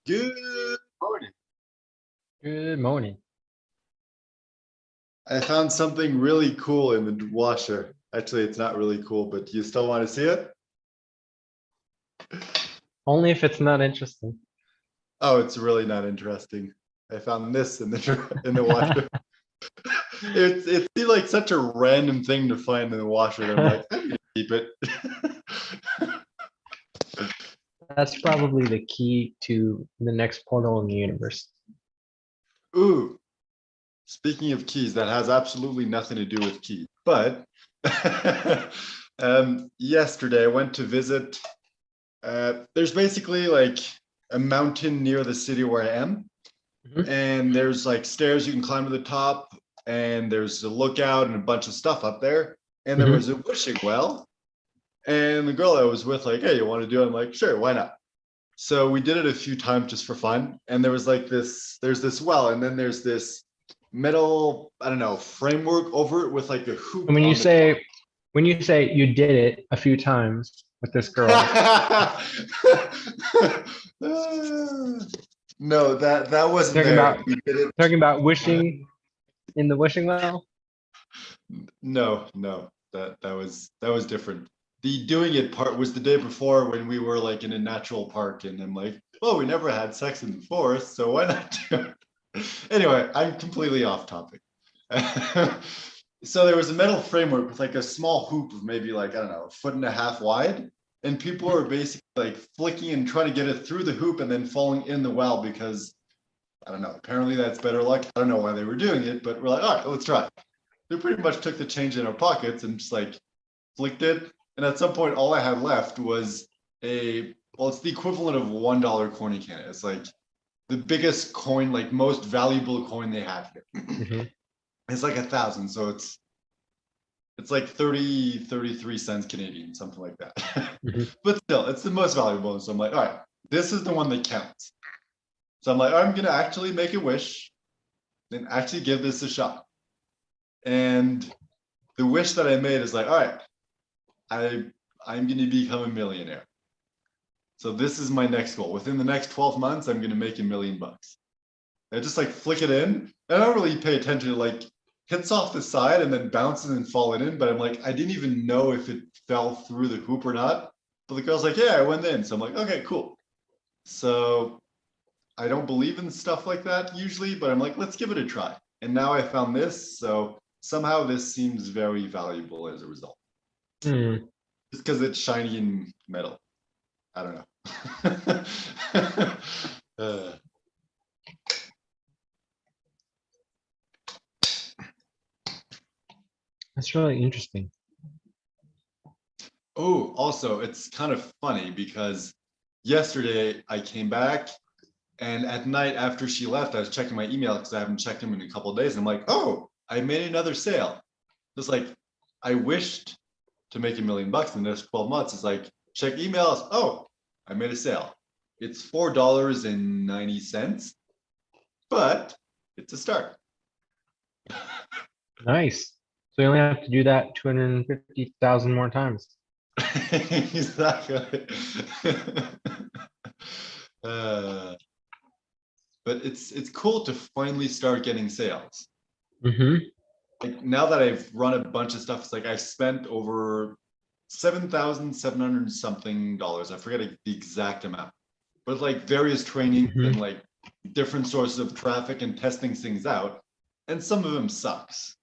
Good morning. Good morning. I found something really cool in the washer. Actually, it's not really cool, but you still want to see it? Only if it's not interesting. Oh, it's really not interesting. I found this in the washer. It seemed like such a random thing to find in the washer. That I'm like, I'm gonna keep it. That's probably the key to the next portal in the universe. Ooh, speaking of keys, that has absolutely nothing to do with keys. But yesterday I went to visit. There's basically like a mountain near the city where I am. And there's like stairs you can climb to the top, and there's a lookout and a bunch of stuff up there. And there was a wishing well. And the girl I was with, like, hey, you want to do it? I'm like, sure, why not? So we did it a few times just for fun. And there was like there's this well, and then there's this metal, I don't know, framework over it with like a hoop. And when you on the say you did it a few times with this girl, No, that wasn't talking there. about We did it. talking about wishing in the wishing well. No, that was different. The doing it part was the day before when we were like in a natural park, and I'm like, well, we never had sex in the forest, so why not do it? Anyway, I'm completely off topic. So there was a metal framework with like a small hoop of maybe like, I don't know, a foot and a half wide. And people were basically like flicking and trying to get it through the hoop and then falling in the well because, I don't know, apparently that's better luck. I don't know why they were doing it, but we're like, all right, let's try. We pretty much took the change in our pockets and just like flicked it. And at some point, all I had left was it's the equivalent of $1 coin in Canada. It's like the biggest coin, like most valuable coin they have here. It's like 1,000. So it's like 33 cents Canadian, something like that. But still, it's the most valuable. So I'm like, all right, this is the one that counts. So I'm like, I'm going to actually make a wish and actually give this a shot. And the wish that I made is like, all right, I'm going to become a millionaire. So this is my next goal. Within the next 12 months, I'm going to make $1 million. I just like flick it in. I don't really pay attention to like hits off the side and then bounces and falling in. But I'm like, I didn't even know if it fell through the hoop or not. But the girl's like, yeah, I went in. So I'm like, okay, cool. So I don't believe in stuff like that usually, but I'm like, let's give it a try. And now I found this. So somehow this seems very valuable as a result. Just because it's shiny and metal. I don't know. That's really interesting. Oh, also, it's kind of funny because yesterday I came back, and at night after she left, I was checking my email because I haven't checked them in a couple of days. And I'm like, oh, I made another sale. It's like I wished to make $1 million in the next 12 months. It's like, check emails. Oh, I made a sale. It's $4.90, but it's a start. Nice. So you only have to do that 250,000 more times. Exactly. But it's cool to finally start getting sales. Like now that I've run a bunch of stuff, it's like I've spent over $7,700 something. I forget the exact amount, but like various trainings and like different sources of traffic and testing things out. And some of them sucks.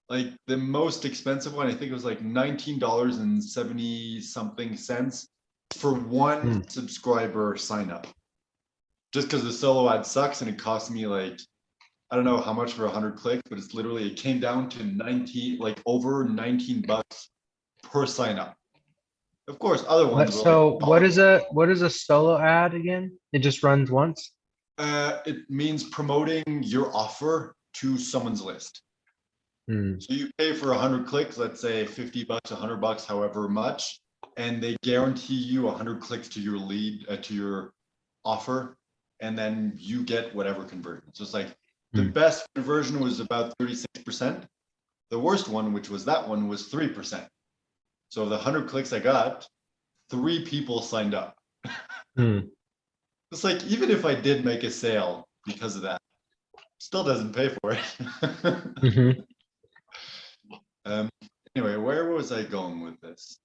Like the most expensive one, I think it was like $19.70 something cents for one subscriber sign up. Just because the solo ad sucks and it cost me like, I don't know how much for 100 clicks, but it's literally, it came down to 19, like over $19 per sign up. Of course, other ones were So like, what is a solo ad again? It just runs once? it means promoting your offer to someone's list. So you pay for 100 clicks, let's say $50, $100, however much, and they guarantee you 100 clicks to your lead, to your offer, and then you get whatever conversion. So it's like the best conversion was about 36%. The worst one, which was that one, was 3%. So the 100 clicks I got, 3 people signed up. It's like, even if I did make a sale because of that, still doesn't pay for it. Mm-hmm. Um, anyway, where was I going with this?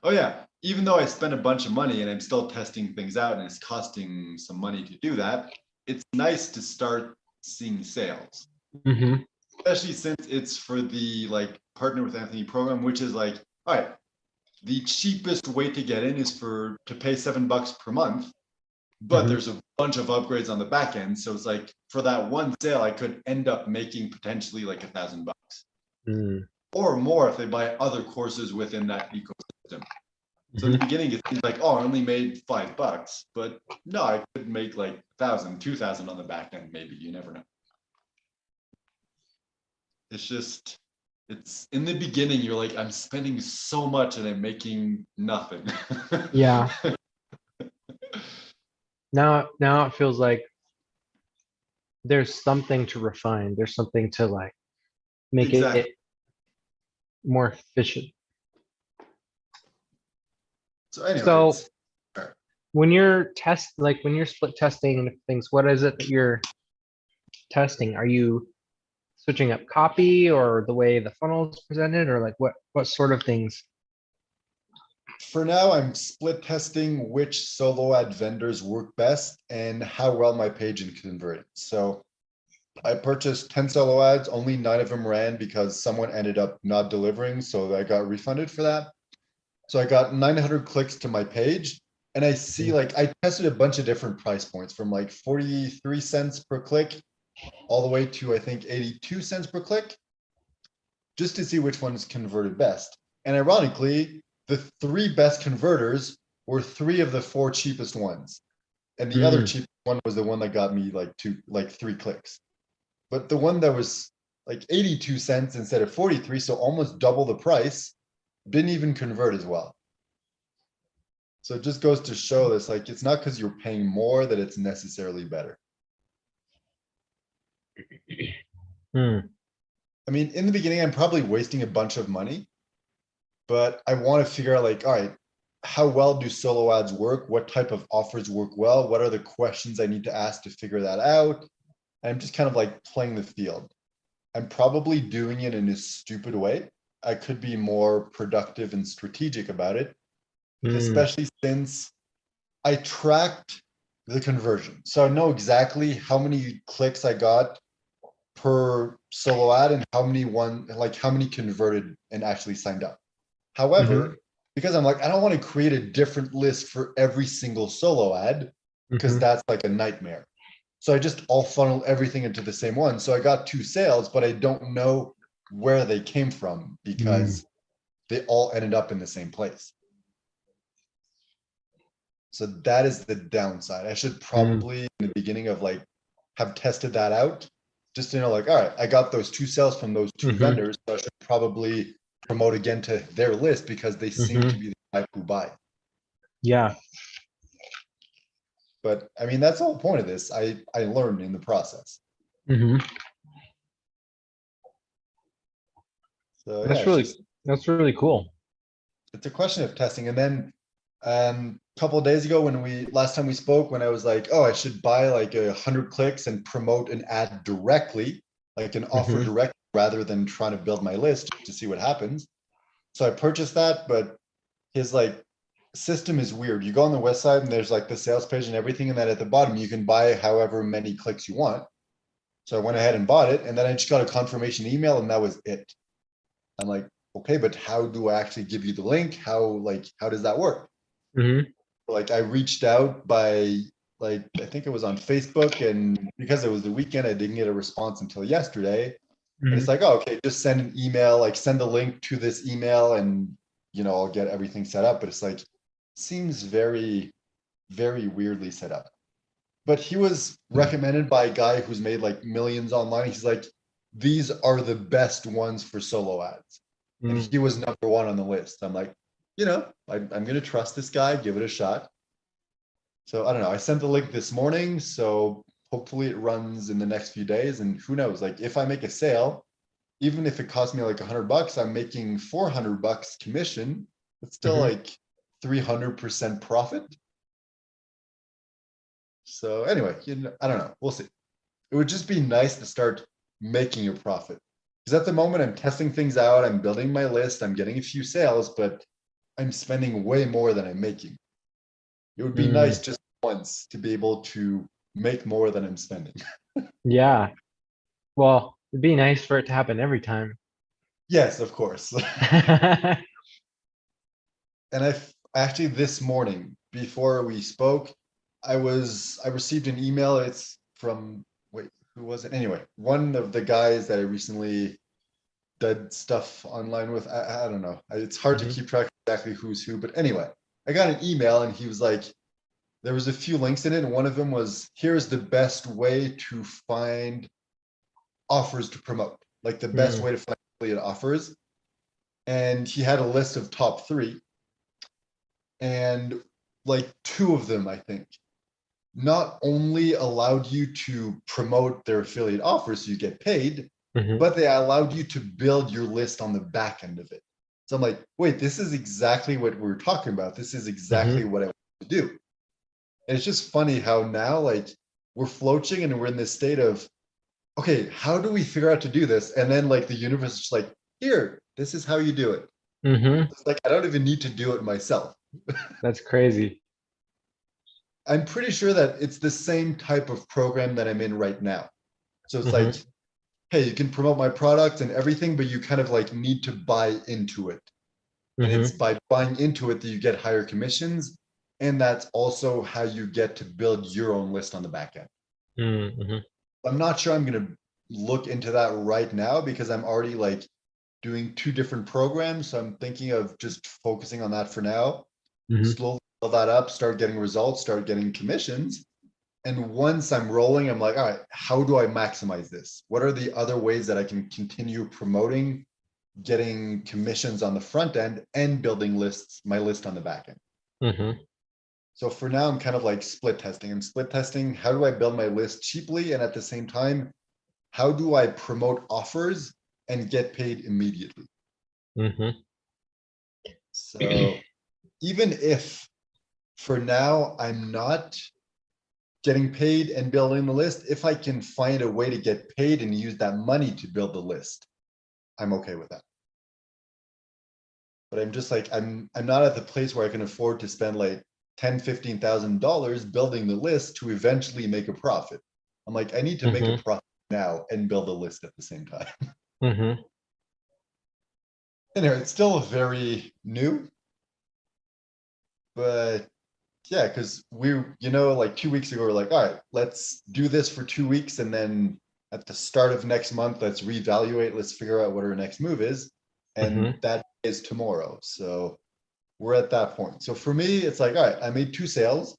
Oh yeah, even though I spent a bunch of money and I'm still testing things out and it's costing some money to do that, it's nice to start seeing sales, Mm-hmm. especially since it's for the like Partner with Anthony program, which is like, all right, the cheapest way to get in is to pay $7 per month, but Mm-hmm. there's a bunch of upgrades on the back end. So it's like for that one sale, I could end up making potentially like $1,000 Mm-hmm. or more if they buy other courses within that ecosystem. So in the Mm-hmm. beginning, it seems like, oh, I only made $5, but no, I could make like 1,000, 2,000 on the back end, maybe. You never know. It's just, it's in the beginning, you're like, I'm spending so much and I'm making nothing. Yeah. Now it feels like there's something to refine. There's something to like make Exactly. it more efficient. So, So anyways, when you're when you're split testing things, what is it that you're testing? Are you switching up copy or the way the funnel is presented, or like what sort of things? for now, I'm split testing which solo ad vendors work best and how well my page is converting. So I purchased 10 solo ads, only 9 of them ran because someone ended up not delivering. So I got refunded for that. So I got 900 clicks to my page. And I see Mhm. like I tested a bunch of different price points from like 43 cents per click all the way to I think 82 cents per click, just to see which ones converted best. And ironically, the 3 best converters were 3 of the 4 cheapest ones. And the other Mm, cheap one was the one that got me like 3 clicks. But the one that was like 82 cents instead of 43, so almost double the price, didn't even convert as well. So it just goes to show this, like, it's not because you're paying more that it's necessarily better. mm, I mean, in the beginning, I'm probably wasting a bunch of money, but I want to figure out like, all right, how well do solo ads work? What type of offers work well? What are the questions I need to ask to figure that out? And I'm just kind of like playing the field. I'm probably doing it in a stupid way. I could be more productive and strategic about it, mm, especially since I tracked the conversion. So I know exactly how many clicks I got per solo ad and how many converted and actually signed up. mhm, However, because I'm like, I don't want to create a different list for every single solo ad because mhm, that's like a nightmare. So I just all funnel everything into the same one. So I got 2 sales, but I don't know where they came from mm, because they all ended up in the same place. So that is the downside. I should mm, probably in the beginning of like have tested that out just to know like, all right, I got those 2 sales from those 2 mhm, vendors. So I should probably promote again to their list because they seem to mhm. be the type who buy. Yeah. But I mean, that's the whole point of this. I learned in the process. Mhm. So yeah, That's really that's really cool. it's a question of testing. And then a couple of days ago when we last time we spoke, when I was like, oh, I should buy like 100 clicks and promote an ad directly, like an offer Mhm, direct rather than trying to build my list to see what happens. So I purchased that, but his like system is weird. You go on the website and there's like the sales page and everything, and then at the bottom you can buy however many clicks you want. So I went ahead and bought it, and then I just got a confirmation email, and that was it. I'm like, okay, but how do I actually give you the link? How does that work? mhm, Like I reached out by like I think it was on Facebook, and because it was the weekend, I didn't get a response until yesterday. And it's mhm. like, oh, okay, just send an email, like send the link to this email, and I'll get everything set up. But it's like seems very, very weirdly set up. But he was recommended by a guy who's made like millions online. He's like, these are the best ones for solo ads. And Mm. he was number 1 on the list. I'm like, I'm going to trust this guy, give it a shot. So I don't know. I sent the link this morning. So hopefully it runs in the next few days. And who knows, like if I make a sale, even if it costs me like $100, I'm making $400 commission. It's still Mhm. like 300% profit. So anyway, I don't know. We'll see. It would just be nice to start making a profit. Because at the moment, I'm testing things out. I'm building my list. I'm getting a few sales, but I'm spending way more than I'm making. It would be Mm, nice just once to be able to make more than I'm spending. yeah. Well, it'd be nice for it to happen every time. Yes, of course. And I actually this morning before we spoke, I received an email. It's from, wait, who was it? Anyway, one of the guys that I recently did stuff online with. I don't know. It's hard to Mhm, keep track of exactly who's who, but anyway, I got an email and he was like, there was a few links in it, and one of them was, here's the best way to find offers to promote, like the best mm, way to find affiliate offers. And he had a list of top three, and like two of them, I think, not only allowed you to promote their affiliate offers so you get paid, mhm, but they allowed you to build your list on the back end of it. So I'm like, wait, this is exactly what we're talking about. This is exactly mhm, what I want to do. And it's just funny how now, like, we're floaching and we're in this state of, okay, how do we figure out to do this? And then, like, the universe is just like, here, this is how you do it. mhm. It's like, I don't even need to do it myself. That's crazy. I'm pretty sure that it's the same type of program that I'm in right now. So it's like, Mhm, hey, you can promote my product and everything, but you kind of like need to buy into it. And it's mhm, by buying into it that you get higher commissions. And that's also how you get to build your own list on the back end. mhm, I'm not sure I'm going to look into that right now because I'm already like doing two different programs. So I'm thinking of just focusing on that for now, mhm, slowly build that up, start getting results, start getting commissions. And once I'm rolling, I'm like, all right, how do I maximize this? What are the other ways that I can continue promoting, getting commissions on the front end and building lists, my list on the back end? mhm, So for now, I'm kind of like split testing and split testing. How do I build my list cheaply? And at the same time, how do I promote offers and get paid immediately? mhm, So even if for now I'm not getting paid and building the list, if I can find a way to get paid and use that money to build the list, I'm okay with that. But I'm just like, I'm not at the place where I can afford to spend like 10, $15,000 building the list to eventually make a profit. I'm like, I need to make a mhm, profit now and build a list at the same time. mhm, Anyway, it's still very new, but yeah, because like 2 weeks ago, we're like, all right, let's do this for 2 weeks. And then at the start of next month, let's reevaluate, let's figure out what our next move is. And mhm, that is tomorrow. So we're at that point. So for me, it's like, all right, I made 2 sales.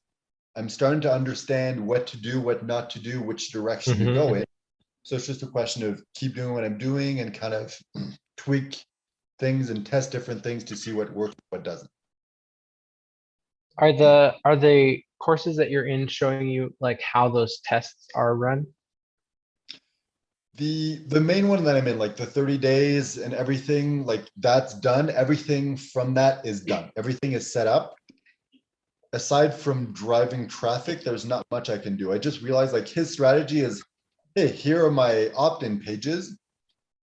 I'm starting to understand what to do, what not to do, which direction to go mhm. in. So it's just a question of keep doing what I'm doing and kind of tweak things and test different things to see what works, what doesn't. Are the courses that you're in showing you like how those tests are run? The main one that I'm in, like the 30 days and everything, like that's done. Everything from that is done. Everything is set up. Aside from driving traffic, there's not much I can do. I just realized like his strategy is, hey, here are my opt-in pages,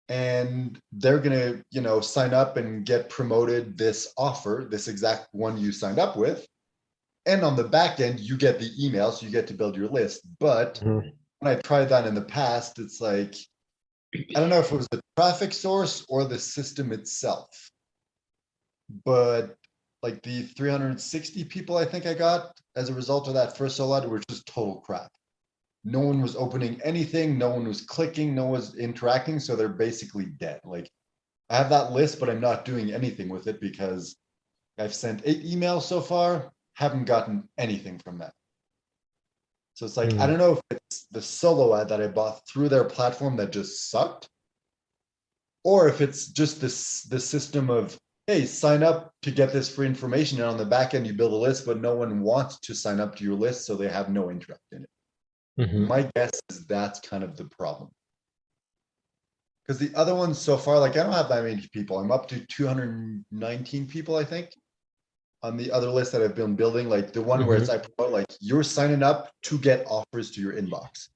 and they're gonna, sign up and get promoted this offer, this exact one you signed up with. And on the back end, you get the email, so you get to build your list. But Mhm, when I tried that in the past, it's like, I don't know if it was the traffic source or the system itself, but like the 360 people I think I got as a result of that first rollout were just total crap. No one was opening anything, no one was clicking, no one was interacting, so they're basically dead. Like I have that list, but I'm not doing anything with it because I've sent 8 emails so far, haven't gotten anything from that. So it's like, I mm, don't know if it's the solo ad that I bought through their platform that just sucked, or if it's just the system of, hey, sign up to get this free information, and on the back end you build a list, but no one wants to sign up to your list, so they have no interest in it. mhm, My guess is that's kind of the problem. Because the other ones so far, like I don't have that many people. I'm up to 219 people, I think, on the other list that I've been building, like the one where it's I promote like you're signing up to get offers to your inbox.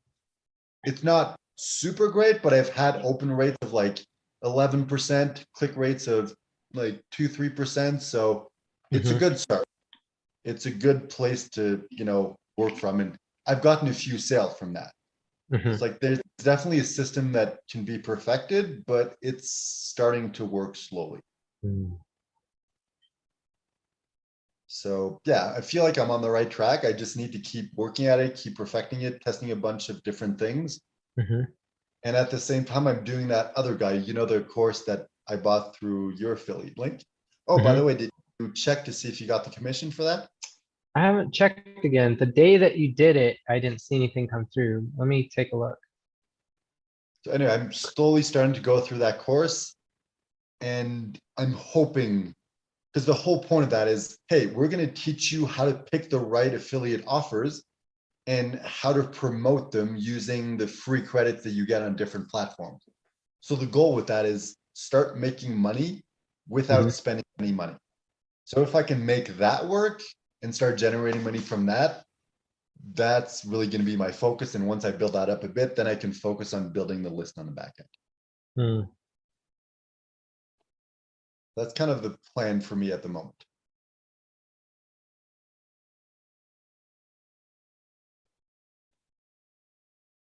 It's not super great, but I've had open rates of like 11%, click rates of like 2-3%. So it's a good start. It's a good place to, work from. And I've gotten a few sales from that. It's like there's definitely a system that can be perfected, but it's starting to work slowly. So yeah, I feel like I'm on the right track. I just need to keep working at it, keep perfecting it, testing a bunch of different things. And at the same time, I'm doing that other guy, the course that I bought through your affiliate link. Oh, by the way, did you check to see if you got the commission for that? I haven't checked again. The day that you did it, I didn't see anything come through. Let me take a look. So anyway, I'm slowly starting to go through that course, and I'm hoping, because the whole point of that is, hey, we're going to teach you how to pick the right affiliate offers and how to promote them using the free credits that you get on different platforms. So the goal with that is start making money without spending any money. So if I can make that work and start generating money from that, that's really going to be my focus. And once I build that up a bit, then I can focus on building the list on the back end. That's kind of the plan for me at the moment.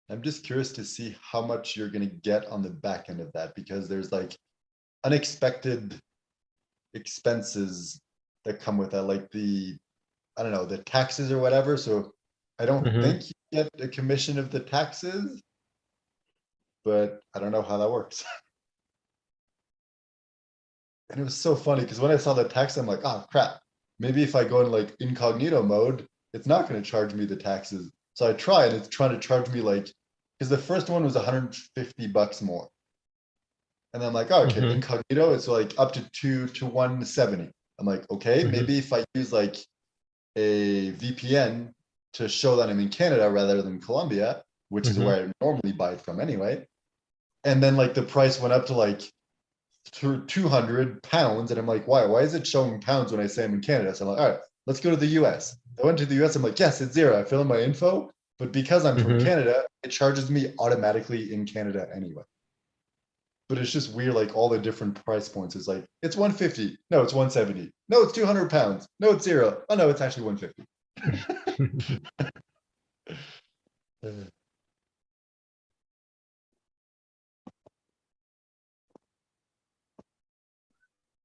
I'm just curious to see how much you're going to get on the back end of that, because there's like unexpected expenses that come with that, like I don't know, the taxes or whatever. So I don't think you get a commission of the taxes, but I don't know how that works. And it was so funny because when I saw the tax, I'm like, oh crap, maybe if I go in like incognito mode, it's not going to charge me the taxes. So I try, and it's trying to charge me like, because the first one was $150 more. And I'm like, oh, okay, incognito, it's like up to 170. I'm like, okay, maybe if I use like a VPN to show that I'm in Canada rather than Colombia, which is where I normally buy it from anyway. And then like the price went up to like £200, and I'm like, why? Why is it showing pounds when I say I'm in Canada? So I'm like, all right, let's go to the US. I went to the US. I'm like, yes, it's zero. I fill in my info, but because I'm from Canada, it charges me automatically in Canada anyway. But it's just weird, like all the different price points. It's like, it's 150. No, it's 170. No, it's £200. No, it's zero. Oh no, it's actually 150.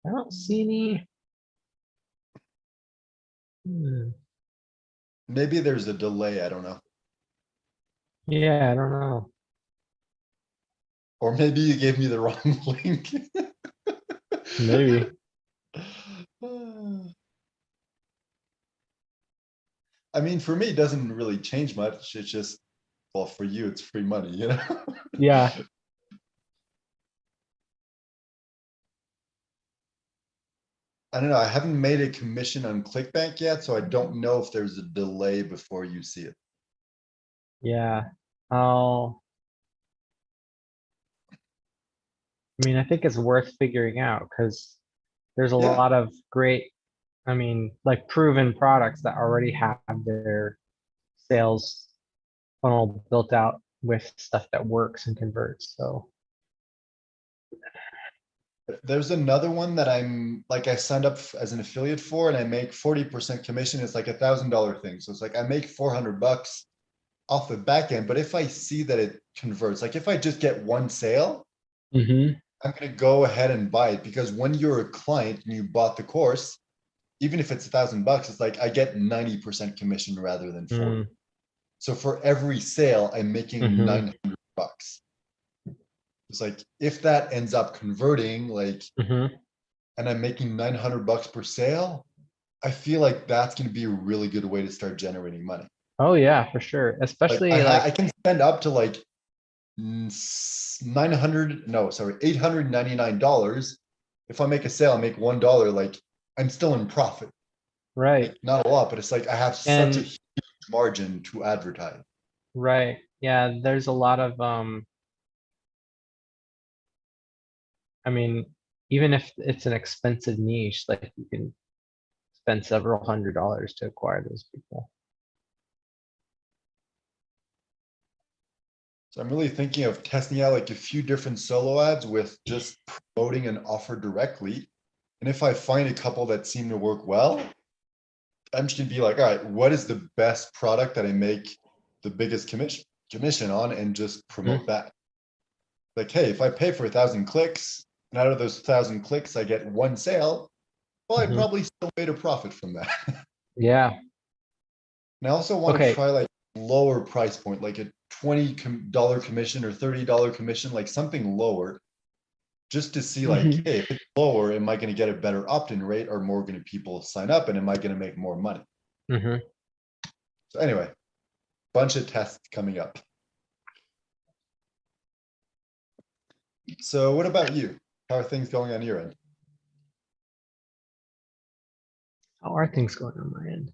I don't see any. Maybe there's a delay. I don't know. Yeah, I don't know. Or maybe you gave me the wrong link. Maybe. I mean, for me, it doesn't really change much. It's just, well, for you, it's free money, Yeah. I don't know. I haven't made a commission on ClickBank yet, so I don't know if there's a delay before you see it. Yeah. I mean, I think it's worth figuring out because there's a lot of great, I mean, like proven products that already have their sales funnel built out with stuff that works and converts. So There's another one that I signed up as an affiliate for, and I make 40% commission. It's like $1,000 thing. So it's like I make $400 off the back end. But if I see that it converts, like if I just get one sale, I'm going to go ahead and buy it, because when you're a client and you bought the course, even if it's $1,000, it's like I get 90% commission rather than 40. So for every sale, I'm making $900. It's like if that ends up converting, like, and I'm making $900 per sale, I feel like that's going to be a really good way to start generating money. Oh yeah, for sure. Especially I can spend up to like $899. If I make a sale, I make $1, like I'm still in profit. right. Like, not a lot, but it's like I have such a huge margin to advertise. Right. Yeah, there's a lot of I mean, even if it's an expensive niche, like you can spend several $100s to acquire those people. So I'm really thinking of testing out like a few different solo ads with just promoting an offer directly. And if I find a couple that seem to work well, I'm just gonna be like, all right, what is the best product that I make the biggest commission on, and just promote that. Like, hey, if I pay for 1,000 clicks, and out of those 1,000 clicks, I get one sale, well, I probably still made a profit from that. Yeah. And I also want to Okay. try like lower price point, like a $20 commission or $30 commission, like something lower, just to see like, hey, if it's lower, am I going to get a better opt-in rate, or more going to people sign up, and am I going to make more money? So anyway, bunch of tests coming up. So what about you? How are things going on your end? How are things going on my end?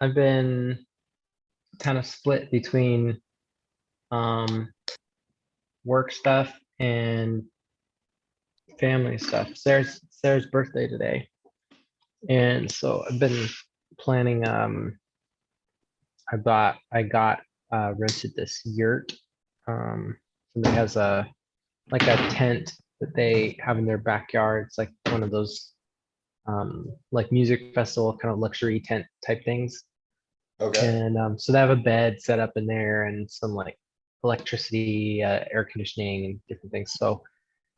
I've been kind of split between work stuff and family stuff. Sarah's birthday today, and so I've been planning. I got rented this yurt. Somebody has a tent that they have in their backyard. It's like one of those like music festival kind of luxury tent type things. Okay. And so they have a bed set up in there and some like electricity, air conditioning, and different things. So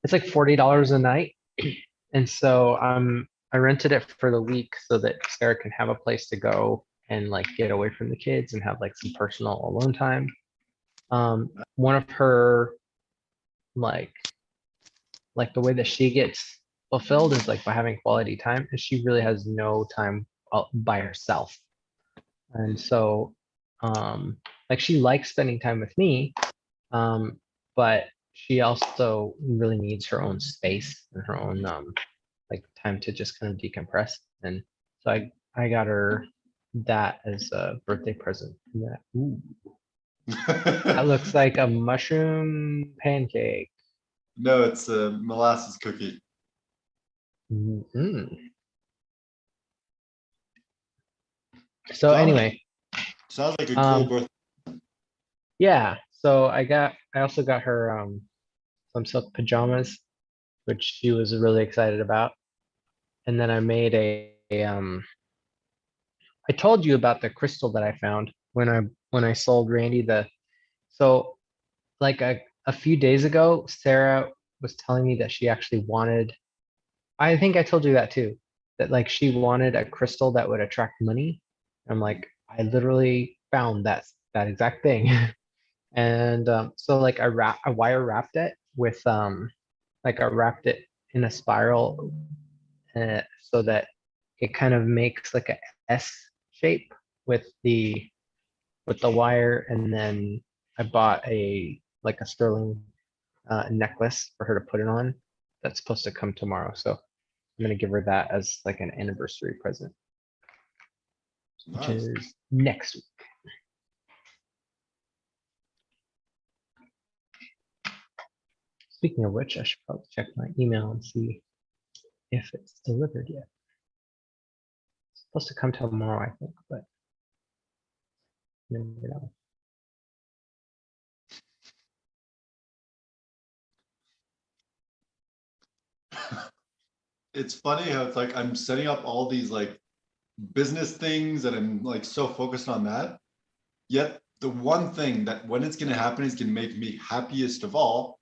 it's like $40 a night. And so I rented it for the week so that Sarah can have a place to go and like get away from the kids and have like some personal alone time. One of her like the way that she gets fulfilled is like by having quality time, and she really has no time by herself. And so like she likes spending time with me, but she also really needs her own space and her own like time to just kind of decompress. And so I got her that as a birthday present. Yeah. Ooh, that looks like a mushroom pancake. No, it's a molasses cookie. So anyway, sounds like a cool birthday. Yeah, so I also got her some silk pajamas, which she was really excited about. And then I made I told you about the crystal that I found when I sold Randy so like a few days ago, Sarah was telling me that she actually wanted, I think I told you that too, that like she wanted a crystal that would attract money. I'm like, I literally found that exact thing. And so like I wire wrapped it with like I wrapped it in a spiral so that it kind of makes like a S shape with the wire. And then I bought a sterling necklace for her to put it on. That's supposed to come tomorrow, so I'm gonna give her that as like an anniversary present, which is next week. Speaking of which, I should probably check my email and see if it's delivered yet. It's supposed to come tomorrow, I think, but you know. It's funny how it's like I'm setting up all these like business things and I'm like so focused on that. Yet the one thing that when it's going to happen is going to make me happiest of all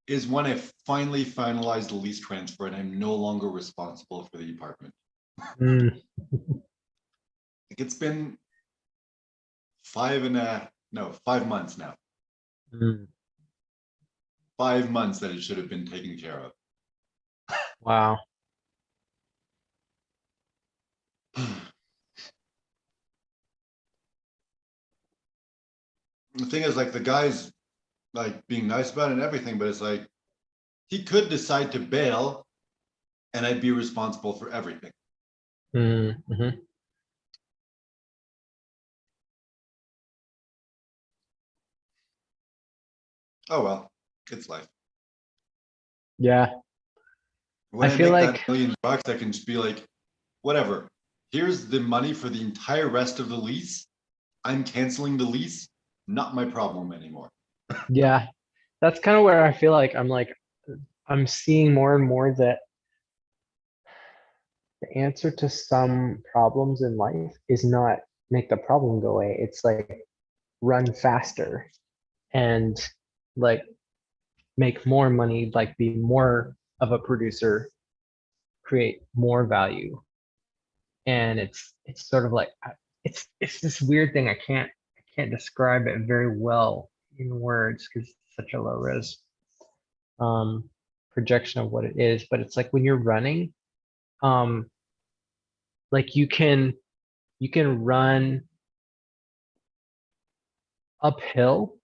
is when I finally finalize the lease transfer and I'm no longer responsible for the apartment. Like it's been 5 months now. 5 months that it should have been taken care of. Wow. The thing is, like, the guy's like being nice about it and everything, but it's like he could decide to bail and I'd be responsible for everything. Oh well, it's life. Yeah. When I I feel make that like, $1 million, I can just be like, whatever. Here's the money for the entire rest of the lease. I'm canceling the lease. Not my problem anymore. yeah, that's kind of where I feel like I'm seeing more and more that the answer to some problems in life is not make the problem go away. It's like run faster and like make more money, like be more of a producer, create more value. And it's sort of like it's this weird thing. I can't describe it very well in words because it's such a low res projection of what it is. But it's like when you're running, um, like you can run uphill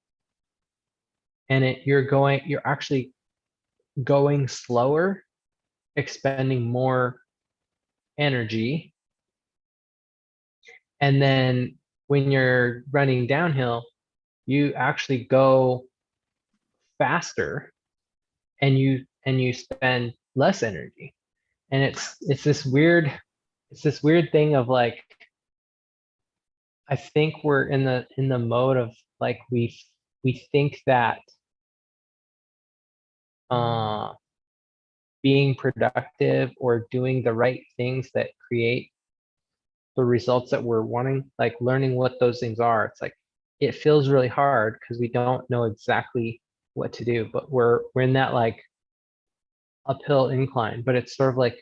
and you're actually going slower, expending more energy. And then when you're running downhill, you actually go faster and you spend less energy. And it's this weird thing of like I think we're in the mode of like we think that uh being productive or doing the right things that create the results that we're wanting, like learning what those things are. It's like it feels really hard because we don't know exactly what to do, but we're in that like uphill incline. But it's sort of like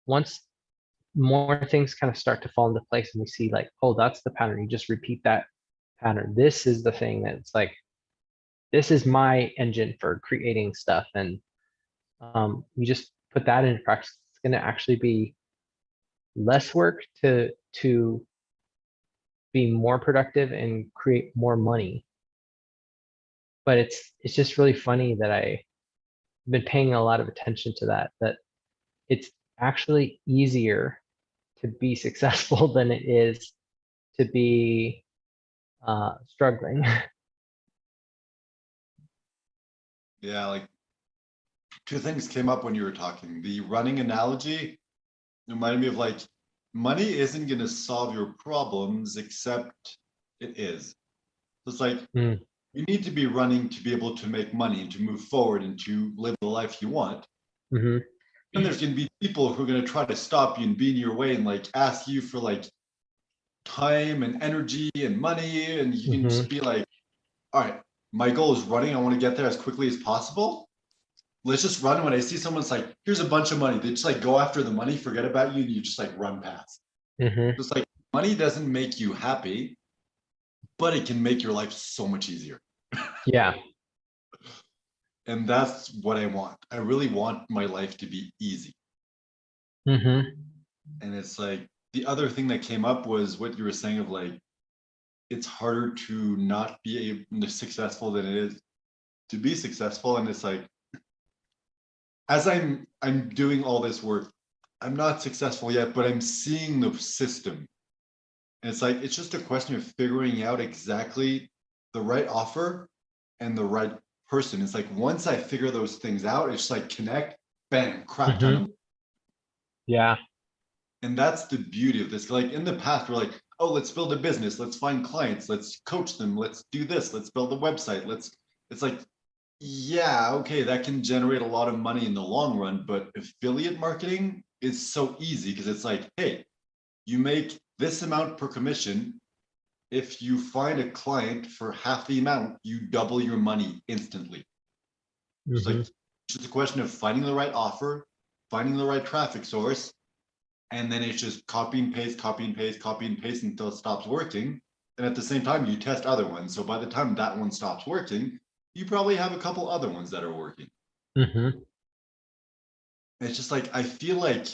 once more things kind of start to fall into place and we see like, oh, that's the pattern. You just repeat that pattern. This is the thing that's like, this is my engine for creating stuff. And you just put that into practice. It's going to actually be less work to be more productive and create more money. But it's just really funny that I've been paying a lot of attention to that it's actually easier to be successful than it is to be struggling. Yeah, like two things came up when you were talking. The running analogy reminded me of like money isn't going to solve your problems, except it is. So it's like Mm, you need to be running to be able to make money and to move forward and to live the life you want. hmm And there's going to be people who are going to try to stop you and be in your way and like ask you for like time and energy and money. And you can hmm just be like, all right, my goal is running. I want to get there as quickly as possible. Let's just run. When I see someone's like, here's a bunch of money, they just like go after the money, forget about you, and you just like run past. hmm It's like money doesn't make you happy, but it can make your life so much easier. Yeah. And that's what I want. I really want my life to be easy. hmm And it's like the other thing that came up was what you were saying of like, it's harder to not be successful than it is to be successful. And it's like, as I'm doing all this work, I'm not successful yet, but I'm seeing the system. And it's like, it's just a question of figuring out exactly the right offer and the right person. It's like once I figure those things out, it's like connect, bang, crap ton of. hmm Yeah. And that's the beauty of this. Like in the past, we're like, oh, let's build a business, let's find clients, let's coach them, let's do this, let's build a website. It's like, yeah, okay, that can generate a lot of money in the long run, but affiliate marketing is so easy because it's like, hey, you make this amount per commission. If you find a client for half the amount, you double your money instantly. It's like hmm it's just a question of finding the right offer, finding the right traffic source, and then it's just copy and paste, copy and paste, copy and paste until it stops working. And at the same time, you test other ones. So by the time that one stops working, you probably have a couple other ones that are working. hmm And it's just like I feel like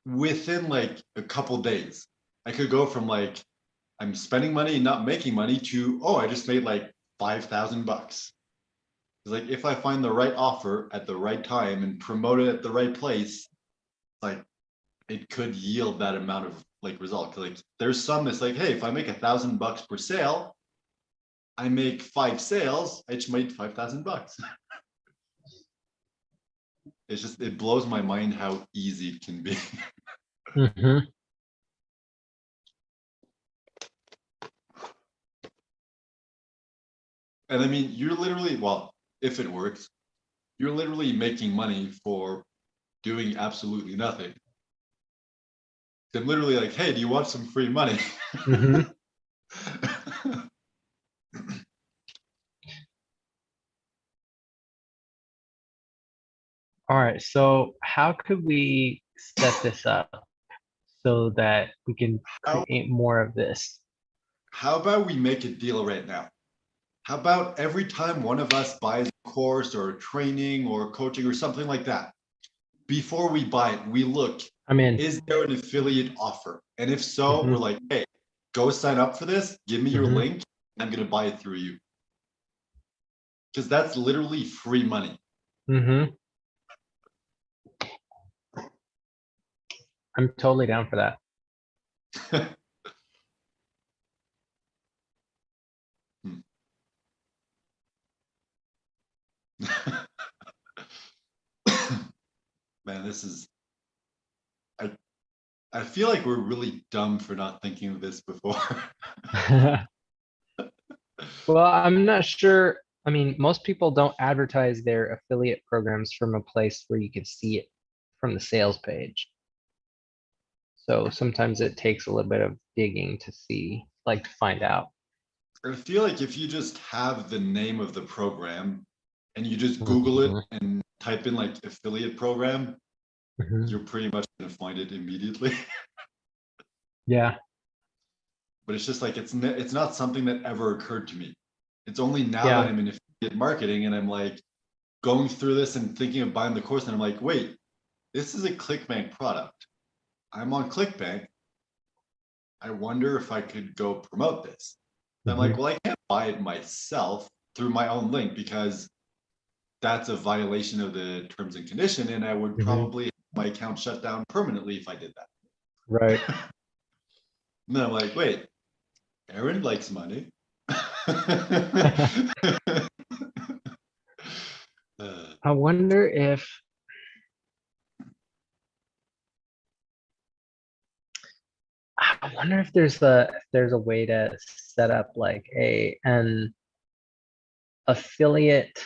within like a couple days, I could go from like I'm spending money and not making money to oh, I just made like $5,000. It's like if I find the right offer at the right time and promote it at the right place, like it could yield that amount of like result. Like there's some that's like, hey, if I make $1,000 per sale, I make 5 sales, I just made $5,000. It's just, it blows my mind how easy it can be. Mhm. And I mean, you're literally, well, if it works, you're literally making money for doing absolutely nothing. I'm literally like, hey, do you want some free money? Mhm. All right, so how could we set this up so that we can How, create more of this? how about we make a deal right now? How about every time one of us buys a course or training or coaching or something like that, before we buy it, we look, I'm in. is there an affiliate offer? And if so, we're Mhm. like, hey, go sign up for this, give me your Mhm. link, I'm gonna buy it through you. Because that's literally free money. Mhm. I'm totally down for that. Man, this is, I I feel like we're really dumb for not thinking of this before. Well, I'm not sure. I mean, most people don't advertise their affiliate programs from a place where you can see it from the sales page. So sometimes it takes a little bit of digging to see, like to find out. I feel like if you just have the name of the program and you just Google it Mhm. and type in like affiliate program, Mhm. you're pretty much gonna find it immediately. Yeah. But it's just like it's not something that ever occurred to me. It's only now that Yeah. I'm in affiliate marketing and I'm like going through this and thinking of buying the course, and I'm like, wait, this is a ClickBank product. I'm on ClickBank. I wonder if I could go promote this. I'm like, Mhm. well, I can't buy it myself through my own link because that's a violation of the terms and condition, and I would Mhm. probably have my account shut down permanently if I did that. Right. And then I'm like, wait, Aaron likes money. Uh, I wonder if there's a way to set up like an affiliate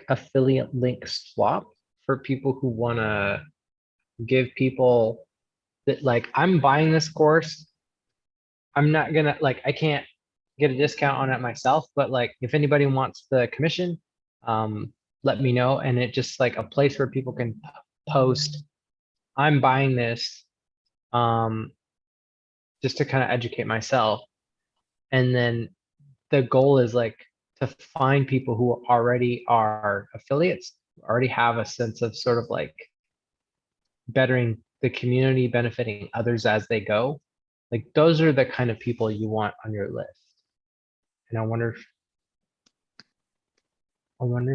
affiliate link swap for people who want to give people that like I'm buying this course. I'm not gonna like I can't get a discount on it myself, but like if anybody wants the commission, um, let me know. And it just like a place where people can post, I'm buying this, um, just to kind of educate myself. And then the goal is like to find people who already are affiliates, already have a sense of sort of like bettering the community, benefiting others as they go. Like those are the kind of people you want on your list. And I wonder if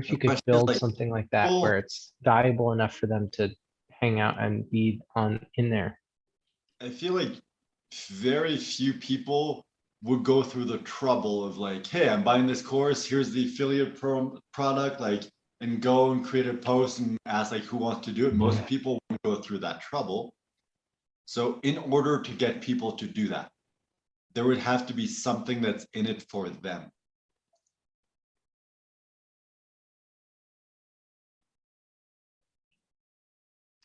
the you could question is build like, something like that people, where it's valuable enough for them to hang out and be on in there. I feel like very few people would go through the trouble of like, hey, I'm buying this course, here's the affiliate product, like, and go and create a post and ask like who wants to do it. Most people won't go through that trouble. So in order to get people to do that, there would have to be something that's in it for them.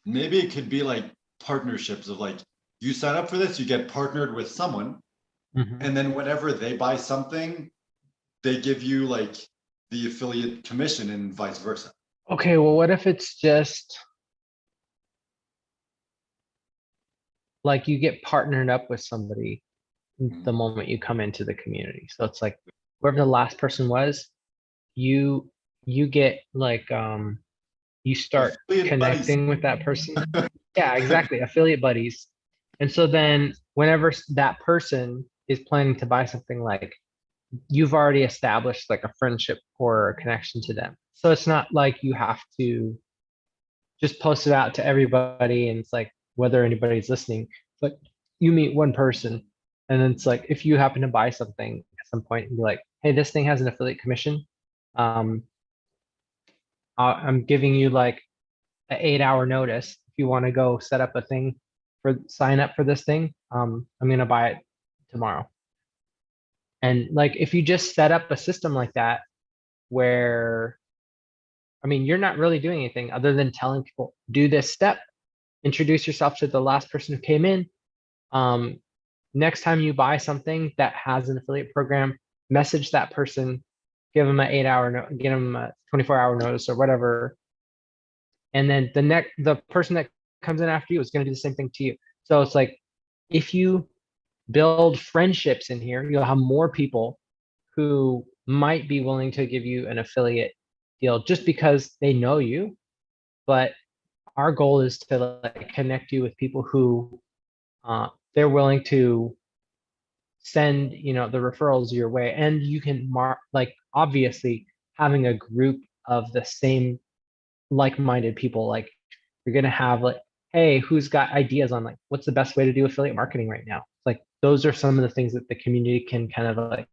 Maybe it could be like partnerships of like, you sign up for this, you get partnered with someone, Mhm. and then whenever they buy something, they give you like the affiliate commission and vice versa. Okay, well, what if it's just like you get partnered up with somebody the Mhm. moment you come into the community? So it's like whoever the last person was, you you get like you start Affiliate buddies. connecting with that person. Yeah, exactly. Affiliate buddies. And so then whenever that person is planning to buy something, like you've already established like a friendship or a connection to them. So it's not like you have to just post it out to everybody and it's like whether anybody's listening, but you meet one person and then it's like if you happen to buy something at some point and be like, hey, this thing has an affiliate commission. Um, I'm giving you like an 8 hour notice. If you want to go set up a thing for sign up for this thing, I'm gonna buy it tomorrow. And like if you just set up a system like that where I mean you're not really doing anything other than telling people do this step, introduce yourself to the last person who came in. Um, next time you buy something that has an affiliate program, message that person, give them an 8 hour, give them a 24 hour notice or whatever. And then the person that comes in after you is going to do the same thing to you. So it's like, if you build friendships in here, you'll have more people who might be willing to give you an affiliate deal just because they know you. But our goal is to like connect you with people who they're willing to send, the referrals your way. And you can mark, like, obviously having a group of the same like-minded people, like you're going to have like, hey, who's got ideas on like, what's the best way to do affiliate marketing right now? Like, those are some of the things that the community can kind of like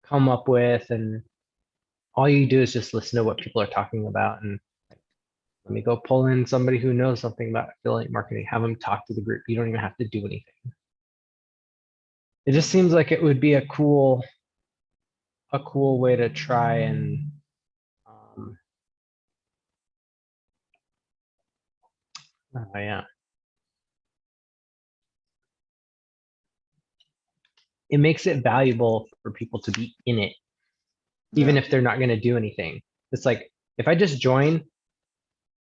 come up with. And all you do is just listen to what people are talking about. And let me go pull in somebody who knows something about affiliate marketing, have them talk to the group. You don't even have to do anything. It just seems like it would be a cool way to try and um, oh yeah. It makes it valuable for people to be in it, even Yeah, if they're not going to do anything. It's like, if I just join,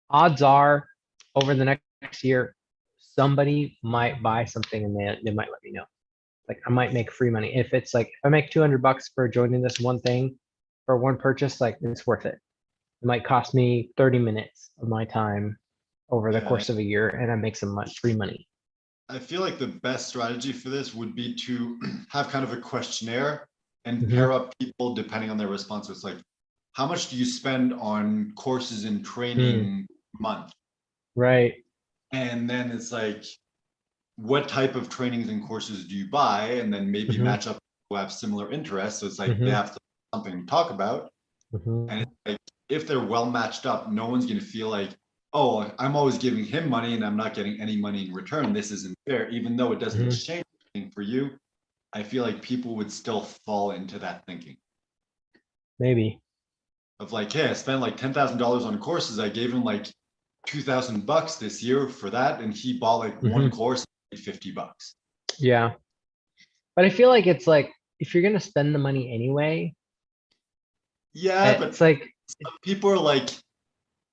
odds are over the next year, somebody might buy something and they might let me know. Like I might make free money. If it's like, if I make $200 for joining this one thing for one purchase, like it's worth it. It might cost me 30 minutes of my time over the yeah. course of a year and I make some free money. I feel like the best strategy for this would be to have kind of a questionnaire and Hmm. pair up people depending on their response. So it's like, how much do you spend on courses and Mm, training a month? right. And then it's like, what type of trainings and courses do you buy? And then maybe Hmm. match up who have similar interests. So it's like they Hmm. have something to talk about. And Hmm. it's like, if they're well matched up, no one's going to feel like, oh, I'm always giving him money and I'm not getting any money in return. This isn't fair, even though it doesn't Hmm. exchange anything for you. I feel like people would still fall into that thinking Maybe. of like, hey, I spent like $10,000 on courses. I gave him like $2,000 this year for that, and he bought like one Hmm. course, $50. Yeah. But I feel like it's like, if you're gonna spend the money anyway, Yeah, it's but like, people are like,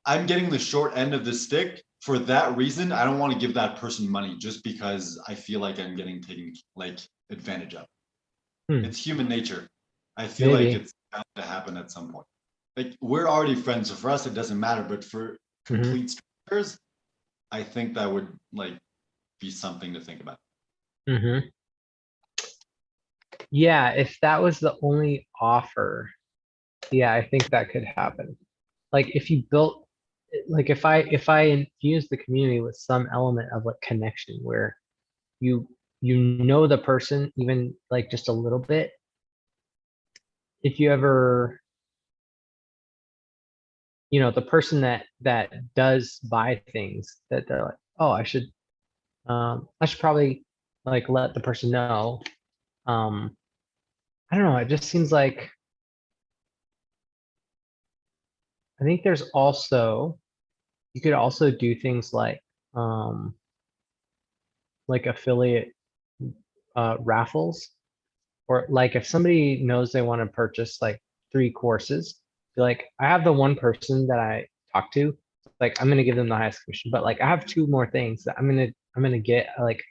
I'm getting the short end of the stick. For that reason, I don't want to give that person money just because I feel like I'm getting taken like advantage of. It's human nature. I feel like maybe. it's bound to happen at some point. Like we're already friends, so for us it doesn't matter. But for Hmm. complete strangers, I think that would like be something to think about. Hmm. Yeah, if that was the only offer, yeah, I think that could happen. Like if you built, like if I infuse the community with some element of like connection where you know the person even like just a little bit. If you ever, the person that does buy things that they're like, oh, I should probably like let the person know. Um, I don't know, it just seems like I think there's also you could also do things um like affiliate raffles, or like if somebody knows they want to purchase like 3 courses, be like, I have the one person that I talk to, like I'm gonna give them the highest commission, but like I have 2 more things that I'm gonna get like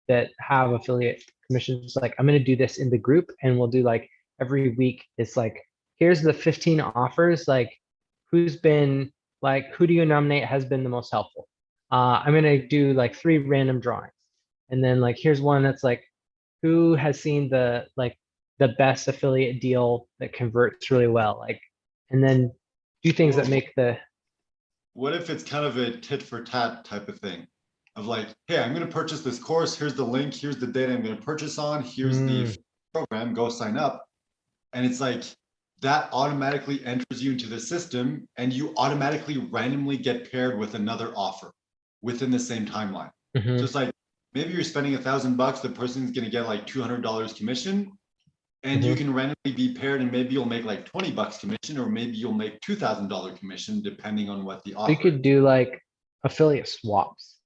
that have affiliate commissions. Like I'm gonna do this in the group, and we'll do like every week. It's like, here's the 15 offers. Like, who do you nominate has been the most helpful? I'm gonna do like 3 random drawings, and then like here's one that's like, who has seen the best affiliate deal that converts really well? Like, and then do things Or that make the what if it's kind of a tit for tat type of thing of like, hey, I'm going to purchase this course. Here's the link. Here's the date I'm going to purchase on. Here's the mm, program. Go sign up. And it's like that automatically enters you into the system and you automatically randomly get paired with another offer within the same timeline. So it's like, maybe you're spending $1,000, the person's going to get like $200 commission, and you can randomly be paired, and maybe you'll make like $20 commission, or maybe you'll make $2,000 commission, depending on what the offer You could do like affiliate swaps.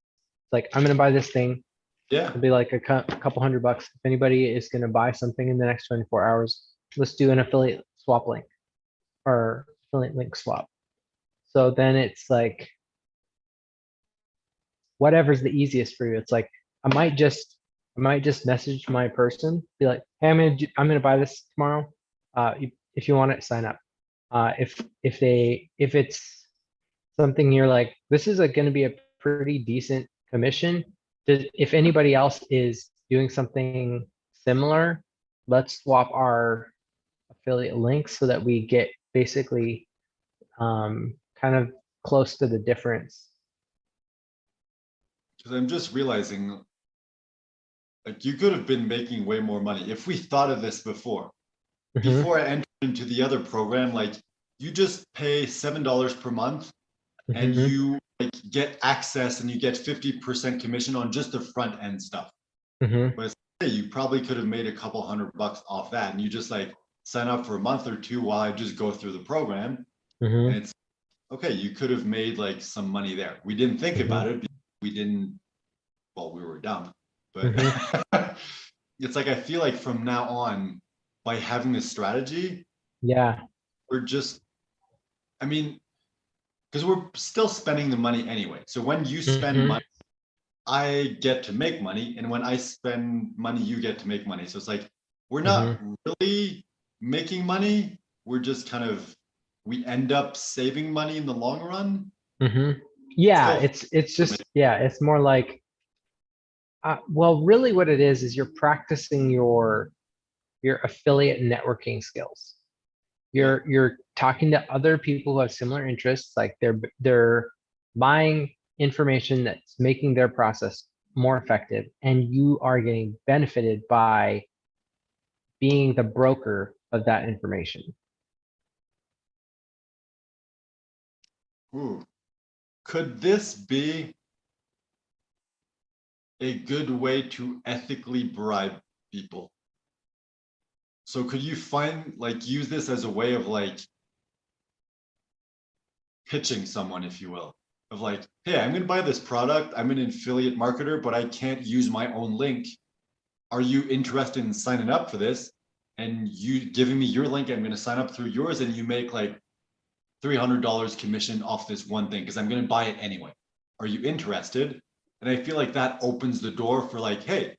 Like, I'm gonna buy this thing. Yeah. It'll be like a couple $100. If anybody is gonna buy something in the next 24 hours, let's do an affiliate swap link or affiliate link swap. So then it's like, whatever's the easiest for you. It's like, I might just message my person, be like, hey, I'm gonna buy this tomorrow. If you want it, sign up. If it's something you're like, this is going to be a pretty decent commission. If anybody else is doing something similar, let's swap our affiliate links so that we get basically kind of close to the difference. Because I'm just realizing, like, you could have been making way more money if we thought of this before. Before I entered into the other program, like, you just pay $7 per month and you like get access and you get 50% commission on just the front end stuff. But hey, you probably could have made a couple $100 off that, and you just like sign up for a month or two while I just go through the program. And it's okay, you could have made like some money there. We didn't think about it because we didn't, well, we were dumb. But it's like, I feel like from now on, by having this strategy, we're just, I mean, because we're still spending the money anyway. So when you spend money, I get to make money, and when I spend money, you get to make money. So it's like, we're not really making money. We're just kind of, we end up saving money in the long run. Yeah, it's just, yeah, it's more like, well, really what it is you're practicing your affiliate networking skills. You're talking to other people who have similar interests, like they're buying information that's making their process more effective, and you are getting benefited by being the broker of that information. Ooh. Could this be a good way to ethically bribe people? So could you find, like, use this as a way of like pitching someone, if you will, of like, hey, I'm going to buy this product. I'm an affiliate marketer, but I can't use my own link. Are you interested in signing up for this? And you giving me your link, I'm going to sign up through yours, and you make like $300 commission off this one thing because I'm going to buy it anyway. Are you interested? And I feel like that opens the door for like, hey,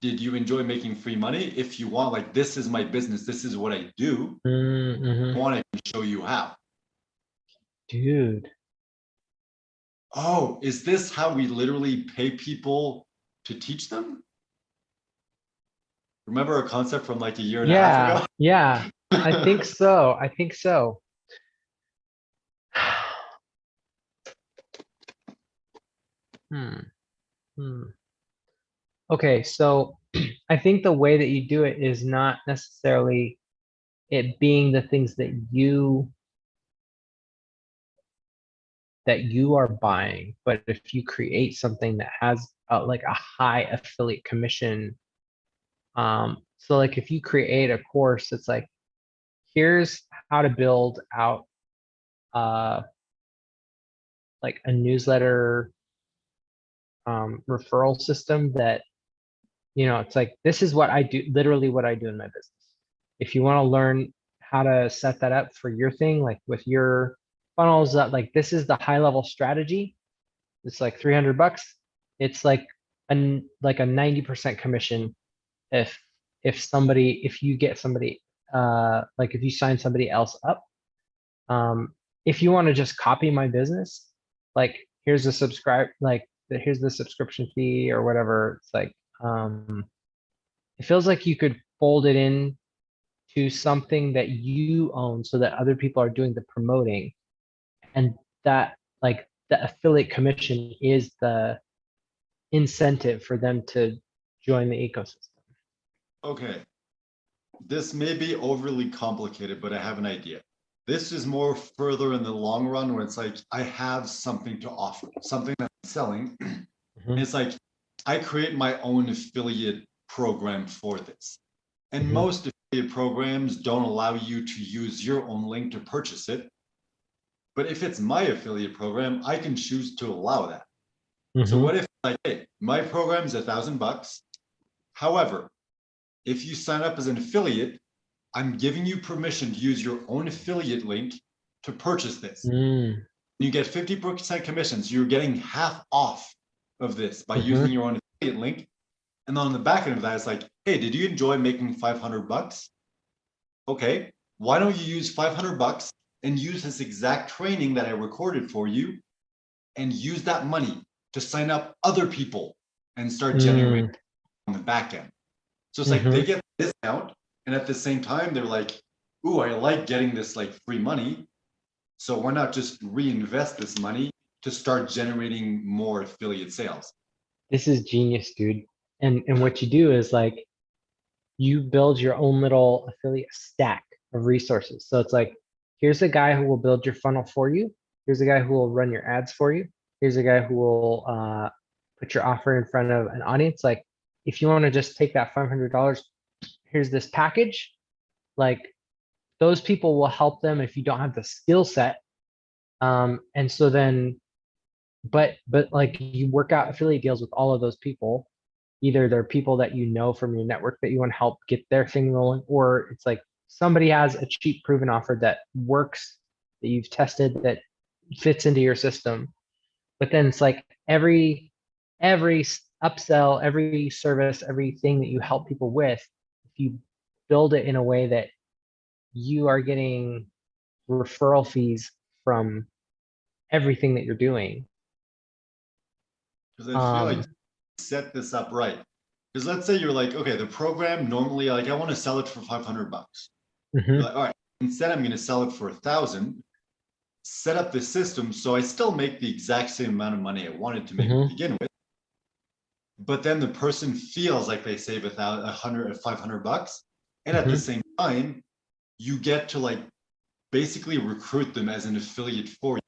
did you enjoy making free money? If you want, like, this is my business, this is what I do. I want to show you how. Dude. Oh, is this how we literally pay people to teach them? Remember a concept from like a year and a half ago? Yeah, I think so. I think so. Okay, so I think the way that you do it is not necessarily it being the things that you are buying, but if you create something that has like a high affiliate commission, so like if you create a course that's like, here's how to build out like a newsletter referral system that, you know, it's like, this is what I do, literally what I do in my business. If you want to learn how to set that up for your thing, like with your funnels, that like, this is the high level strategy. It's like $300. It's like a 90% commission if you get somebody, like if you sign somebody else up. If you want to just copy my business, like here's a here's the subscription fee or whatever. It's like, it feels like you could fold it in to something that you own so that other people are doing the promoting, and that like the affiliate commission is the incentive for them to join the ecosystem. Okay. this may be overly complicated, but I have an idea. This is more further in the long run where it's like, I have something to offer, something that I'm selling. Mhm, It's like, I create my own affiliate program for this. And mhm, most affiliate programs don't allow you to use your own link to purchase it. But if it's my affiliate program, I can choose to allow that. So mhm, what if like, hey, my program's $1,000. However, if you sign up as an affiliate, I'm giving you permission to use your own affiliate link to purchase this. mm, You get 50% commissions. You're getting half off of this by using mhm, your own affiliate link. And then on the back end of that, it's like, hey, did you enjoy making $500? Okay, why don't you use $500 and use this exact training that I recorded for you and use that money to sign up other people and start generating mm, on the back end. So it's like they mhm. get a discount, and at the same time, they're like, ooh, I like getting this like free money. So why not just reinvest this money to start generating more affiliate sales? This is genius, dude. And what you do is like you build your own little affiliate stack of resources. So it's like, here's a guy who will build your funnel for you. Here's a guy who will run your ads for you. Here's a guy who will put your offer in front of an audience. Like, if you want to just take that $500, here's this package. Like, those people will help them if you don't have the skill set. And so then, but like you work out affiliate deals with all of those people. Either they're people that you know from your network that you want to help get their thing rolling, or it's like somebody has a cheap proven offer that works, that you've tested, that fits into your system. But then it's like every upsell, every service, everything that you help people with, if you build it in a way that you are getting referral fees from everything that you're doing. Because I feel like Um, set this up right. Because let's say you're like, okay, the program normally, like, I want to sell it for $500. You're mhm, like, all right, instead I'm going to sell it for 1,000. Set up the system so I still make the exact same amount of money I wanted to make to mhm, begin with. But then the person feels like they save $500, and at the mhm, same time, you get to like basically recruit them as an affiliate for you.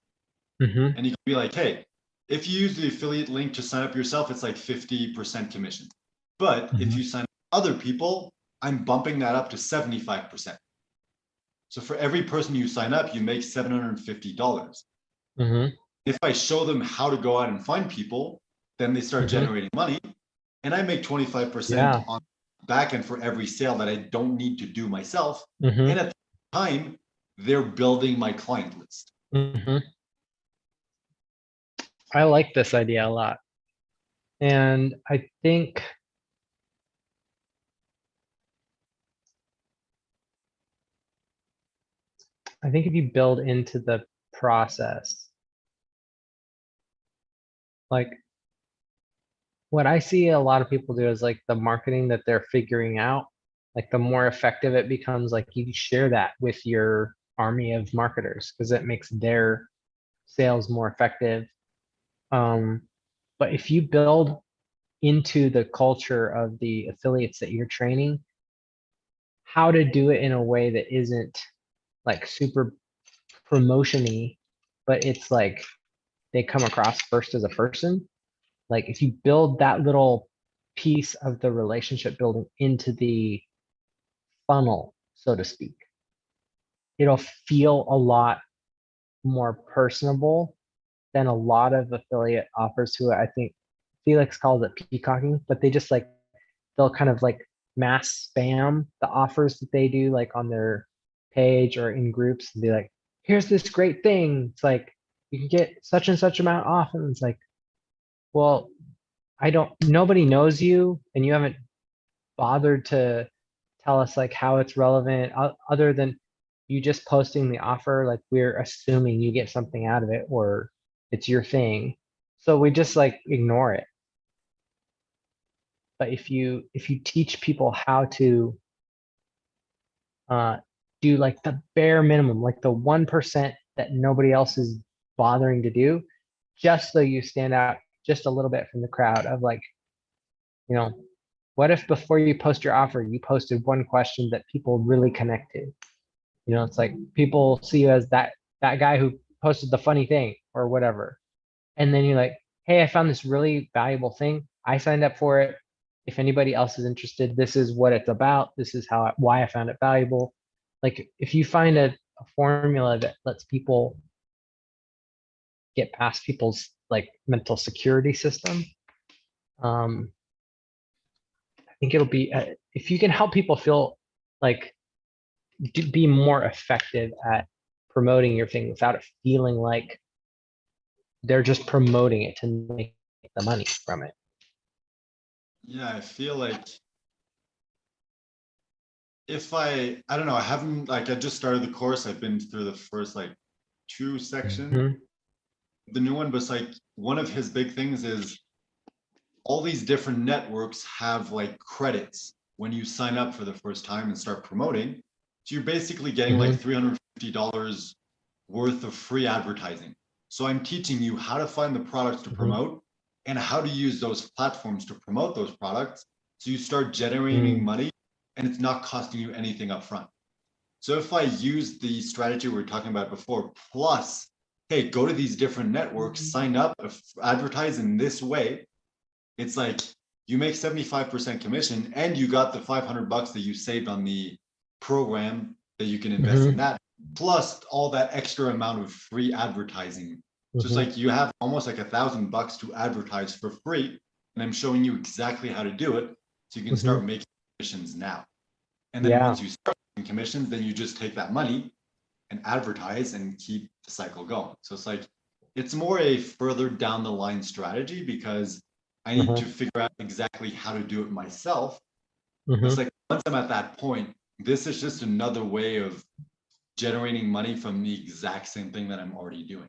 mhm, And you can be like, hey, if you use the affiliate link to sign up yourself, it's like 50% commission. But if mhm, you sign up other people, I'm bumping that up to 75%. So for every person you sign up, you make $750. mhm, If I show them how to go out and find people, then they start mhm. generating money, and I make 25% Yeah. on back end for every sale that I don't need to do myself. Mhm, And at the time, they're building my client list. mhm. I like this idea a lot. And I think if you build into the process, like what I see a lot of people do is like the marketing that they're figuring out, like the more effective it becomes, like you share that with your army of marketers because it makes their sales more effective. Um, but if you build into the culture of the affiliates that you're training, how to do it in a way that isn't like super promotion-y, but it's like they come across first as a person. Like if you build that little piece of the relationship building into the funnel, so to speak, it'll feel a lot more personable than a lot of affiliate offers who I think Felix calls it peacocking, but they just like they'll kind of like mass spam the offers that they do like on their page or in groups and be like, here's this great thing. It's like you can get such and such amount off. And it's like, well, nobody knows you and you haven't bothered to tell us like how it's relevant other than you just posting the offer. Like we're assuming you get something out of it or it's your thing. So we just like ignore it. But if you teach people how to uh, do like the bare minimum, like the 1% that nobody else is bothering to do, just so you stand out just a little bit from the crowd of like, you know, what if before you post your offer, you posted one question that people really connect to? You know, it's like people see you as that guy who posted the funny thing or whatever. And then you're like, hey, I found this really valuable thing. I signed up for it. If anybody else is interested, this is what it's about. This is why I found it valuable. Like if you find a formula that lets people get past people's like mental security system, I think it'll be if you can help people feel like be more effective at promoting your thing without it feeling like they're just promoting it to make the money from it. Yeah, I feel like if I don't know, I haven't, like, I just started the course. I've been through the first like 2 sections, the new one, but it's like one of his big things is all these different networks have like credits when you sign up for the first time and start promoting. So you're basically getting like $350 worth of free advertising. So I'm teaching you how to find the products to promote and how to use those platforms to promote those products. So you start generating money and it's not costing you anything up front. So if I use the strategy we were talking about before, plus, hey, go to these different networks, sign up, advertise in this way, it's like you make 75% commission and you got the $500 that you saved on the program that you can invest in that, plus all that extra amount of free advertising. So it's like you have almost like $1,000 to advertise for free. And I'm showing you exactly how to do it. So you can start making commissions now. And then once you start making commissions, then you just take that money and advertise and keep the cycle going. So it's like, it's more a further down the line strategy because I need to figure out exactly how to do it myself. It's like once I'm at that point, this is just another way of generating money from the exact same thing that I'm already doing.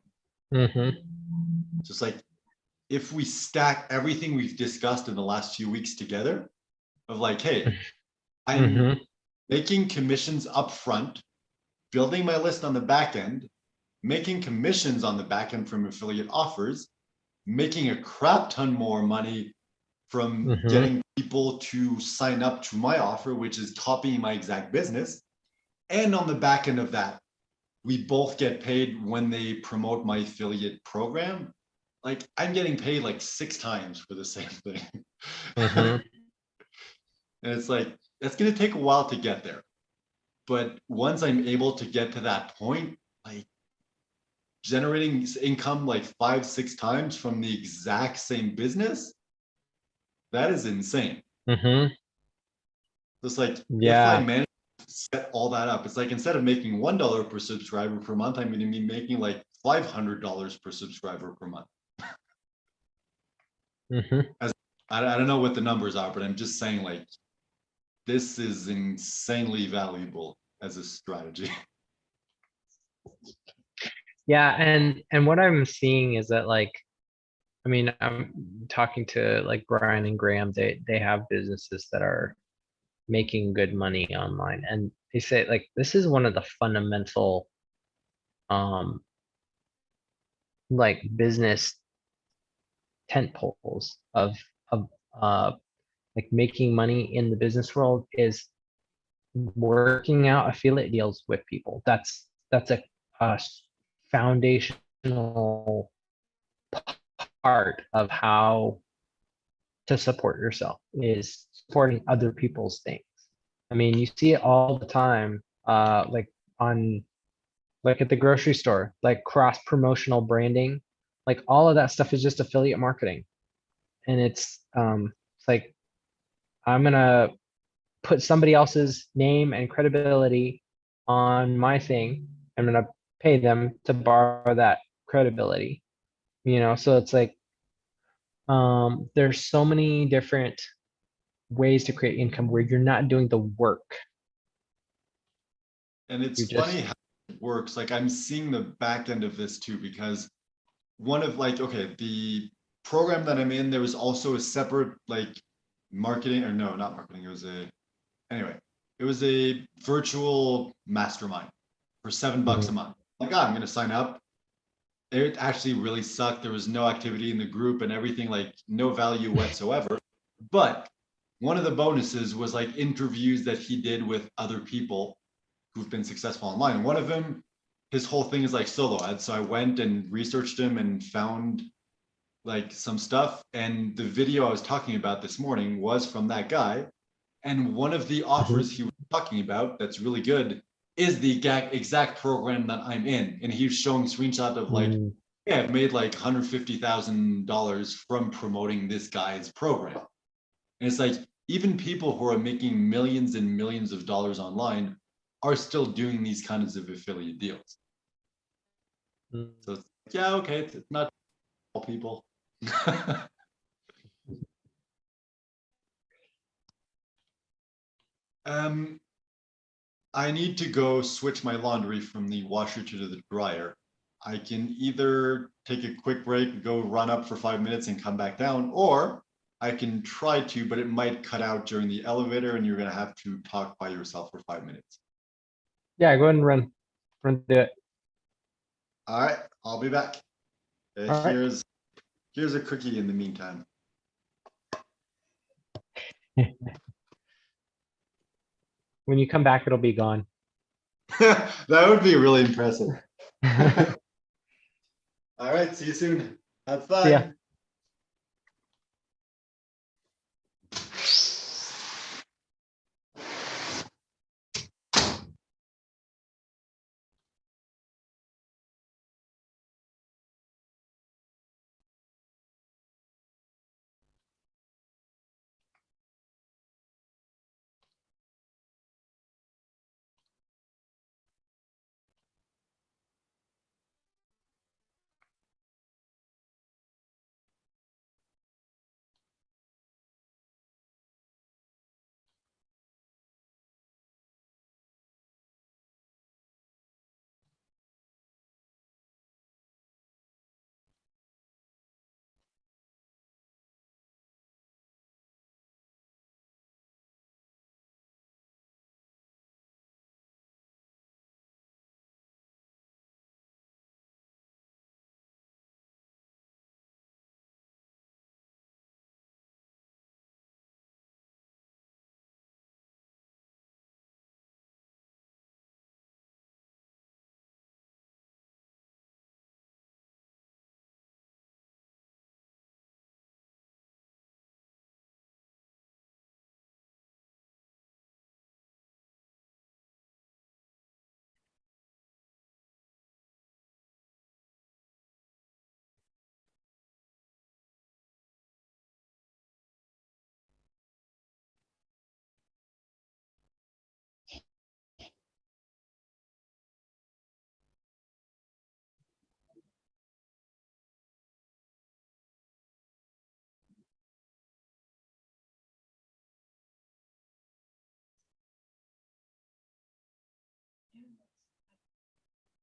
So it's like if we stack everything we've discussed in the last few weeks together, of like, hey, I'm making commissions up front, building my list on the back end, making commissions on the back end from affiliate offers, making a crap ton more money from getting people to sign up to my offer, which is copying my exact business. And on the back end of that, we both get paid when they promote my affiliate program. Like I'm getting paid like 6 times for the same thing. And it's like, that's going to take a while to get there. But once I'm able to get to that point, like generating income like 5-6 times from the exact same business, that is insane. It's like if I manage to set all that up, it's like instead of making $1 per subscriber per month, I'm going to be making like $500 per subscriber per month. As I don't know what the numbers are, but I'm just saying like this is insanely valuable as a strategy. Yeah, and what I'm seeing is that like, I mean, I'm talking to like Brian and Graham, they have businesses that are making good money online. And they say like this is one of the fundamental like business tent poles of like making money in the business world is working out affiliate deals with people. That's a foundational part of how to support yourself is supporting other people's things. I mean, you see it all the time, like on like at the grocery store, like cross promotional branding, like all of that stuff is just affiliate marketing. And it's like I'm gonna put somebody else's name and credibility on my thing. I'm gonna pay them to borrow that credibility. You know, so it's like there's so many different ways to create income where you're not doing the work. And it's You just funny how it works. Like I'm seeing the back end of this too, because one of like, okay, the program that I'm in, there was also a separate like marketing, or no, not marketing. Anyway, it was a virtual mastermind for $7 a month. Like, I'm going to sign up. It actually really sucked. There was no activity in the group and everything, like no value whatsoever. But one of the bonuses was like interviews that he did with other people who've been successful online. And one of them, his whole thing is like solo ads. So I went and researched him and found like some stuff. And the video I was talking about this morning was from that guy. And one of the offers he was talking about that's really good is the exact program that I'm in. And he was showing screenshot of like, yeah, I've made like $150,000 from promoting this guy's program. And it's like, even people who are making millions and millions of dollars online are still doing these kinds of affiliate deals. So it's, yeah, okay, it's not all people. I need to go switch my laundry from the washer to the dryer. I can either take a quick break, go run up for 5 minutes and come back down, or I can try to, but it might cut out during the elevator and you're gonna have to talk by yourself for 5 minutes. Yeah, go ahead and run through it. All right, I'll be back. All right. Here's a cookie in the meantime. When you come back, it'll be gone. That would be really impressive. All right, see you soon. Have fun. See ya.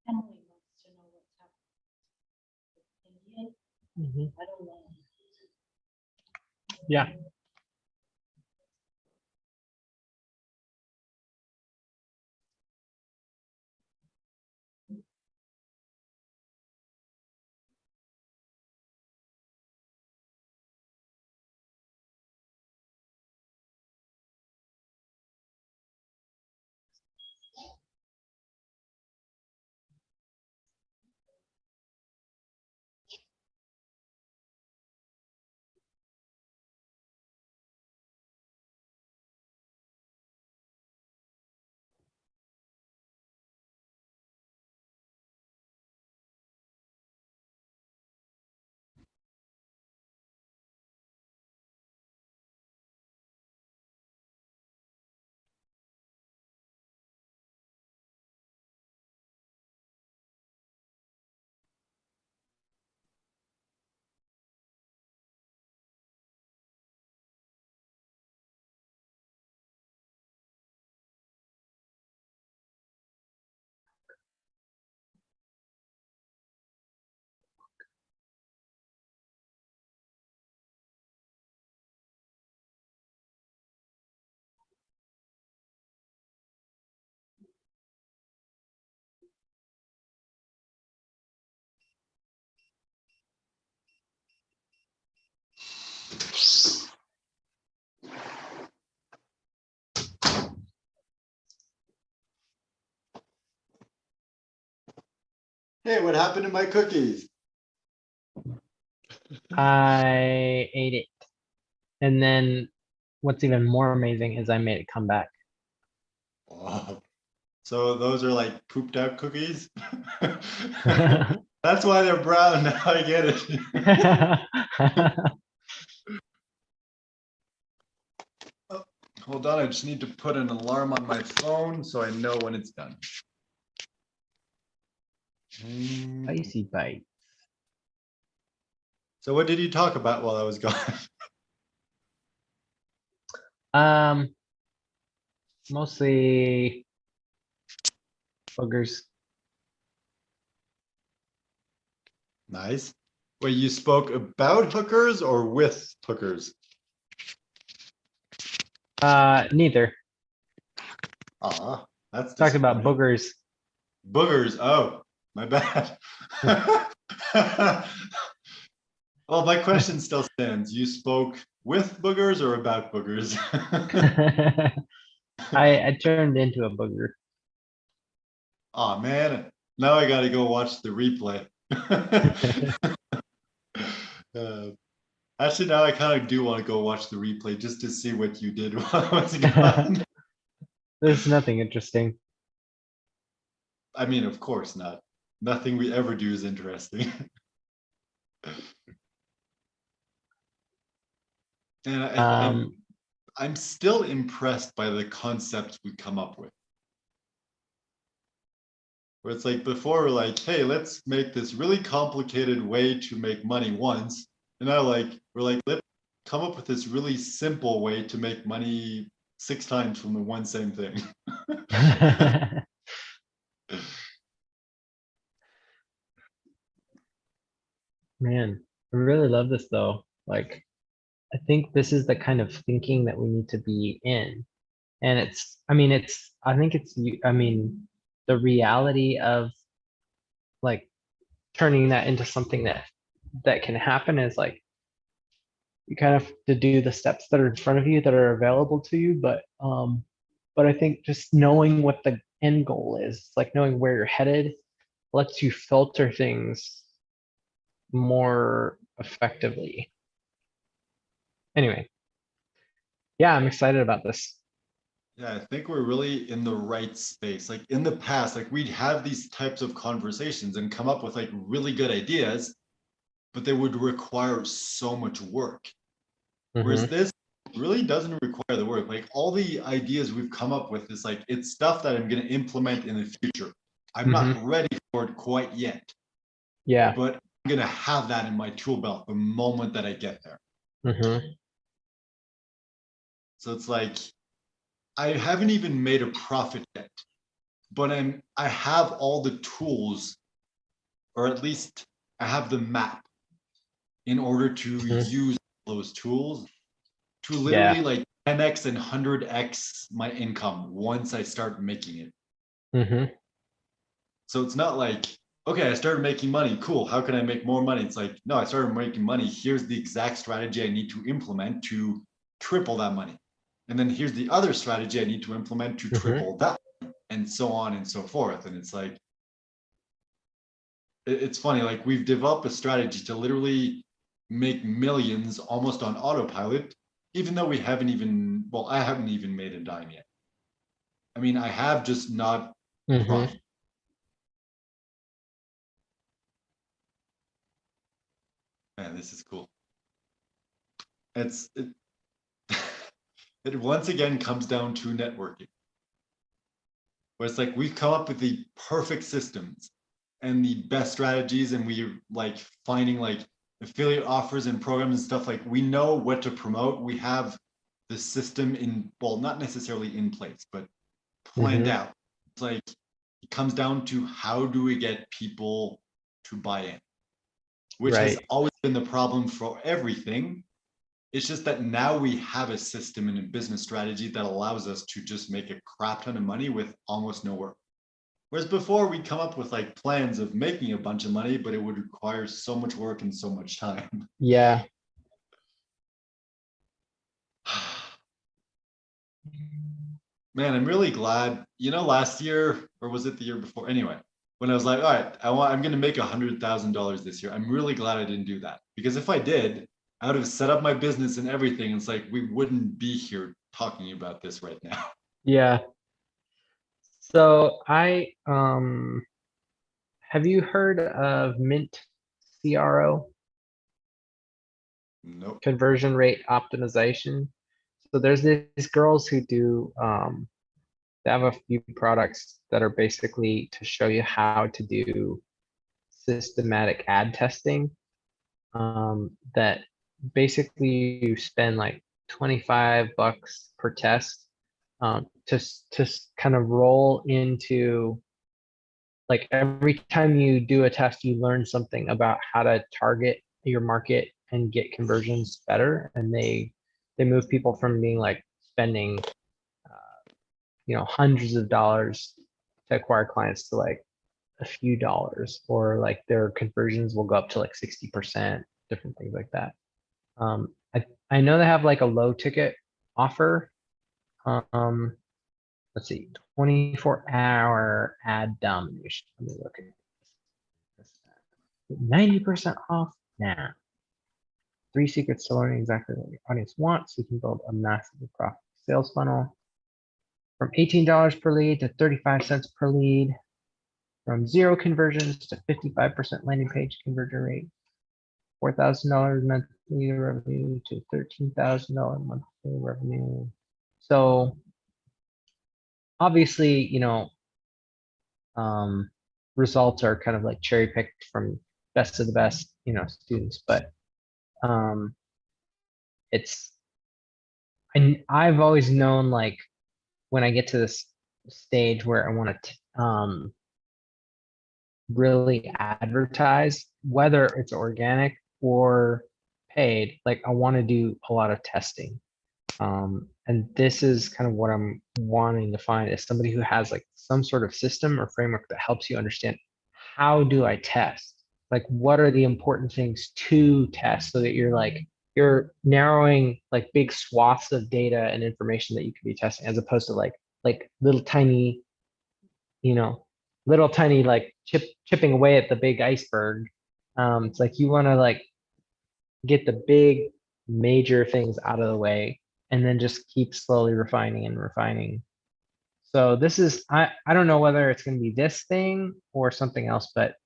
Emily wants to know what's happening. Mhm. I don't know. Yeah. Hey, what happened to my cookies? I ate it. And then what's even more amazing is I made it come back. Oh, so those are like pooped out cookies? That's why they're brown. Now I get it. Oh, hold on, I just need to put an alarm on my phone so I know when it's done. Spicy bite. So what did you talk about while I was gone? Mostly boogers. Nice. Wait, you spoke about hookers or with hookers? Neither. That's Talked about disappointing. boogers. Boogers. Oh, my bad. Well, my question still stands. You spoke with boogers or about boogers? I turned into a booger. Oh man, now I gotta go watch the replay. Uh, actually, now I kind of do want to go watch the replay just to see what you did while I was gone. There's nothing interesting. I mean, of course not. Nothing we ever do is interesting. And I'm still impressed by the concepts we come up with. Where it's like before, we're like, hey, let's make this really complicated way to make money once. And now we're like, let's come up with this really simple way to make money 6 times from the one same thing. Man, I really love this though. Like, I think this is the kind of thinking that we need to be in. And I think the reality of like turning that into something that can happen is like, you kind of have to do the steps that are in front of you that are available to you. But I think just knowing what the end goal is, like knowing where you're headed, lets you filter things more effectively. Anyway, yeah, I'm excited about this. Yeah, I think we're really in the right space. Like in the past, like we'd have these types of conversations and come up with like really good ideas, but they would require so much work. Whereas Mhm, this really doesn't require the work. Like all the ideas we've come up with is like it's stuff that I'm going to implement in the future. I'm not mhm, ready for it quite yet, yeah, but I'm going to have that in my tool belt the moment that I get there. mhm, So it's like I haven't even made a profit yet, but I have all the tools, or at least I have the map in order to mhm, use those tools to yeah, literally like 10x and 100x my income once I start making it. mhm, So it's not like, okay, I started making money. Cool. How can I make more money? It's like, no, I started making money. Here's the exact strategy I need to implement to triple that money. And then here's the other strategy I need to implement to mhm, triple that, and so on and so forth. And it's like, it's funny, like we've developed a strategy to literally make millions almost on autopilot, even though we haven't even, well, I haven't even made a dime yet. I mean, I have just not mhm. profit. Man, this is cool. It it once again comes down to networking, where it's like we've come up with the perfect systems and the best strategies, and we like finding like affiliate offers and programs and stuff. Like we know what to promote. We have the system in, well, not necessarily in place, but planned Mhm. out. It's like it comes down to how do we get people to buy in, which has Right. always been the problem for everything. It's just that now we have a system and a business strategy that allows us to just make a crap ton of money with almost no work. Whereas before we'd come up with like plans of making a bunch of money, but it would require so much work and so much time. Yeah. Man, I'm really glad, last year, or was it the year before? Anyway, when I was like, all right, I'm going to make $100,000 this year. I'm really glad I didn't do that, because if I did, I would have set up my business and everything. It's like, we wouldn't be here talking about this right now. Yeah. So have you heard of Mint CRO, Nope. conversion rate optimization? So there's these girls who do they have a few products that are basically to show you how to do systematic ad testing. That basically you spend like $25 per test to kind of roll into, like, every time you do a test, you learn something about how to target your market and get conversions better. And they move people from being like spending hundreds of dollars to acquire clients to like a few dollars, or like their conversions will go up to like 60%, different things like that. I know they have like a low ticket offer. Let's see, 24-hour ad domination. Let me look at this. 90% off now. 3 secrets to learning exactly what your audience wants. So you can build a massively profitable sales funnel from $18 per lead to 35 cents per lead, from 0 conversions to 55% landing page conversion rate, $4,000 monthly revenue to $13,000 monthly revenue. So obviously, results are kind of like cherry picked from best of the best, students, but it's, and I've always known, like, when I get to this stage where I want to really advertise, whether it's organic or paid, like I want to do a lot of testing. And this is kind of what I'm wanting to find, is somebody who has like some sort of system or framework that helps you understand, how do I test? Like, what are the important things to test, so that you're narrowing like big swaths of data and information that you could be testing, as opposed to like little tiny, you know, little tiny like chipping away at the big iceberg. It's like you want to like get the big major things out of the way, and then just keep slowly refining and refining. So this is, I don't know whether it's going to be this thing or something else, but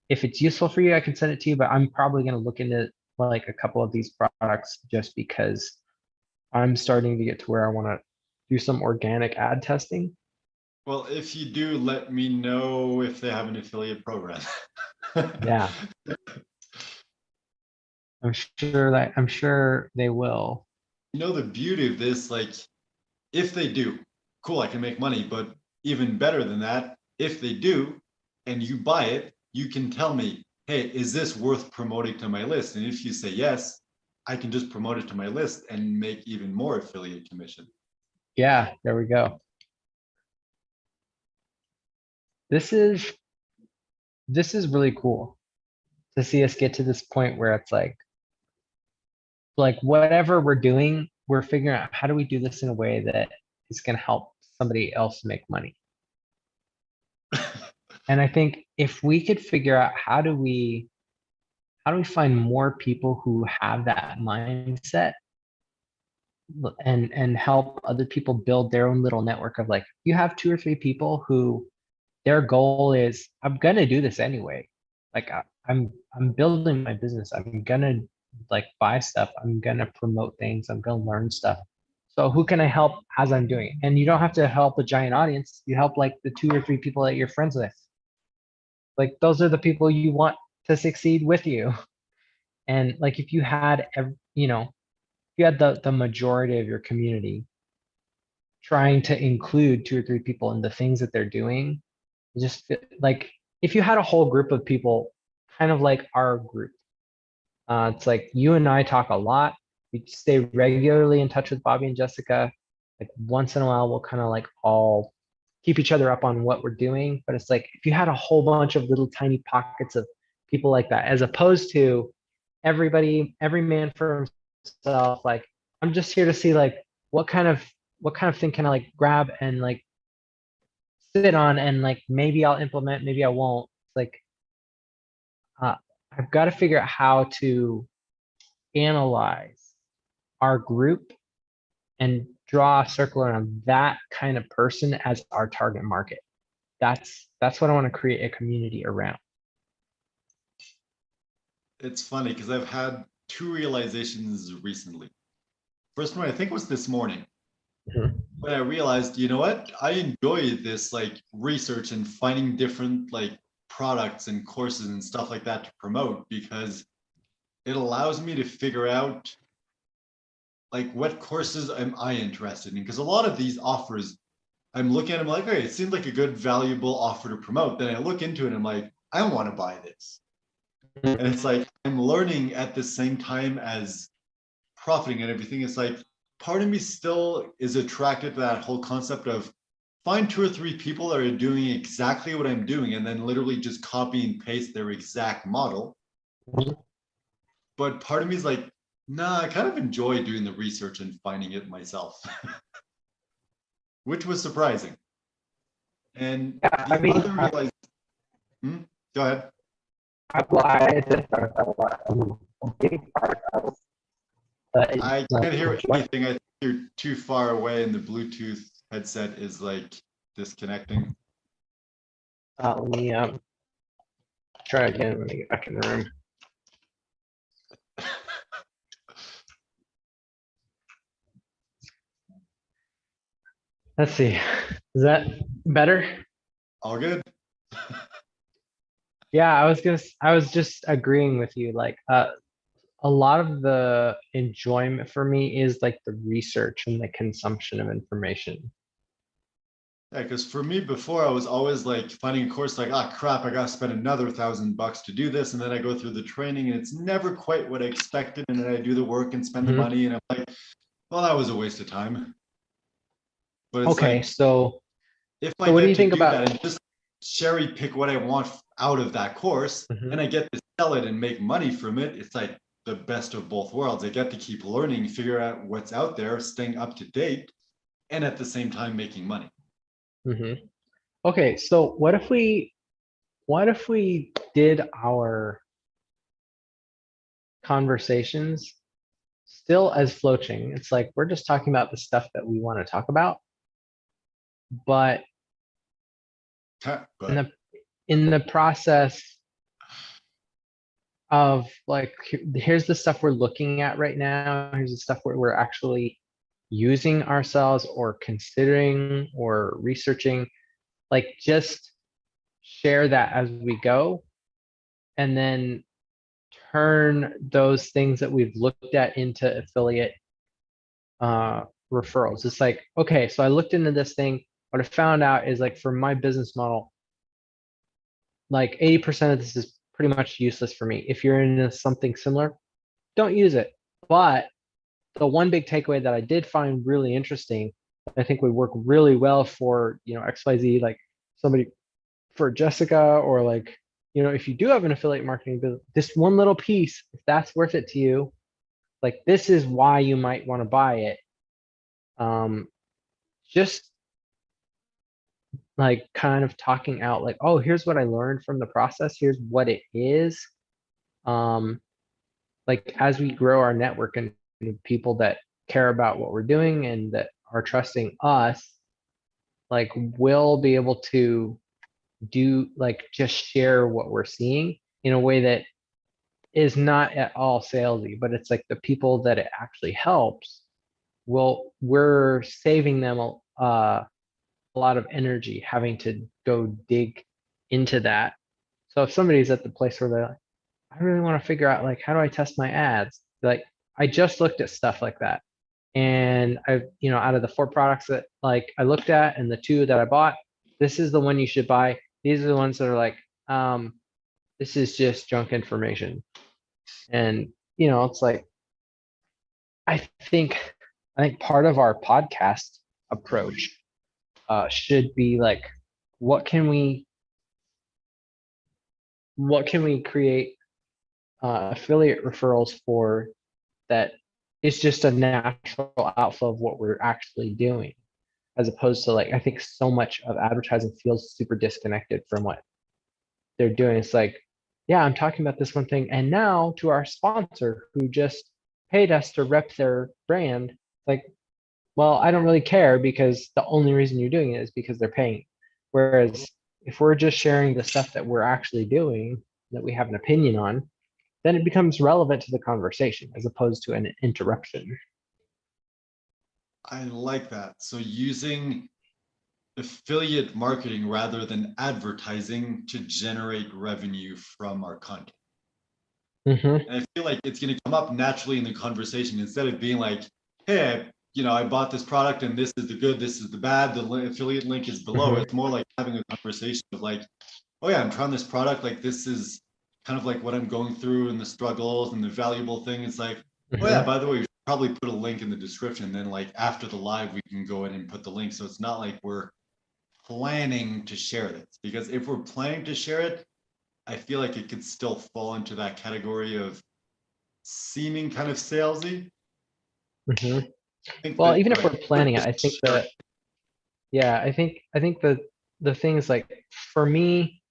if it's useful for you, I can send it to you, but I'm probably going to look into like a couple of these products, just because I'm starting to get to where I want to do some organic ad testing. Well, if you do, let me know if they have an affiliate program. Yeah. I'm sure they will. The beauty of this, like, if they do, cool, I can make money. But even better than that, if they do and you buy it, you can tell me, hey, is this worth promoting to my list? And if you say yes, I can just promote it to my list and make even more affiliate commission. Yeah, there we go. This is really cool to see us get to this point where it's like whatever we're doing, we're figuring out, how do we do this in a way that is going to help somebody else make money? And I think if we could figure out how do we find more people who have that mindset, and help other people build their own little network of, like, you have 2 or 3 people who their goal is, I'm gonna do this anyway. Like I'm building my business. I'm gonna like buy stuff. I'm gonna promote things. I'm gonna learn stuff. So who can I help as I'm doing it? And you don't have to help a giant audience. You help like the 2 or 3 people that you're friends with. Like, those are the people you want to succeed with you. And like, if you had, if you had the majority of your community trying to include 2 or 3 people in the things that they're doing, just like, if you had a whole group of people, kind of like our group, it's like you and I talk a lot. We stay regularly in touch with Bobby and Jessica. Like, once in a while, we'll kind of like all keep each other up on what we're doing. But it's like, if you had a whole bunch of little tiny pockets of people like that, as opposed to every man for himself. Like, I'm just here to see like what kind of thing can I like grab and like sit on and like, maybe I'll implement, maybe I won't. Like, I've got to figure out how to analyze our group and draw a circle around that kind of person as our target market. That's what I want to create a community around. It's funny because I've had two realizations recently. First one, I think was this morning. Mhm. When I realized, you know what, I enjoy this like research and finding different like products and courses and stuff like that to promote, because it allows me to figure out like what courses am I interested in, because a lot of these offers I'm looking at them like, okay, it seems like a good valuable offer to promote. Then I look into it and I'm like, I want to buy this. And it's like I'm learning at the same time as profiting and everything. It's like part of me still is attracted to that whole concept of find two or three people that are doing exactly what I'm doing and then literally just copy and paste their exact model. But part of me is like, nah, I kind of enjoy doing the research and finding it myself, which was surprising. And Yeah, the other realization, go ahead. I can't hear anything. I think you're too far away and the Bluetooth headset is like disconnecting. Let me try again when I get back in the room. Let's see. Is that better? All good. Yeah, I was just agreeing with you. Like, a lot of the enjoyment for me is like the research and the consumption of information. Yeah, because for me before I was always like finding a course like, ah, crap, I gotta spend another $1,000 to do this, and then I go through the training and it's never quite what I expected, and then I do the work and spend the Mhm. money, and I'm like, well, that was a waste of time. But it's Okay, like so if I what do get you to think do about? that and just cherry pick what I want out of that course, Mhm. and I get to sell it and make money from it, it's like the best of both worlds. I get to keep learning, figure out what's out there, staying up to date, and at the same time making money. Mhm. Okay, so what if we did our conversations still as floaching? It's like we're just talking about the stuff that we want to talk about, but in But the in the process of like, here's the stuff we're looking at right now, here's the stuff we're actually using ourselves or considering or researching, like just share that as we go, and then turn those things that we've looked at into affiliate referrals. It's like, okay, so I looked into this thing. What I found out is like for my business model, like 80% of this is pretty much useless for me. If you're into something similar, don't use it. But the one big takeaway that I did find really interesting, I think would work really well for, XYZ, like somebody, for Jessica, or like, if you do have an affiliate marketing business, this one little piece, if that's worth it to you, like this is why you might want to buy it. Just like kind of talking out like, oh, here's what I learned from the process. Here's what it is. Um, like as we grow our network and people that care about what we're doing and that are trusting us, like we'll be able to do like just share what we're seeing in a way that is not at all salesy, but it's like the people that it actually helps, well, we're saving them a lot of energy having to go dig into that. So if somebody's at the place where they're like, I really want to figure out like, how do I test my ads? Like, I just looked at stuff like that. And I've, out of the 4 products that like I looked at and the 2 that I bought, this is the one you should buy. These are the ones that are like, this is just junk information. And, it's like, I think, part of our podcast approach should be like, what can we create affiliate referrals for that is just a natural outflow of what we're actually doing. as opposed to like, I think so much of advertising feels super disconnected from what they're doing. It's like, yeah, I'm talking about this one thing. And now to our sponsor who just paid us to rep their brand, like, well, I don't really care because the only reason you're doing it is because they're paying. Whereas if we're just sharing the stuff that we're actually doing, that we have an opinion on, then it becomes relevant to the conversation as opposed to an interruption. I like that. So using affiliate marketing rather than advertising to generate revenue from our content. Mm-hmm. And I feel like it's going to come up naturally in the conversation instead of being like, hey, I bought this product and this is the good, this is the bad, the affiliate link is below. Mm-hmm. It's more like having a conversation of like, oh yeah, I'm trying this product. Like this is kind of like what I'm going through and the struggles and the valuable thing. It's like, oh yeah, by the way, you should probably put a link in the description. Then like after the live, we can go in and put the link. So it's not like we're planning to share this, because if we're planning to share it, I feel like it could still fall into that category of seeming kind of salesy. Mm-hmm. I think Well, that, even if we're like, planning it, I think that, yeah, I think the thing is like, for me,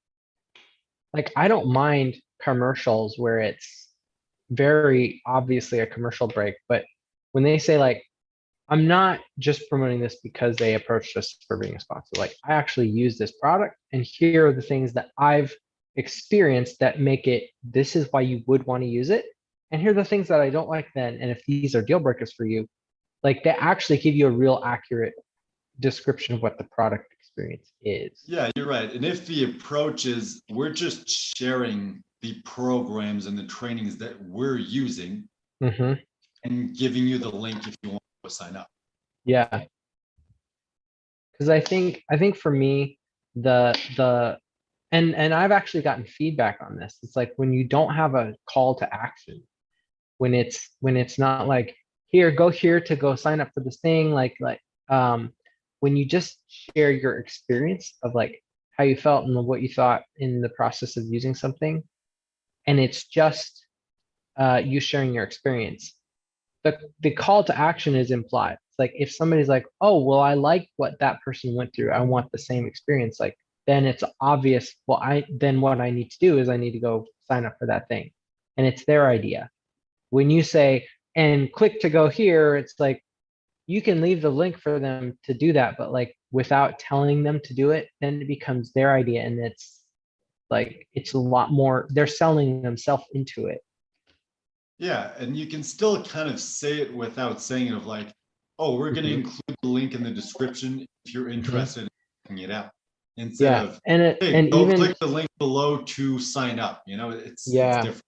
like I don't mind commercials where it's very obviously a commercial break, but when they say like, I'm not just promoting this because they approached us for being a sponsor. Like I actually use this product and here are the things that I've experienced that make it, this is why you would want to use it. And here are the things that I don't like then. And if these are deal breakers for you, like they actually give you a real accurate description of what the product experience is. yeah, you're right. And if the approach is we're just sharing the programs and the trainings that we're using Mm-hmm. and giving you the link if you want to sign up. Yeah. Because I think for me, and I've actually gotten feedback on this. It's like when you don't have a call to action, when it's not like, here, go here to go sign up for this thing, um when you just share your experience of like how you felt and what you thought in the process of using something, and it's just you sharing your experience, the call to action is implied. It's like if somebody's like, oh, well, I like what that person went through, I want the same experience, like then it's obvious, well, then what I need to do is I need to go sign up for that thing, and it's their idea. When you say, and click to go here, it's like you can leave the link for them to do that, but like without telling them to do it, then it becomes their idea, and it's like it's a lot more, they're selling themselves into it. Yeah, and you can still kind of say it without saying it of like, oh, we're going to Mhm. include the link in the description if you're Mhm. interested in checking it out. Instead Yeah, of, and hey, go even, click the link below to sign up. It's yeah, different.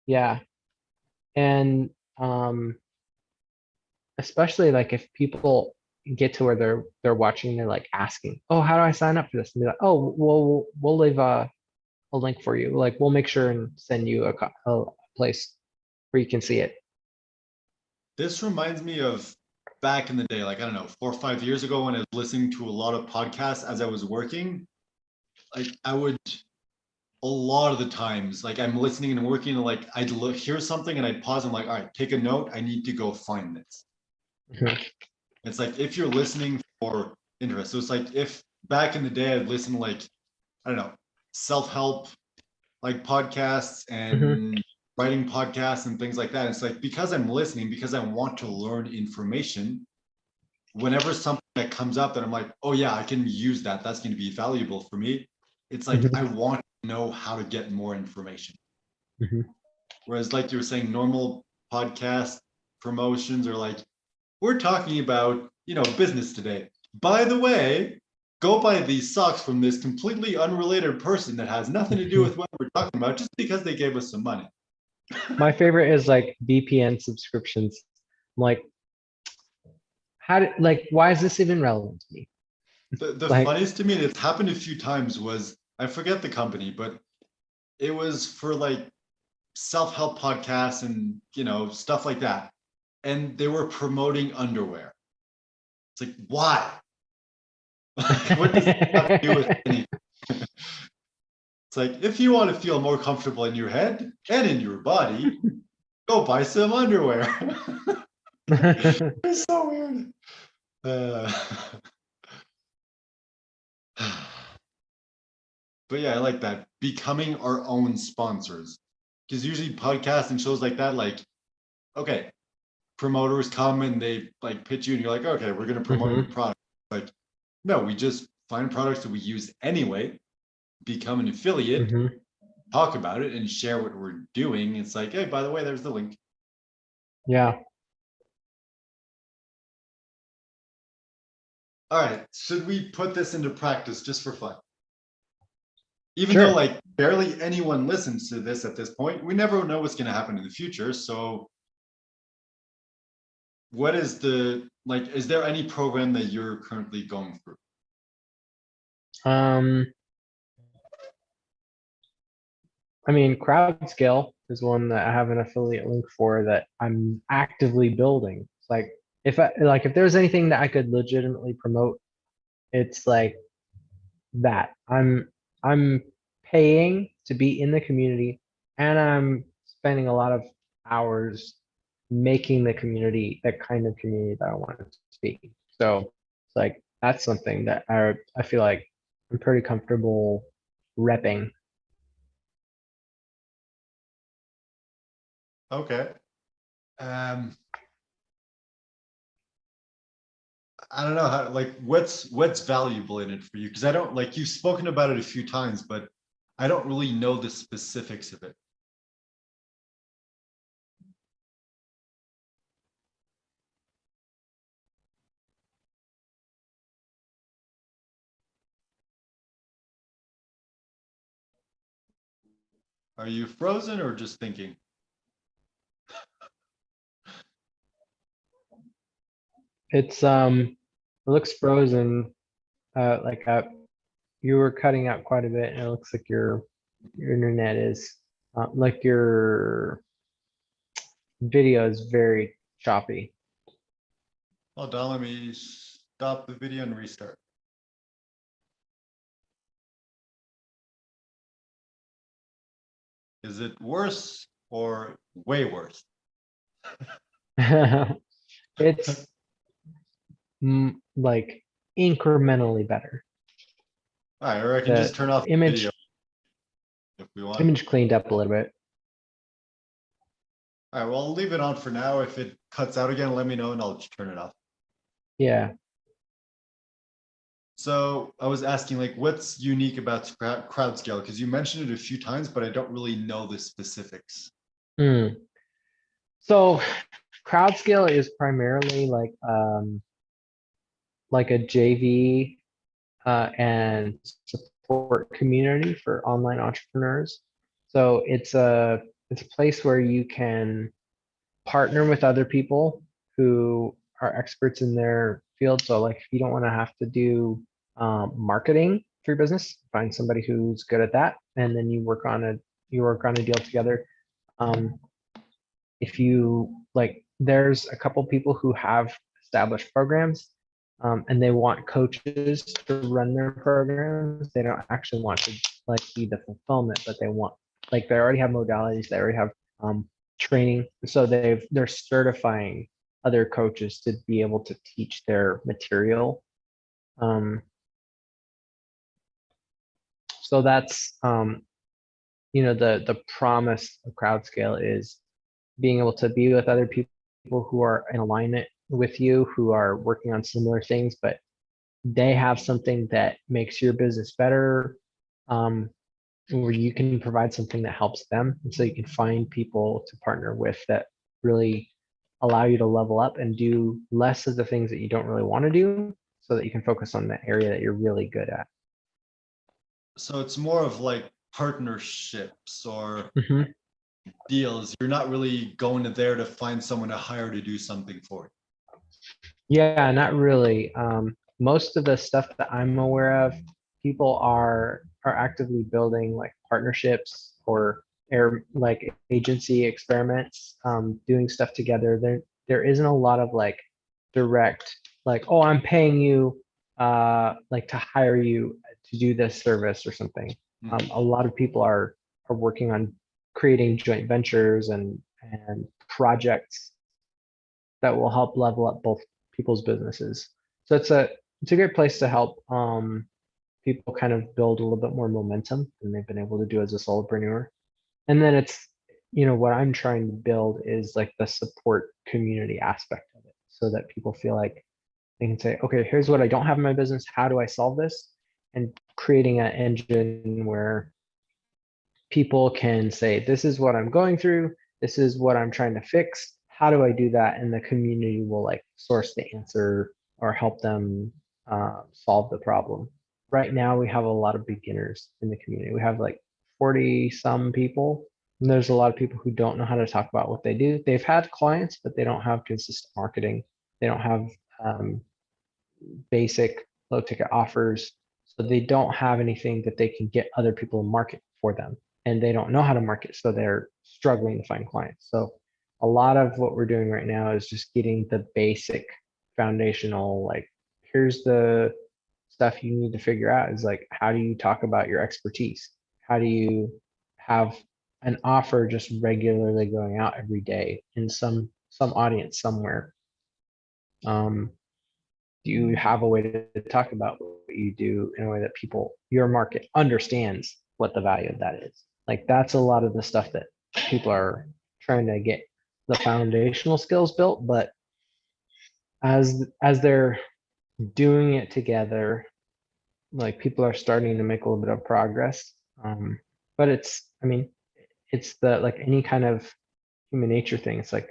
yeah, and especially like if people get to where they're watching, they're like asking, oh, how do I sign up for this? And be like, oh, well, we'll leave a link for you. Like we'll make sure and send you a place where you can see it. This reminds me of back in the day, like, I don't know, 4 or 5 years ago when I was listening to a lot of podcasts as I was working. Like, I would, a lot of the times, like, I'm listening and working, and like, I'd hear something and I'd pause. I'm like, all right, take a note. I need to go find this. Mhm. It's like if you're listening for interest. So it's like if back in the day I'd listen to like, I don't know, self-help like podcasts Mhm. and writing podcasts and things like that. It's like because I'm listening, because I want to learn information, whenever something that comes up that I'm like, oh yeah, I can use that. That's going to be valuable for me. It's like Mhm. I want to know how to get more information. Mhm. Whereas like you were saying, normal podcast promotions are like, we're talking about, business today. By the way, go buy these socks from this completely unrelated person that has nothing to do with what we're talking about just because they gave us some money. My favorite is like VPN subscriptions. I'm like, why is this even relevant to me? The Like, funniest to me, and it's happened a few times, was I forget the company, but it was for like self-help podcasts and stuff like that. And they were promoting underwear. It's like, why? What does it have to do with anything? It's like, if you want to feel more comfortable in your head and in your body, go buy some underwear. It's so weird. Uh, but yeah, I like that. Becoming our own sponsors. Because usually podcasts and shows like that, like, okay, promoters come and they like pitch you and you're like, okay, we're gonna promote your Mhm, product. Like, no, we just find products that we use anyway, become an affiliate, mhm. talk about it, and share what we're doing. It's like, hey, by the way, there's the link. Yeah, All right, should we put this into practice just for fun? Even though sure. like barely anyone listens to this at this point, we never know what's gonna happen in the future. So what is the like, is there any program that you're currently going through? Um, I mean, CrowdScale is one that I have an affiliate link for that I'm actively building. It's like if there's anything that I could legitimately promote, it's like that. I'm paying to be in the community and I'm spending a lot of hours making the community the kind of community that I want it to be. So it's like that's something that I feel like I'm pretty comfortable repping. Okay. Um, I don't know how, like, what's valuable in it for you? Because I don't like, you've spoken about it a few times, but I don't really know the specifics of it. Are you frozen or just thinking? It looks frozen. Like you were cutting out quite a bit, and it looks like your internet is like your video is very choppy. Hold on, let me stop the video and restart. Is it worse or way worse? It's like incrementally better. All right, or I can The just turn off the video if we want. image cleaned up a little bit. All right, well, I'll leave it on for now. If it cuts out again, let me know and I'll just turn it off. Yeah. So I was asking, like, what's unique about crowd scale? Because you mentioned it a few times, but I don't really know the specifics. Hmm. So crowd scale is primarily like a JV and support community for online entrepreneurs. So it's a place where you can partner with other people who are experts in their field. So like if you don't want to have to do marketing for your business, find somebody who's good at that, and then you work on a deal together. Um, if you like, there's a couple people who have established programs and they want coaches to run their programs. They don't actually want to like be the fulfillment, but they want like they already have modalities, they already have um, training. So they're certifying other coaches to be able to teach their material. Um, so that's the promise of CrowdScale is being able to be with other people who are in alignment with you, who are working on similar things, but they have something that makes your business better, where you can provide something that helps them. And so you can find people to partner with that really allow you to level up and do less of the things that you don't really want to do so that you can focus on the area that you're really good at. So it's more of like partnerships or Mhm. deals. You're not really going to there to find someone to hire to do something for you. Yeah, not really. Most of the stuff that I'm aware of, people are actively building like partnerships or like agency experiments, doing stuff together. There isn't a lot of like direct like, oh, I'm paying you like to hire you to do this service or something. A lot of people are working on creating joint ventures and projects that will help level up both people's businesses. So it's a great place to help people kind of build a little bit more momentum than they've been able to do as a solopreneur. And then it's, what I'm trying to build is like the support community aspect of it so that people feel like they can say, okay, here's what I don't have in my business. How do I solve this? And creating an engine where people can say, this is what I'm going through. This is what I'm trying to fix. How do I do that? And the community will like source the answer or help them solve the problem. Right now, we have a lot of beginners in the community. We have like 40 some people. And there's a lot of people who don't know how to talk about what they do. They've had clients, but they don't have consistent marketing. They don't have basic low ticket offers. So they don't have anything that they can get other people to market for them. And they don't know how to market. So they're struggling to find clients. So a lot of what we're doing right now is just getting the basic foundational, like, here's the stuff you need to figure out is like, how do you talk about your expertise? How do you have an offer just regularly going out every day in some audience somewhere? Do you have a way to talk about what you do in a way that your market understands what the value of that is? Like that's a lot of the stuff that people are trying to get the foundational skills built, but as they're doing it together, like people are starting to make a little bit of progress. But it's the like any kind of human nature thing. It's like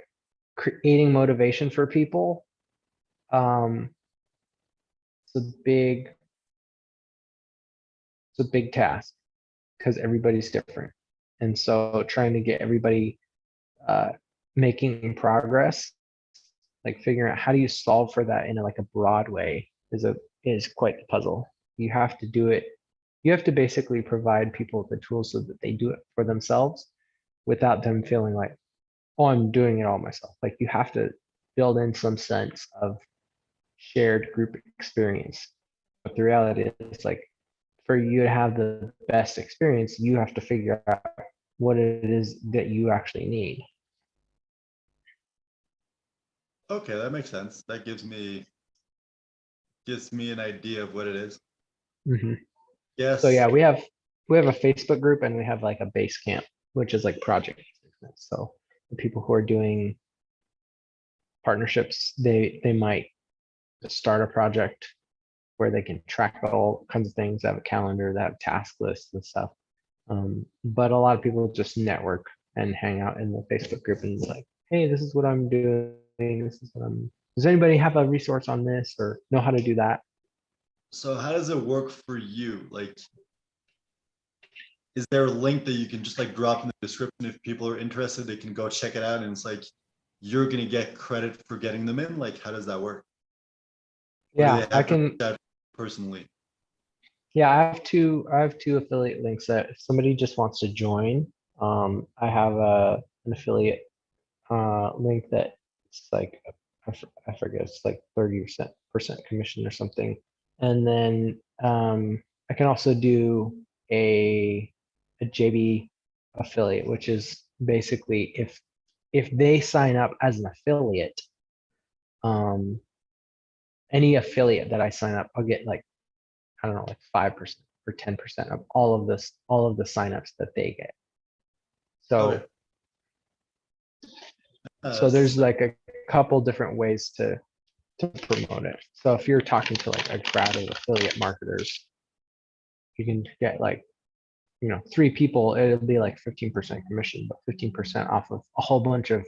creating motivation for people. It's a big task because everybody's different. And so trying to get everybody making progress, like figuring out how do you solve for that in a broad way is quite the puzzle. You have to do it. You have to basically provide people with the tools so that they do it for themselves without them feeling like, oh, I'm doing it all myself. Like you have to build in some sense of shared group experience. But the reality is like for you to have the best experience, you have to figure out what it is that you actually need. Okay, that makes sense. That gives me an idea of what it is. Mm-hmm. Yes. So yeah, we have a Facebook group and we have like a base camp, which is like project. So the people who are doing partnerships, they might start a project where they can track all kinds of things, have a calendar, that have task lists and stuff. But a lot of people just network and hang out in the Facebook group and be like, hey, this is what I'm doing. Does anybody have a resource on this or know how to do that? So how does it work for you? Like, is there a link that you can just like drop in the description if people are interested, they can go check it out and it's like, you're going to get credit for getting them in? Like, how does that work? Yeah, I can. Personally. Yeah, I have two affiliate links that if somebody just wants to join, I have an affiliate link that it's like I forget it's like 30% commission or something. And then I can also do a JB affiliate, which is basically if they sign up as an affiliate, any affiliate that I sign up, I'll get like I don't know, like 5% or 10% of all of the signups that they get. So, Okay. so there's like a couple different ways to promote it. So if you're talking to like a crowd of affiliate marketers, you can get like, 3 people, it'll be like 15% commission, but 15% off of a whole bunch of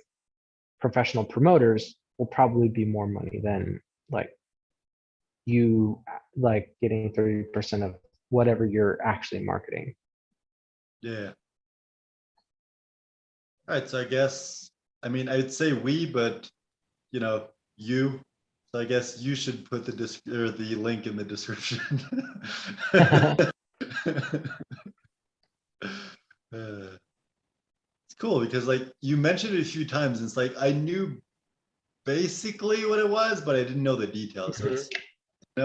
professional promoters will probably be more money than like you like getting 30% of whatever you're actually marketing. Yeah. All right. So I guess, I'd say we, but you. So I guess you should put the link in the description. It's cool because like you mentioned it a few times and it's like I knew basically what it was, but I didn't know the details. So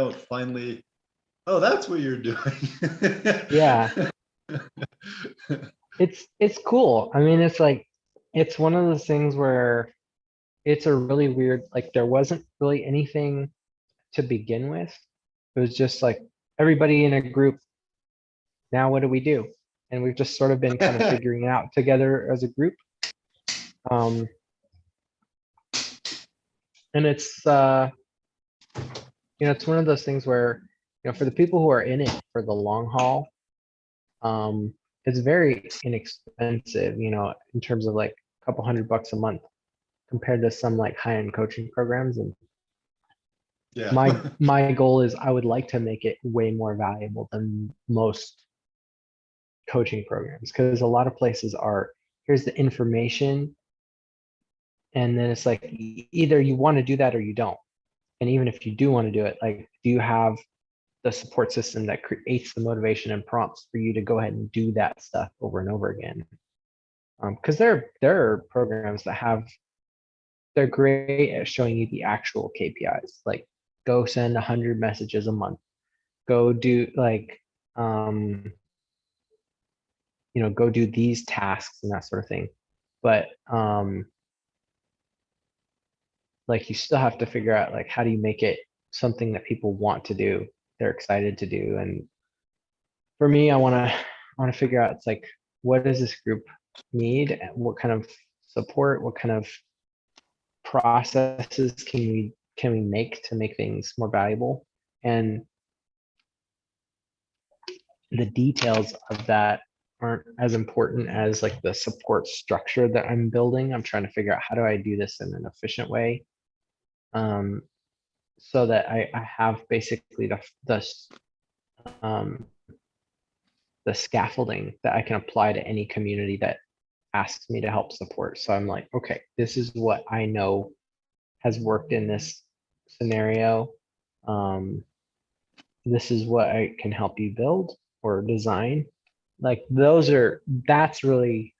it's finally, oh, that's what you're doing. Yeah. It's cool. I mean, it's like it's one of those things where it's a really weird, like there wasn't really anything to begin with. It was just like everybody in a group. Now what do we do? And we've just sort of been kind of figuring it out together as a group. And it's it's one of those things where, for the people who are in it for the long haul, it's very inexpensive, in terms of like a couple $100 a month compared to some like high-end coaching programs. And Yeah. my goal is I would like to make it way more valuable than most coaching programs, because a lot of places are, here's the information, and then it's like either you want to do that or you don't. And even if you do want to do it, like, do you have the support system that creates the motivation and prompts for you to go ahead and do that stuff over and over again? Because there are programs that they're great at showing you the actual KPIs, like go send 100 messages a month, go do like, go do these tasks and that sort of thing. But like, you still have to figure out, like, how do you make it something that people want to do, they're excited to do. And for me, I want to figure out, it's like, what does this group need? And what kind of support, what kind of processes can we make to make things more valuable? And the details of that aren't as important as like the support structure that I'm building. I'm trying to figure out, how do I do this in an efficient way, so that I have basically the scaffolding that I can apply to any community that asks me to help support. So I'm like, okay, this is what I know has worked in this scenario. This is what I can help you build or design. Like, that's really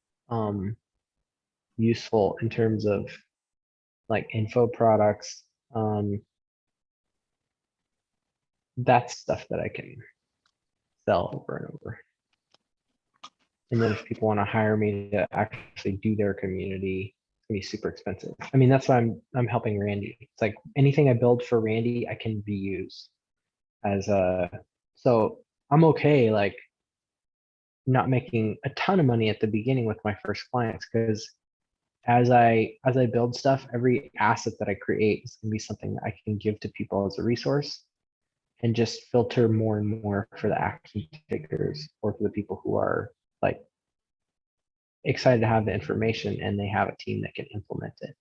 useful in terms of like info products. That's stuff that I can sell over and over. And then if people want to hire me to actually do their community, it's gonna be super expensive. I mean, that's why I'm helping Randy. It's like anything I build for Randy, I can reuse as so I'm okay, like, not making a ton of money at the beginning with my first clients, because as I build stuff, every asset that I create is gonna be something that I can give to people as a resource, and just filter more and more for the action takers, or for the people who are like excited to have the information and they have a team that can implement it.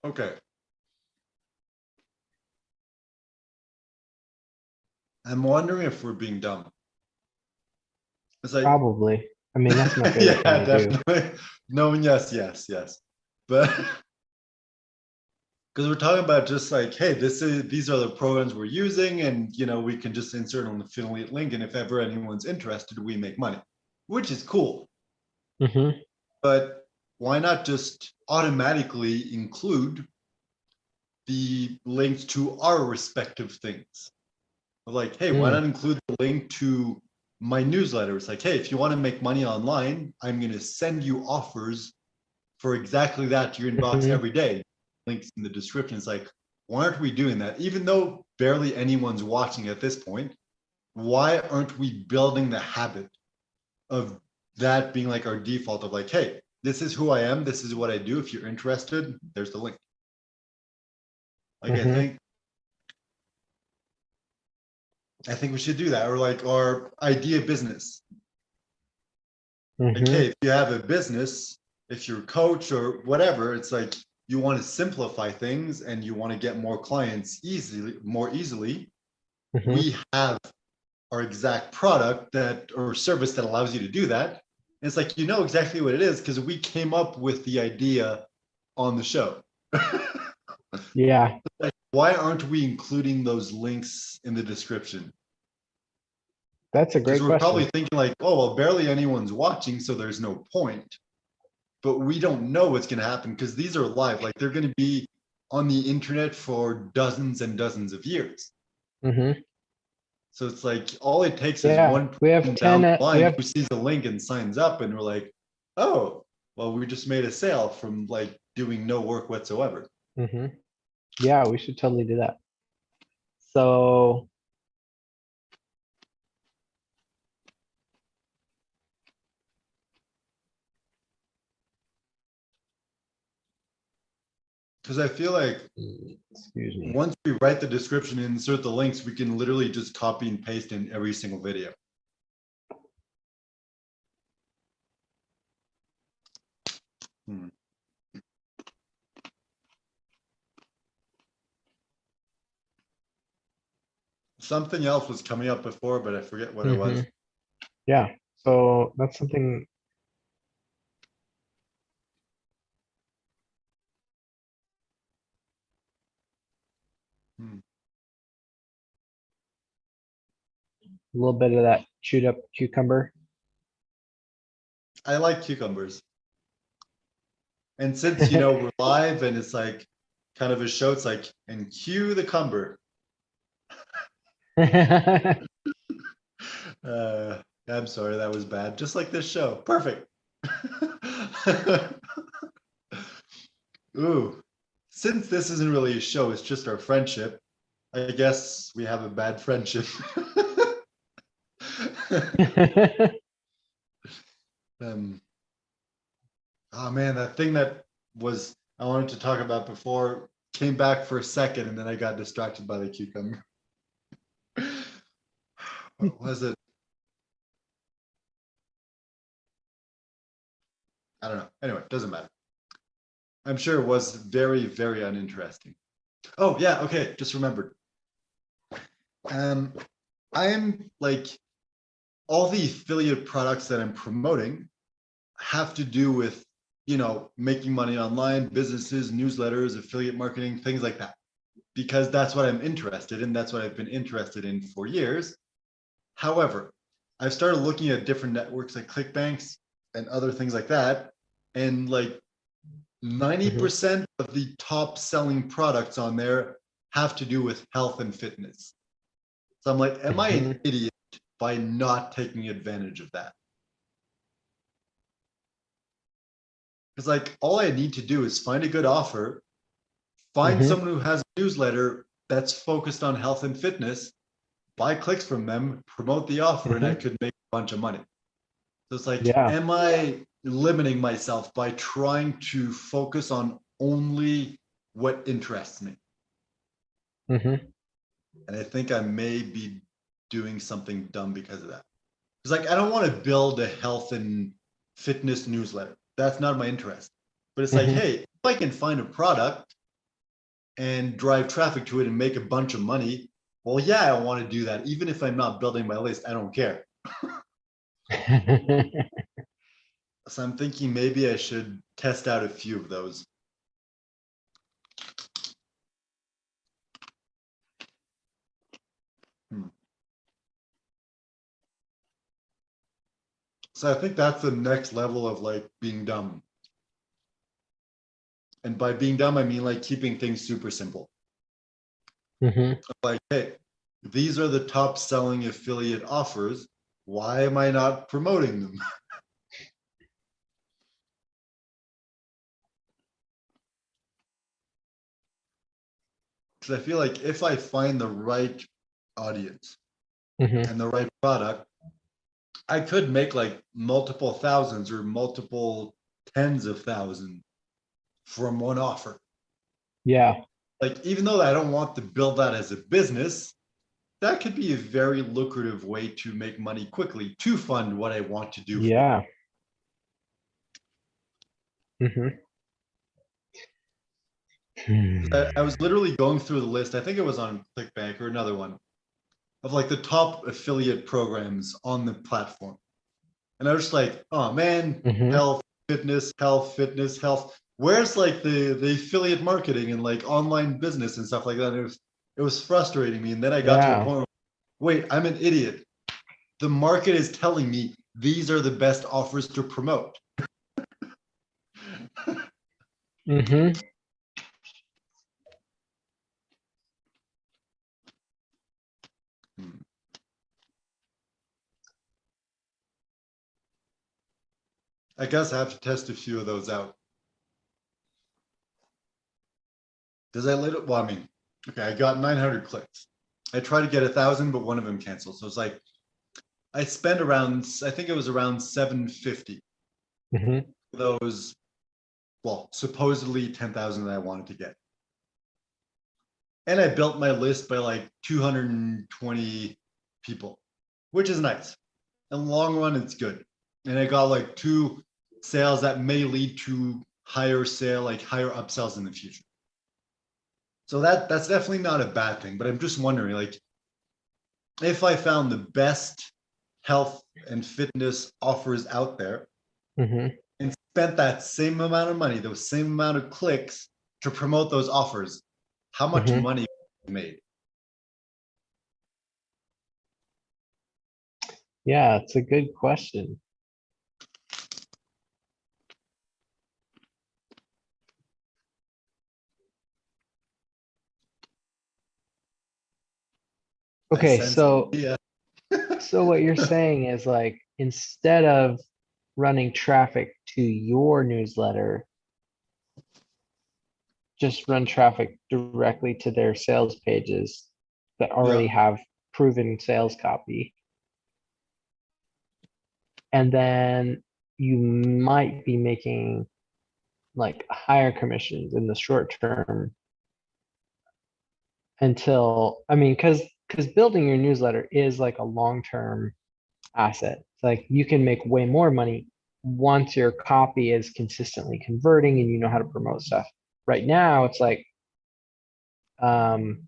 Okay. I'm wondering if we're being dumb. It's like, Probably. I mean, that's my favorite yeah, thing to do. definitely. No, yes. But because we're talking about just like, hey, these are the programs we're using, and we can just insert an affiliate link, and if ever anyone's interested, we make money, which is cool. But why not just automatically include the links to our respective things? Like, hey, why not include the link to my newsletter? It's like, hey, if you want to make money online, I'm going to send you offers for exactly that to your inbox every day. Links in the description. It's like, why aren't we doing that? Even though barely anyone's watching at this point, why aren't we building the habit of that being like our default of like, hey, this is who I am, this is what I do. If you're interested, there's the link. Like, I think we should do that. Or like our idea business. Like, hey, if you have a business, if you're a coach or whatever, it's like you want to simplify things and you want to get more clients more easily. We have our exact product or service that allows you to do that. And it's like, exactly what it is, because we came up with the idea on the show. Yeah. Like, why aren't we including those links in the description? That's a great question. Because we're probably thinking like, oh, well, barely anyone's watching, so there's no point. But we don't know what's going to happen, because these are live. Like, they're going to be on the internet for dozens and dozens of years. So it's like, all it takes is Yeah, one we have person down 10, the we line have, who sees a link and signs up, and we're like, oh, well, we just made a sale from like doing no work whatsoever. mhm. Yeah, we should totally do that. So, Because I feel like excuse me. once we write the description and insert the links, we can literally just copy and paste in every single video. Something else was coming up before, but I forget what it was. Mhm. Yeah, so that's something. Hmm. A little bit of that chewed up cucumber. I like cucumbers. And since, we're live and it's like kind of a show, it's like, and cue the cumber. I'm sorry, that was bad. Just like this show. Perfect. Ooh, since this isn't really a show, it's just our friendship. I guess we have a bad friendship. um, oh man, that thing that was I wanted to talk about before came back for a second, and then I got distracted by the cucumber. What was it? I don't know. Anyway, doesn't matter. I'm sure it was very, very uninteresting. Oh yeah, okay, just remembered. I am like, all the affiliate products that I'm promoting have to do with, making money online, businesses, newsletters, affiliate marketing, things like that, because that's what I'm interested in. That's what I've been interested in for years. However, I've started looking at different networks like ClickBanks and other things like that. And like 90% of the top selling products on there have to do with health and fitness. So I'm like, am I an idiot by not taking advantage of that? Because like, all I need to do is find a good offer, find someone who has a newsletter that's focused on health and fitness, buy clicks from them, promote the offer, and I could make a bunch of money. So it's like, Yeah. am I limiting myself by trying to focus on only what interests me? Mhm. And I think I may be doing something dumb because of that. It's like, I don't want to build a health and fitness newsletter. That's not my interest. But it's like, Mhm. hey, if I can find a product and drive traffic to it and make a bunch of money, well, yeah, I want to do that. Even if I'm not building my list, I don't care. So I'm thinking maybe I should test out a few of those. So I think that's the next level of like being dumb. And by being dumb, I mean like keeping things super simple. Mhm. Like, hey, these are the top selling affiliate offers. Why am I not promoting them? Because I feel like if I find the right audience Mhm. and the right product, I could make like multiple thousands or multiple tens of thousands from one offer. Yeah. Like, even though I don't want to build that as a business, that could be a very lucrative way to make money quickly to fund what I want to do. Yeah. Mhm. I was literally going through the list. I think it was on ClickBank or another one of like the top affiliate programs on the platform. And I was just like, oh man, Mhm. health, fitness, health, fitness, health. Where's like the affiliate marketing and like online business and stuff like that? It was frustrating me. And then I got to a Yeah. point where, wait, I'm an idiot. The market is telling me these are the best offers to promote. Mhm. I guess I have to test a few of those out. Does I later, well, I mean, okay, I got 900 clicks. I tried to get 1,000, but one of them canceled. So it's like, I spent around, I think it was around 750 Mhm. for those, well, supposedly 10,000 that I wanted to get. And I built my list by like 220 people, which is nice. In the long run, it's good. And I got like 2 sales that may lead to higher sale, like higher upsells in the future. So that's definitely not a bad thing, but I'm just wondering, like, if I found the best health and fitness offers out there Mhm. and spent that same amount of money, those same amount of clicks to promote those offers, how much Mhm. money made? Yeah, it's a good question. I Okay, sense, so yeah, what you're saying is like instead of running traffic to your newsletter, just run traffic directly to their sales pages that already yeah, have proven sales copy. And then you might be making like higher commissions in the short term until, I mean, because building your newsletter is like a long-term asset. Like you can make way more money once your copy is consistently converting and you know how to promote stuff. Right now, it's like um,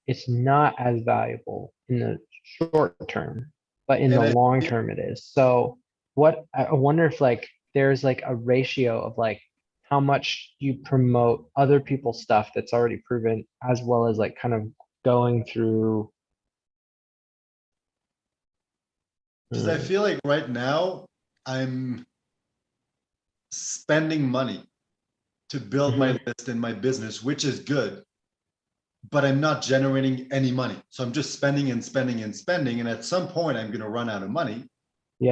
it's not as valuable in the short term, but in the and I, long term it is. So what I wonder if like there's like a ratio of like how much you promote other people's stuff that's already proven as well as like kind of going through because I feel like right now I'm spending money to build my Mhm, list in my business, which is good, but I'm not generating any money. So I'm just spending and spending and spending. And at some point, I'm going to run out of money.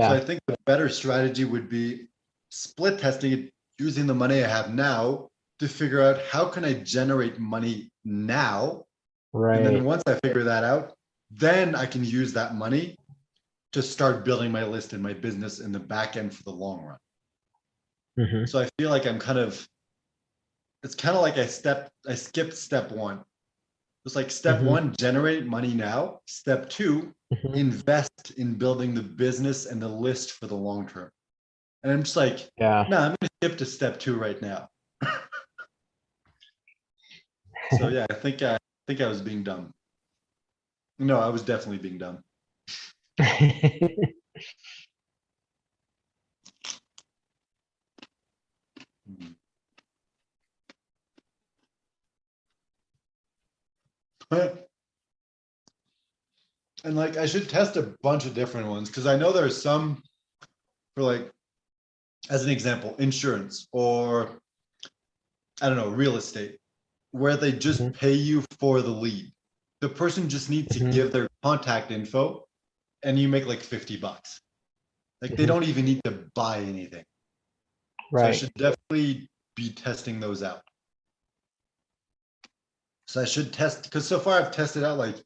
So I yeah, think the better strategy would be split testing it using the money I have now to figure out how can I generate money now. And then right. once I figure that out, then I can use that money to start building my list and my business in the back end for the long run. Mhm, So I feel like I'm kind of, it's kind of like I skipped step one. It's like step mhm, one, generate money now. Step two, mhm. invest in building the business and the list for the long term. And I'm just like, Yeah. no, I'm gonna skip to step two right now. So yeah, I think I was being dumb. No, I was definitely being dumb. Mhm. And like I should test a bunch of different ones because I know there's some for like, as an example, insurance or I don't know, real estate, where they just Mhm, pay you for the lead. The person just needs to mhm, give their contact info and you make like 50 bucks. Like they mhm. don't even need to buy anything. So I Right. should definitely be testing those out. So I should test because so far I've tested out like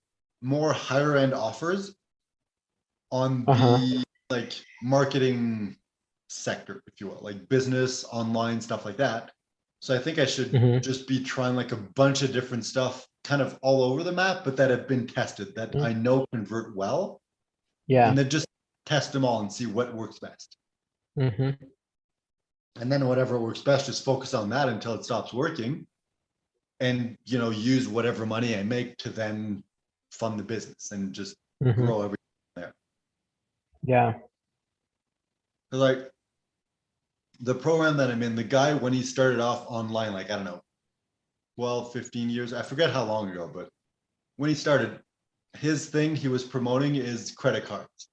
more higher end offers on Uh-huh. the like marketing sector, if you will, like business, online, stuff like that. So I think I should Mhm, just be trying like a bunch of different stuff kind of all over the map, but that have been tested that mhm. I know convert well, and Yeah. then just test them all and see what works best. Mhm, And then whatever works best, just focus on that until it stops working and use whatever money I make to then fund the business and just mhm. grow everything there. Yeah. Like the program that I'm in, the guy when he started off online, like I don't know, 12, 15 years, I forget how long ago, but when he started, his thing he was promoting is credit cards.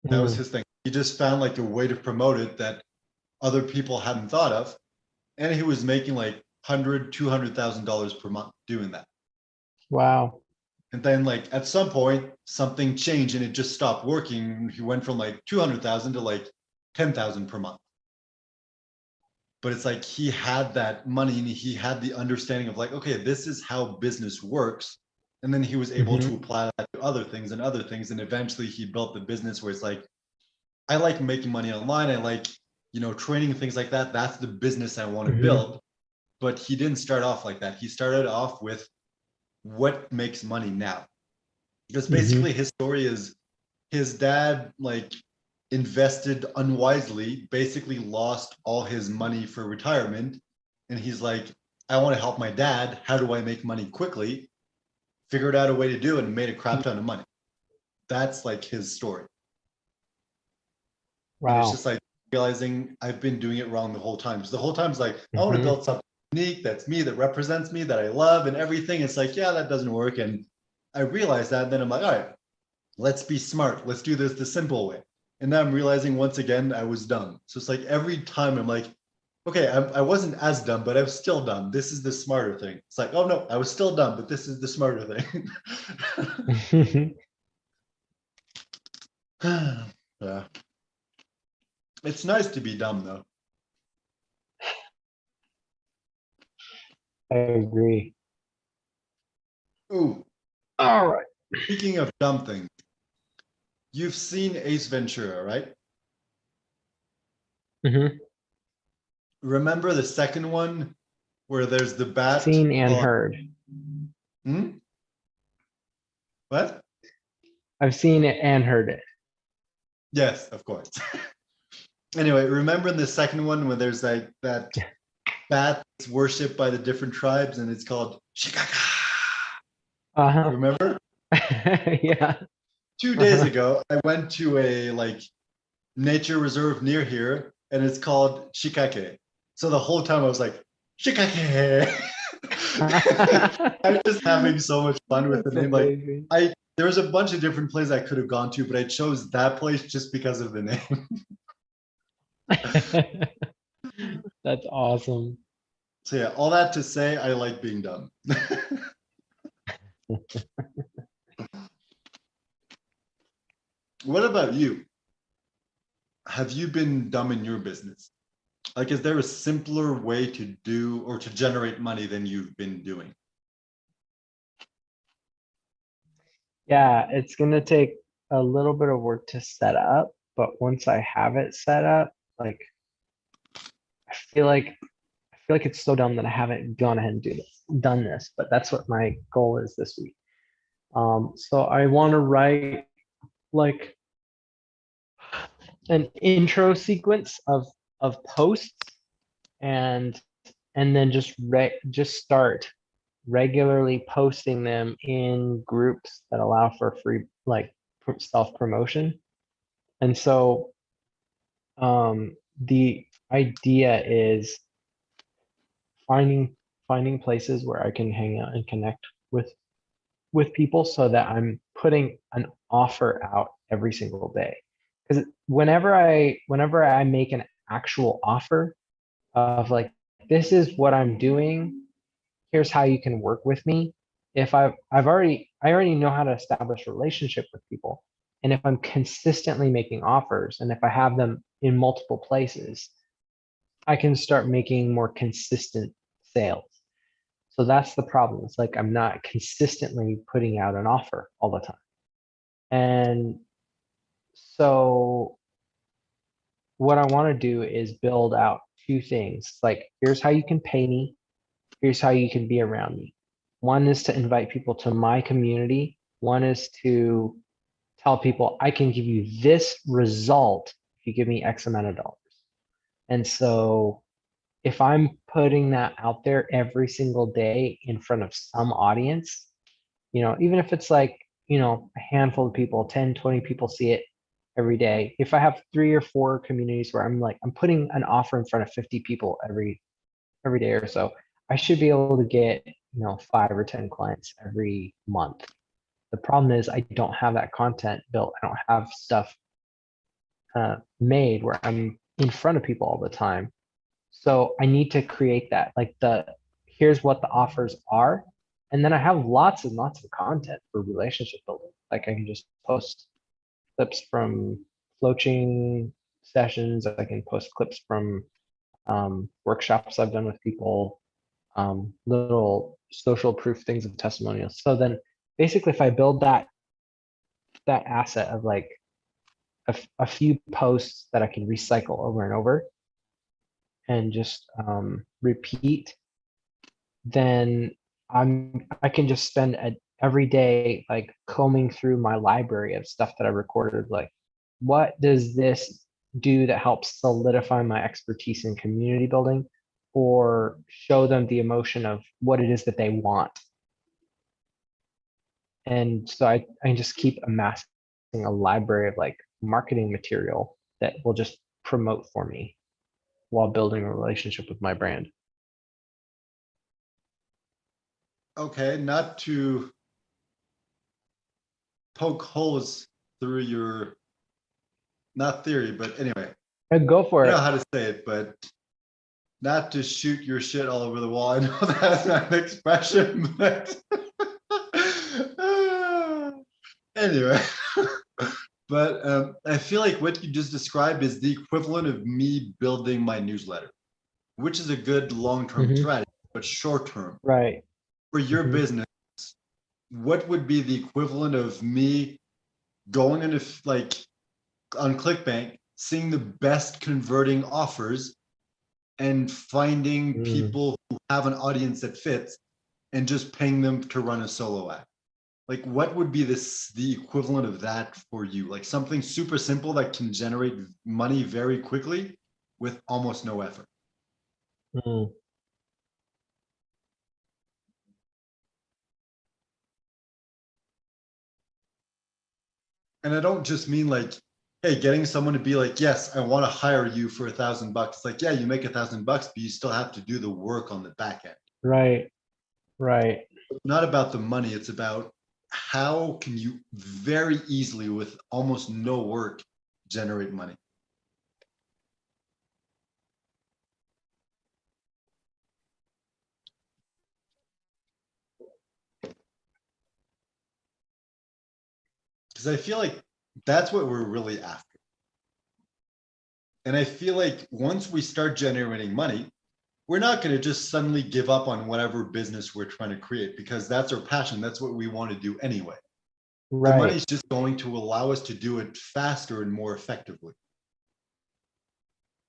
That was Mm. his thing. He just found like a way to promote it that other people hadn't thought of. And he was making like $100,000, $200,000 per month doing that. Wow. And then like at some point, something changed and it just stopped working. He went from like 200,000 to like 10,000 per month. But it's like he had that money and he had the understanding of like, okay, this is how business works. And then he was able to apply that to other things and other things. And eventually he built the business where it's like, I like making money online. I like, training and things like that. That's the business I want to build. But he didn't start off like that. He started off with what makes money now. Because basically his story is his dad like invested unwisely, basically lost all his money for retirement. And he's like, I want to help my dad. How do I make money quickly? Figured out a way to do it and made a crap ton of money. That's like his story. And it's Wow. just like realizing I've been doing it wrong the whole time. Because the whole time it's like, I want to build something unique that's me, that represents me, that I love and everything. It's like, yeah, that doesn't work. And I realized that. And then I'm like, all right, let's be smart. Let's do this the simple way. And now I'm realizing once again, I was dumb. So it's like every time I'm like, okay, I wasn't as dumb, but I was still dumb. This is the smarter thing. It's like, oh no, I was still dumb, but this is the smarter thing. Yeah. It's nice to be dumb though. I agree. Ooh, All right. speaking of dumb things, you've seen Ace Ventura, right? Remember the second one where there's the bat? Seen and heard. What? I've seen it and heard it. Yes, of course. Anyway, remember in the second one when there's like that bat that's worshipped by the different tribes and it's called Shikaka. Remember? Yeah. 2 days ago, I went to a like nature reserve near here and it's called Shikake. So the whole time I was like, Shikake. I'm just having so much fun with the name. Like there was a bunch of different places I could have gone to, but I chose that place just because of the name. That's awesome. So yeah, all that to say, I like being dumb. What about you? Have you been dumb in your business? Like, is there a simpler way to do or to generate money than you've been doing? Yeah, it's gonna take a little bit of work to set up, but once I have it set up, like I feel like it's so dumb that I haven't gone ahead and done this, but that's what my goal is this week. So I want to write like an intro sequence of posts and then just start regularly posting them in groups that allow for free like self-promotion. And so the idea is finding places where I can hang out and connect with people so that I'm putting an offer out every single day. Because whenever I make an actual offer of like, this is what I'm doing, here's how you can work with me. If I already know how to establish a relationship with people. And if I'm consistently making offers and if I have them in multiple places, I can start making more consistent sales. So that's the problem. It's like I'm not consistently putting out an offer all the time. And so what I want to do is build out two things. Like, here's how you can pay me. Here's how you can be around me. One is to invite people to my community. One is to tell people I can give you this result if you give me X amount of dollars. And so if I'm putting that out there every single day in front of some audience, even if it's like, a handful of people, 10, 20 people see it every day. If I have 3 or 4 communities where I'm putting an offer in front of 50 people every day or so, I should be able to get, 5 or 10 clients every month. The problem is I don't have that content built. I don't have stuff made where I'm in front of people all the time. So I need to create that, like here's what the offers are. And then I have lots and lots of content for relationship building. Like I can just post clips from coaching sessions. I can post clips from workshops I've done with people, little social proof things of testimonials. So then basically if I build that asset of like a few posts that I can recycle over and over and just repeat, then I can just spend every day like combing through my library of stuff that I recorded. Like, what does this do that helps solidify my expertise in community building, or show them the emotion of what it is that they want? And so I just keep amassing a library of like marketing material that will just promote for me while building a relationship with my brand. Okay, not to poke holes through your, not theory, but anyway, Go for I it. don't know how to say it, but not to shoot your shit all over the wall. I know that's not an expression, but anyway. But I feel like what you just described is the equivalent of me building my newsletter, which is a good long-term Mhm. strategy, but short-term Right. for your Mhm. business, what would be the equivalent of me going into like on ClickBank, seeing the best converting offers and finding Mm. people who have an audience that fits and just paying them to run a solo ad? Like what would be the equivalent of that for you? Like something super simple that can generate money very quickly with almost no effort. Mm. And I don't just mean like, hey, getting someone to be like, yes, I want to hire you for $1,000. It's like, yeah, you make $1,000, but you still have to do the work on the back end. Right. Right. It's not about the money. It's about how can you very easily with almost no work generate money. Because I feel like that's what we're really after. And I feel like once we start generating money, we're not going to just suddenly give up on whatever business we're trying to create because that's our passion. That's what we want to do anyway. The money Right. is just going to allow us to do it faster and more effectively.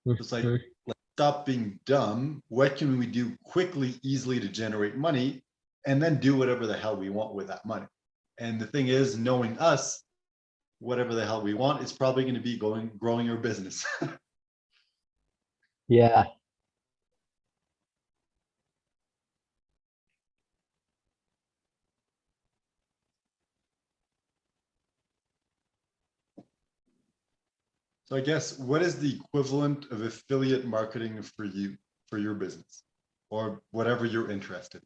It's like, Mhm. let's stop being dumb. What can we do quickly, easily to generate money and then do whatever the hell we want with that money? And the thing is, knowing us, whatever the hell we want is probably going to be growing your business. Yeah. So I guess what is the equivalent of affiliate marketing for you, for your business or whatever you're interested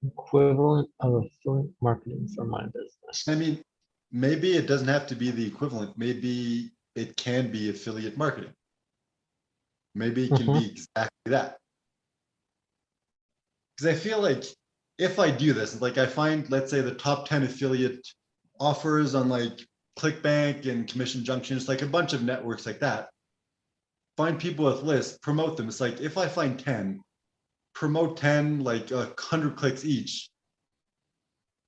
Equivalent of affiliate marketing for my in? business. I mean, maybe it doesn't have to be the equivalent. Maybe it can be affiliate marketing. Maybe it can Mhm. be exactly that. Because I feel like if I do this, like I find, let's say the top 10 affiliate offers on like ClickBank and Commission Junction, it's like a bunch of networks like that. Find people with lists, promote them. It's like if I find 10, promote 10, like 100 clicks each,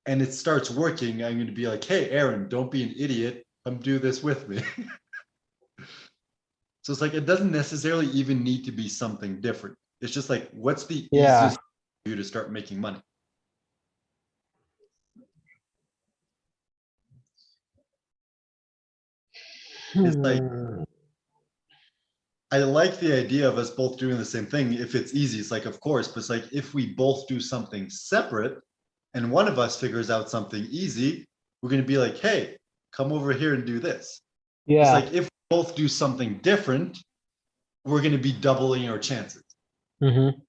and it starts working, I'm going to be like, hey, Aaron, don't be an idiot. Come do this with me. So it's like, it doesn't necessarily even need to be something different. It's just like, what's the Yeah. easiest for you to start making money? It's like, Hmm. I like the idea of us both doing the same thing. If it's easy, it's like, of course, but it's like, if we both do something separate and one of us figures out something easy, we're going to be like, hey, come over here and do this. It's Yeah. like, if we both do something different, we're going to be doubling our chances. Mhm.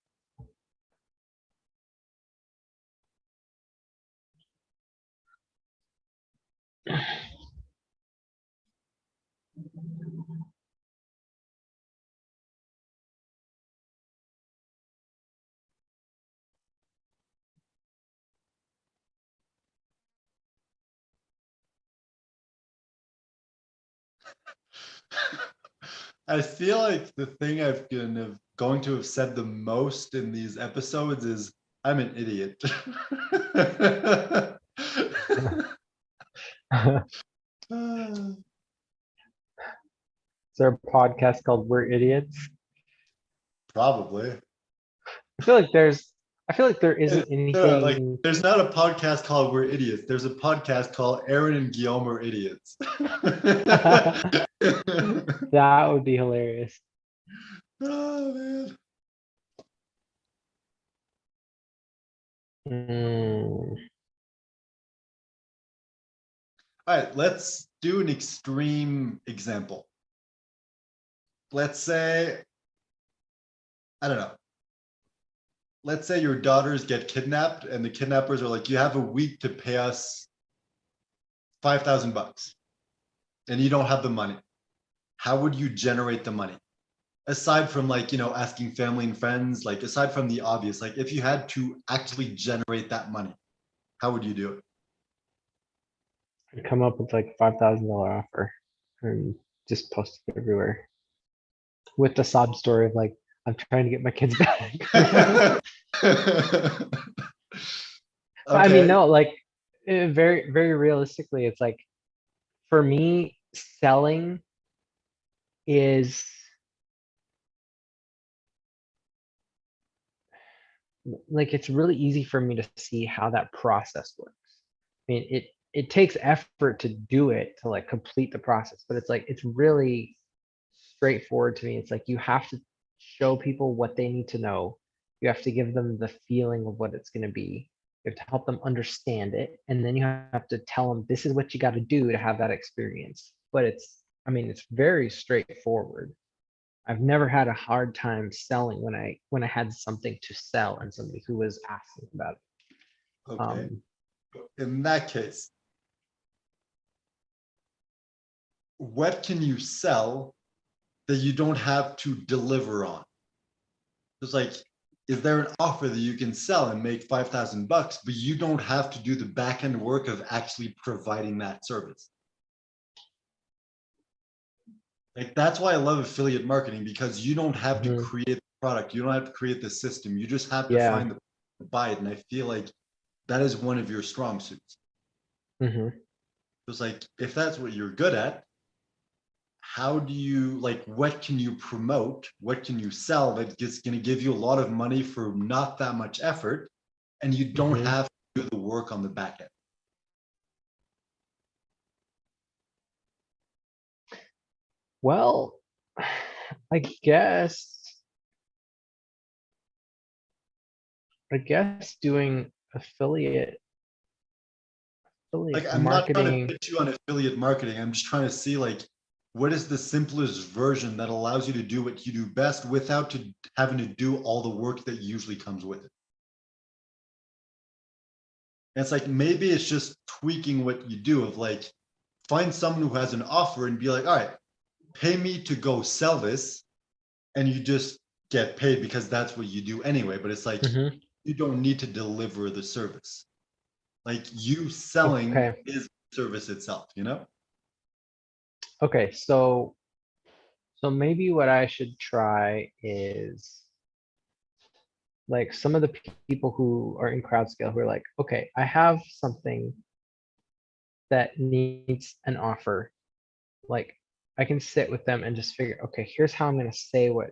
I feel like the thing I've going to have said the most in these episodes is I'm an idiot. Is there a podcast called We're Idiots? Probably. I feel like there isn't No, like, anything. there's not a podcast called We're Idiots. There's a podcast called Aaron and Guillaume are idiots. That would be hilarious. Oh man. Mm, All right, let's do an extreme example. Let's say, I don't know. Let's say your daughters get kidnapped and the kidnappers are like, you have a week to pay us $5,000 and you don't have the money. How would you generate the money? Aside from like, asking family and friends, like aside from the obvious, like if you had to actually generate that money, how would you do it? I'd come up with like $5,000 offer and just post it everywhere with the sob story of like, I'm trying to get my kids back. I mean, Okay. no, like very, very realistically, it's like for me, selling is like it's really easy for me to see how that process works. I mean, it takes effort to do it, to like complete the process, but it's like it's really straightforward to me. It's like you have to show people what they need to know. You have to give them the feeling of what it's going to be. You have to help them understand it, and then you have to tell them this is what you got to do to have that experience. But I mean, it's very straightforward. I've never had a hard time selling when I had something to sell and somebody who was asking about it. Okay. In that case, what can you sell that you don't have to deliver on? It's like, is there an offer that you can sell and make $5,000, but you don't have to do the back end work of actually providing that service? Like, that's why I love affiliate marketing, because you don't have to Mhm. create the product. You don't have to create the system. You just have to Yeah. find the buy it. And I feel like that is one of your strong suits. Hmm. It's like, if that's what you're good at, how do you, like, what can you promote? What can you sell that's going to give you a lot of money for not that much effort, and you don't Hmm. have to do the work on the back end? Well, I guess doing affiliate Like, I'm not trying to marketing. pitch you on affiliate marketing. I'm just trying to see, like, what is the simplest version that allows you to do what you do best without having to do all the work that usually comes with it. And it's like, maybe it's just tweaking what you do, of like, find someone who has an offer and be like, all right, pay me to go sell this, and you just get paid because that's what you do anyway. But it's like, Mhm. you don't need to deliver the service. Like, you selling Okay. is the service itself, you know? Okay. So maybe what I should try is like some of the people who are in crowd scale who are like, okay, I have something that needs an offer. Like I can sit with them and just figure, okay, here's how I'm going to say what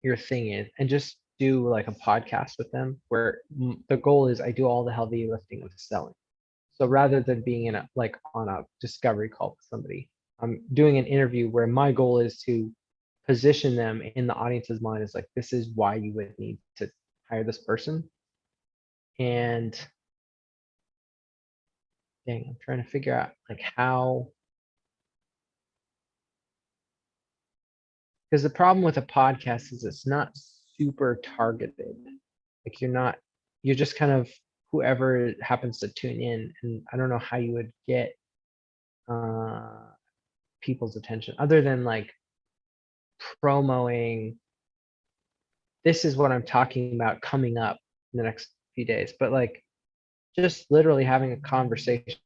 your thing is, and just do like a podcast with them where the goal is I do all the heavy lifting of selling. So rather than being in a like on a discovery call with somebody, I'm doing an interview where my goal is to position them in the audience's mind as like, this is why you would need to hire this person. And dang, I'm trying to figure out like how, because the problem with a podcast is it's not super targeted. Like you're just kind of whoever happens to tune in. And I don't know how you would get people's attention other than like promoting, this is what I'm talking about coming up in the next few days. But like just literally having a conversation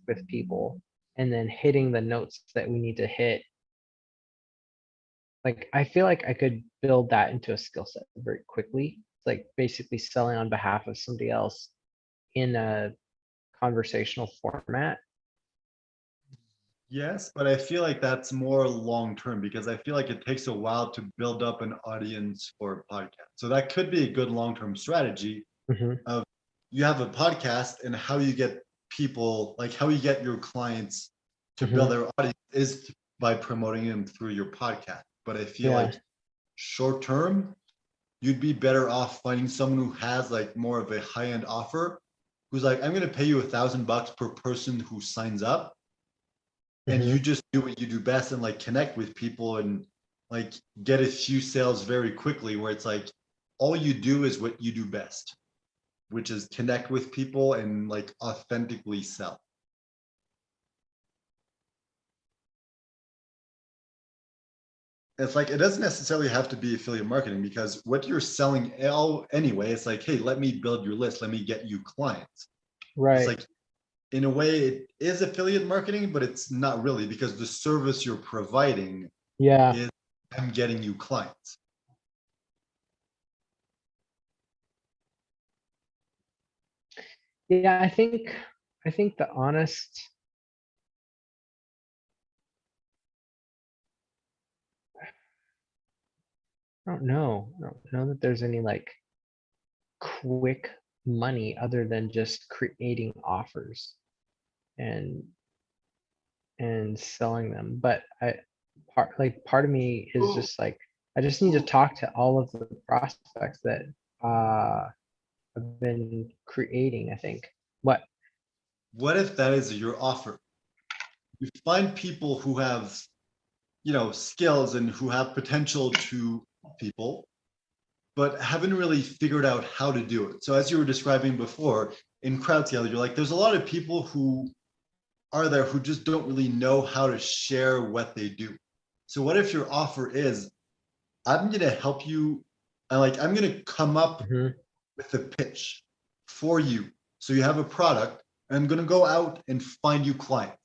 with people and then hitting the notes that we need to hit. Like, I feel like I could build that into a skill set very quickly. It's like basically selling on behalf of somebody else in a conversational format. Yes, but I feel like that's more long-term because I feel like it takes a while to build up an audience for a podcast. So that could be a good long-term strategy Mhm. of you have a podcast and how you get people, like how you get your clients to build Mhm. their audience is by promoting them through your podcast. But I feel Yeah. like short term, you'd be better off finding someone who has like more of a high-end offer, who's like, I'm gonna pay you $1,000 per person who signs up. And you Mhm. just do what you do best and like connect with people and like get a few sales very quickly, where it's like all you do is what you do best, which is connect with people and like authentically sell. It's like it doesn't necessarily have to be affiliate marketing because what you're selling anyway, it's like, hey, let me build your list, let me get you clients. It's Right. like in a way it is affiliate marketing, but it's not really because the service you're providing Yeah. is I'm getting you clients. Yeah, I think the honest, I don't know. I don't know that there's any like quick money other than just creating offers and selling them. But part of me is just like, I just need to talk to all of the prospects that I've been creating, I think. What? What if that is your offer? You find people who have, skills and who have potential to help people, but haven't really figured out how to do it. So as you were describing before, in crowd scale, you're like, there's a lot of people who are there who just don't really know how to share what they do. So what if your offer is, I'm gonna help you, and like I'm gonna come up Mhm. with a pitch for you. So you have a product, and I'm gonna go out and find you clients.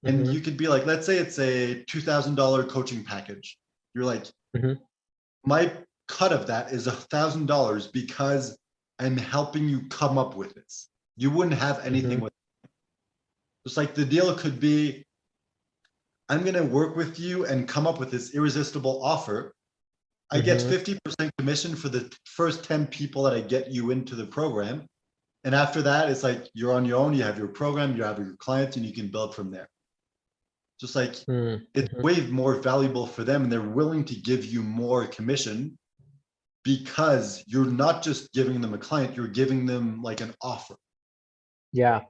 And Mhm. you could be like, let's say it's a $2,000 coaching package. You're like, Mhm. my cut of that is $1,000 because I'm helping you come up with this. You wouldn't have anything Mhm. with it. It's like the deal could be, I'm going to work with you and come up with this irresistible offer. I get Mhm. 50% commission for the first 10 people that I get you into the program. And after that, it's like you're on your own, you have your program, you have your clients, and you can build from there. Just like Mhm. it's way more valuable for them and they're willing to give you more commission because you're not just giving them a client, you're giving them like an offer. Yeah.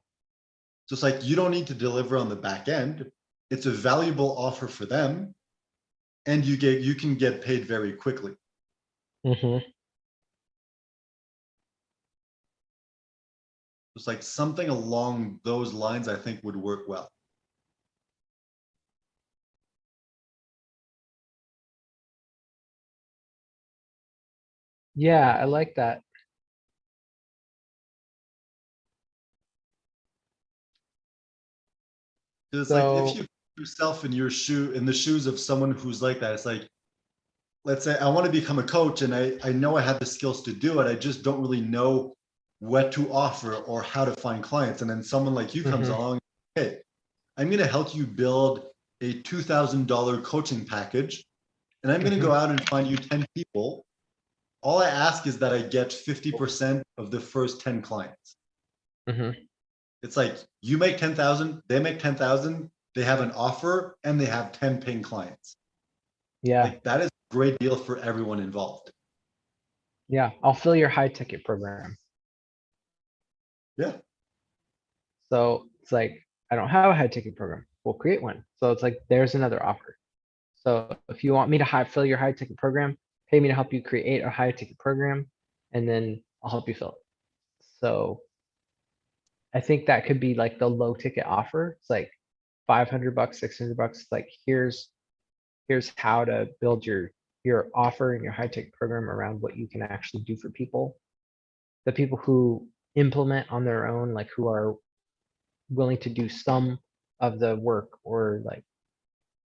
Just like you don't need to deliver on the back end. It's a valuable offer for them and you can get paid very quickly. Mhm. It's like something along those lines I think would work well. Yeah, I like that. It's like if So, you put yourself in in the shoes of someone who's like that, it's like, let's say I want to become a coach and I know I have the skills to do it. I just don't really know what to offer or how to find clients. And then someone like you comes mhm. along, hey, I'm going to help you build a $2,000 coaching package. And I'm going to go Mhm. out and find you 10 people. All I ask is that I get 50% of the first 10 clients. Mhm. It's like you make 10,000, they make 10,000, they have an offer and they have 10 paying clients. Yeah. Like that is a great deal for everyone involved. Yeah. I'll fill your high ticket program. Yeah. So it's like, I don't have a high ticket program. We'll create one. So it's like, there's another offer. So if you want me to fill your high ticket program, pay me to help you create a high ticket program, and then I'll help you fill it. So I think that could be like the low ticket offer. It's like $500, $600. Like here's how to build your offer and your high ticket program around what you can actually do for people. The people who implement on their own, like who are willing to do some of the work or like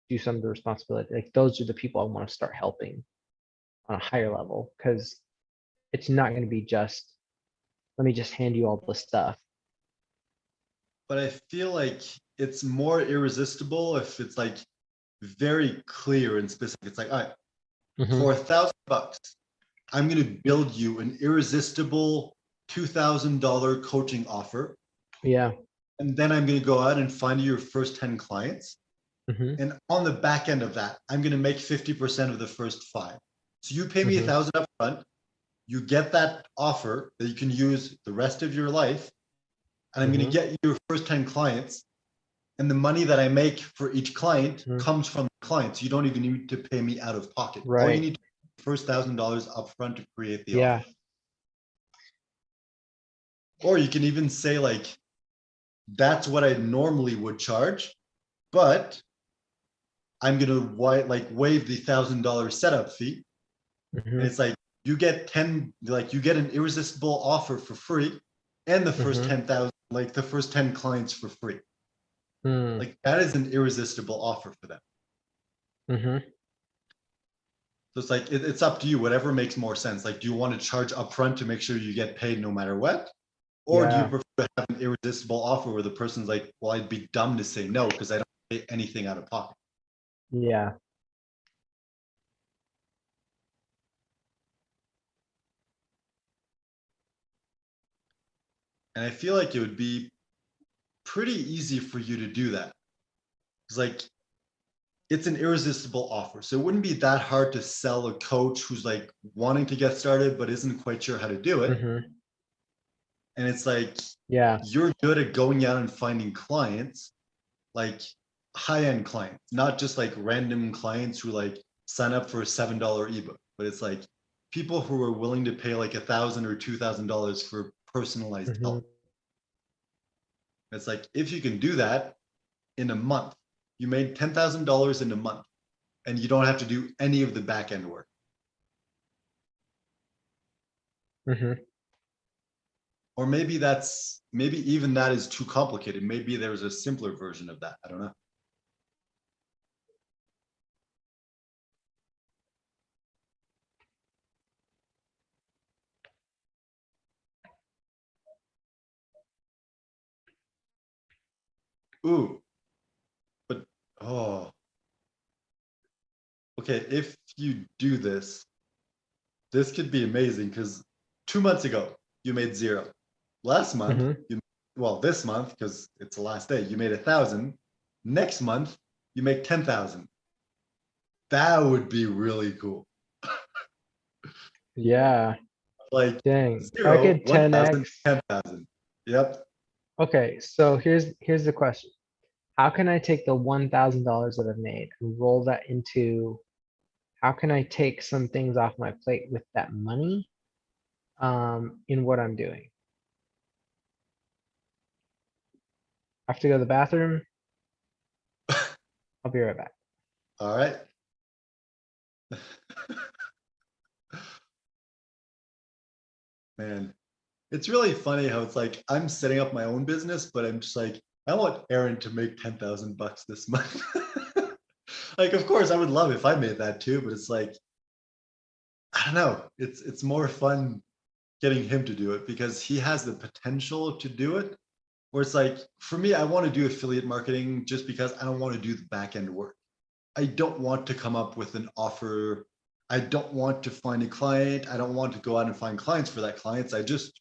do some of the responsibility. Like those are the people I want to start helping on a higher level because it's not going to be just, let me just hand you all the stuff. But I feel like it's more irresistible if it's like very clear and specific. It's like, all right, Mhm. for $1,000, I'm gonna build you an irresistible $2,000 coaching offer. Yeah. And then I'm gonna go out and find you your first 10 clients. Mhm. And on the back end of that, I'm gonna make 50% of the first 5. So you pay me Mhm. 1,000 up front, you get that offer that you can use the rest of your life, and I'm gonna Mhm. get you your first 10 clients. And the money that I make for each client Mhm. comes from the client. So you don't even need to pay me out of pocket. All you Right. need to pay the first $1,000 upfront to create the Yeah. offer. Or you can even say like, that's what I normally would charge, but I'm gonna waive the $1,000 setup fee. And Mhm. it's like you get 10, like you get an irresistible offer for free, and the first Mhm. 10,000, like the first 10 clients for free. Mm. Like that is an irresistible offer for them. Mhm. So it's like it's up to you, whatever makes more sense. Like, do you want to charge upfront to make sure you get paid no matter what? Or do you Yeah. prefer to have an irresistible offer where the person's like, well, I'd be dumb to say no because I don't pay anything out of pocket. Yeah. And I feel like it would be pretty easy for you to do that. It's like it's an irresistible offer. So it wouldn't be that hard to sell a coach who's like wanting to get started but isn't quite sure how to do it. Mhm. And it's like Yeah. you're good at going out and finding clients, like high-end clients, not just like random clients who like sign up for a $7 ebook, but it's like people who are willing to pay like $1,000 or $2,000 for personalized Mhm. help. It's like if you can do that in a month, you made $10,000 in a month, and you don't have to do any of the back end work. Mhm. Or maybe even that is too complicated. Maybe there's a simpler version of that. I don't know. Ooh, but oh, okay. If you do this, this could be amazing because 2 months ago you made 0. Last month Mhm. well, this month because it's the last day, you made 1,000. Next month you make 10,000. That would be really cool. Yeah. Like Dang. If I 0, could 1,000, 10x. 10,000. Yep. Okay, so here's the question. How can I take the $1,000 that I've made and roll that into, how can I take some things off my plate with that money in what I'm doing? I have to go to the bathroom. I'll be right back. All right. Man, it's really funny how it's like I'm setting up my own business, but I'm just like, I want Aaron to make 10,000 bucks this month. Like, of course, I would love if I made that too, but it's like, I don't know. It's more fun getting him to do it because he has the potential to do it. Where it's like, for me, I want to do affiliate marketing just because I don't want to do the back end work. I don't want to come up with an offer. I don't want to find a client. I don't want to go out and find clients for that clients. I just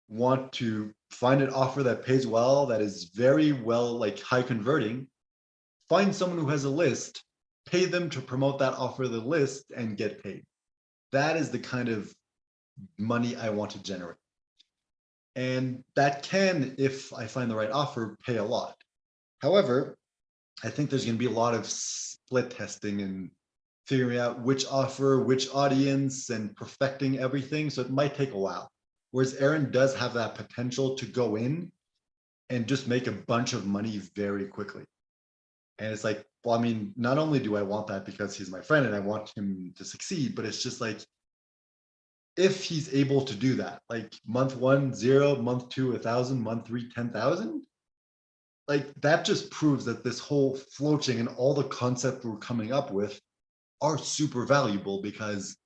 want to find an offer that pays well, that is very well, like high converting, find someone who has a list, pay them to promote that offer, the list, and get paid. That is the kind of money I want to generate. And that can, if I find the right offer, pay a lot. However, I think there's going to be a lot of split testing and figuring out which offer, which audience, and perfecting everything. So it might take a while. Whereas Aaron does have that potential to go in and just make a bunch of money very quickly. And it's like, well, I mean, not only do I want that because he's my friend and I want him to succeed, but it's just like, if he's able to do that, like month 1, 0, month 2, 1,000, month 3, 10,000, like that just proves that this whole floating and all the concept we're coming up with are super valuable because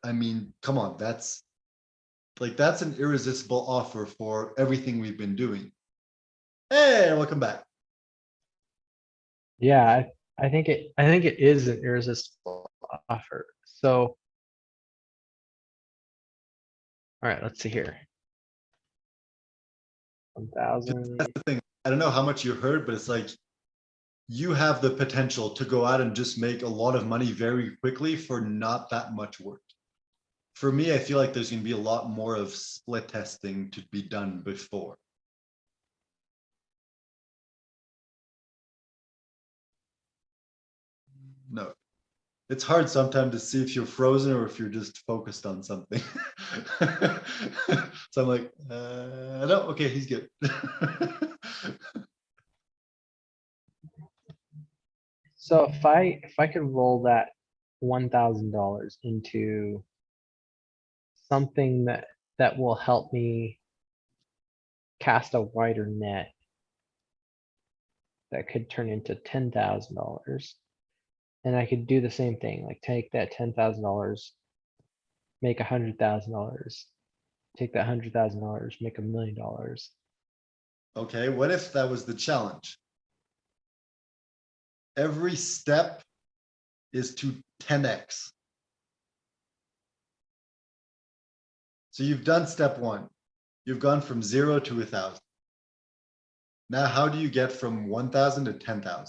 I mean, come on, that's an irresistible offer for everything we've been doing. Hey, welcome back. Yeah, I think it is an irresistible offer. So, all right, let's see here. 1,000. That's the thing. I don't know how much you heard, but it's like you have the potential to go out and just make a lot of money very quickly for not that much work. For me, I feel like there's going to be a lot more of split testing to be done before. No, it's hard sometimes to see if you're frozen or if you're just focused on something. So I'm like, no, okay, he's good. So if I could roll that $1,000 into something that will help me cast a wider net, that could turn into $10,000, and I could do the same thing, like take that $10,000, make $100,000, take that $100,000, make $1 million. Okay, what if that was the challenge? Every step is to 10x. So you've done step one. You've gone from 0 to 1,000. Now, how do you get from 1,000 to 10,000?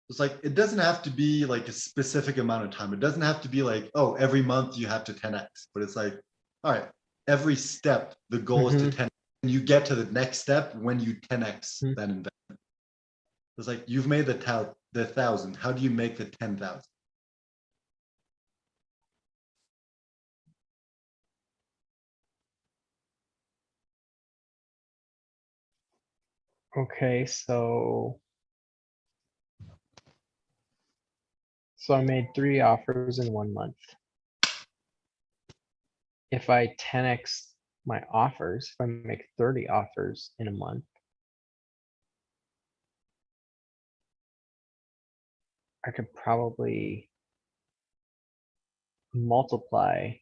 It's like, it doesn't have to be like a specific amount of time. It doesn't have to be like, oh, every month you have to 10x, but it's like, all right, every step, the goal is to 10, and you get to the next step when you 10x that investment. It's like, you've made the 1,000. How do you make the 10,000? Okay, so I made 3 offers in 1 month. If I 10x my offers, if I make 30 offers in a month, I could probably multiply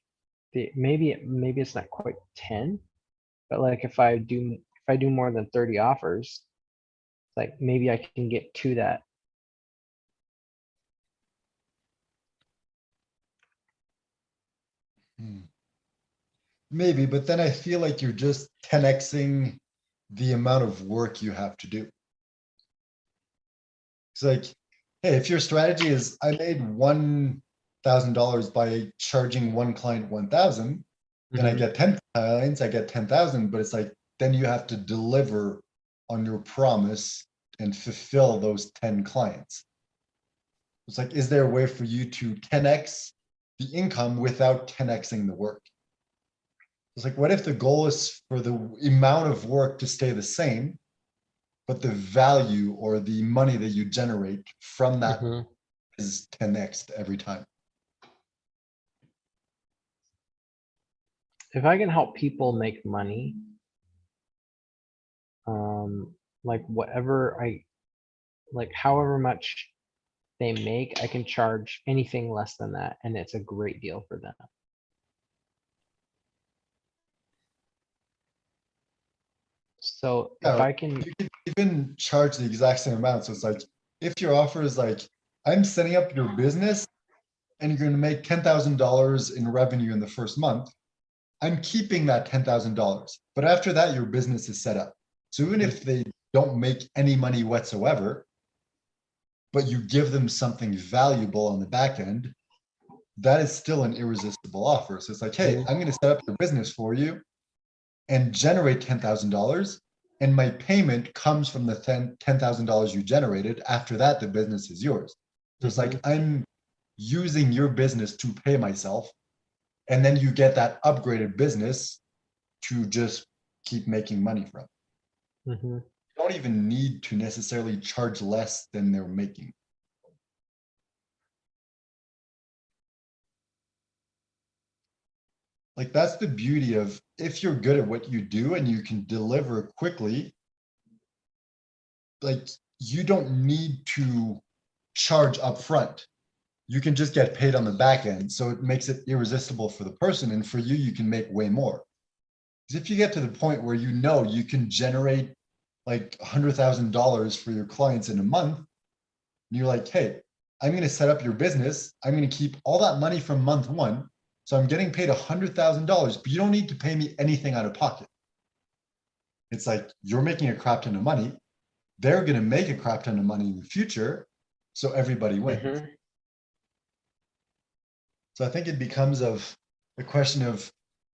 the, maybe it's not quite 10, but like if I do more than 30 offers, like maybe I can get to that. Maybe, but then I feel like you're just 10xing the amount of work you have to do. It's like, hey, if your strategy is I made $1,000 by charging one client 1,000, then I get 10 clients, I get 10,000, but it's like, then you have to deliver on your promise and fulfill those 10 clients. It's like, is there a way for you to 10x the income without 10xing the work? It's like, what if the goal is for the amount of work to stay the same, but the value or the money that you generate from that is 10x every time? If I can help people make money, like however much they make, I can charge anything less than that, and it's a great deal for them. So Yeah, if I can, you can even charge the exact same amount. So it's like, if your offer is like, I'm setting up your business and you're going to make $10,000 in revenue in the first month, I'm keeping that $10,000. But after that, your business is set up. So even if they don't make any money whatsoever, but you give them something valuable on the back end, that is still an irresistible offer. So it's like, hey, I'm going to set up your business for you and generate $10,000. And my payment comes from the $10,000 you generated. After that, the business is yours. So it's like, I'm using your business to pay myself. And then you get that upgraded business to just keep making money from. You don't even need to necessarily charge less than they're making. Like, that's the beauty of, if you're good at what you do and you can deliver quickly, like, you don't need to charge upfront. You can just get paid on the back end. So it makes it irresistible for the person. And for you, you can make way more. Because if you get to the point where you know you can generate like $100,000 for your clients in a month, and you're like, hey, I'm going to set up your business. I'm going to keep all that money from month one. So I'm getting paid $100,000, but you don't need to pay me anything out of pocket. It's like you're making a crap ton of money. They're going to make a crap ton of money in the future. So everybody wins. Mhm. So I think it becomes of a question of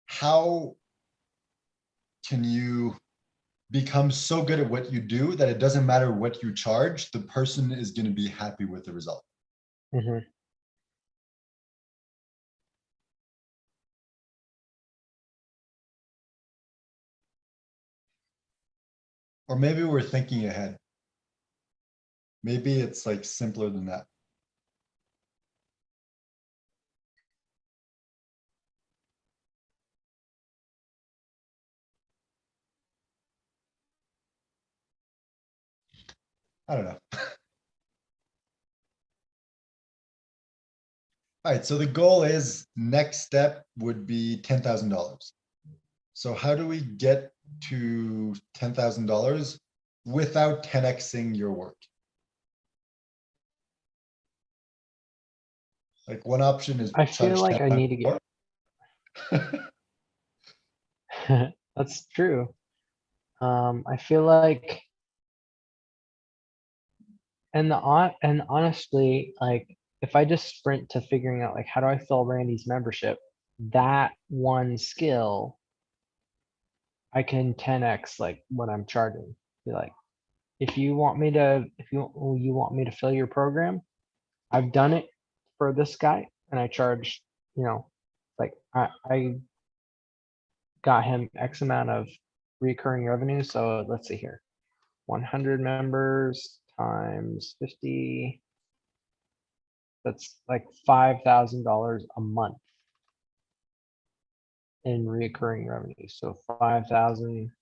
how can you become so good at what you do that it doesn't matter what you charge, the person is going to be happy with the result. Mhm. Or maybe we're thinking ahead. Maybe it's like simpler than that. I don't know. All right, so the goal is next step would be $10,000. So how do we get to $10,000 without 10xing your work? Like one option is I feel charge like 10 I times need to get. more. That's true. I feel like, and honestly, like if I just sprint to figuring out like how do I fill Randy's membership, that one skill, I can 10x like what I'm charging. Be like, if you want me to, if you want me to fill your program, I've done it for this guy, and I charge, like I got him X amount of recurring revenue. So let's see here. 100 members times 50. That's like $5,000 a month in recurring revenue. So 5,000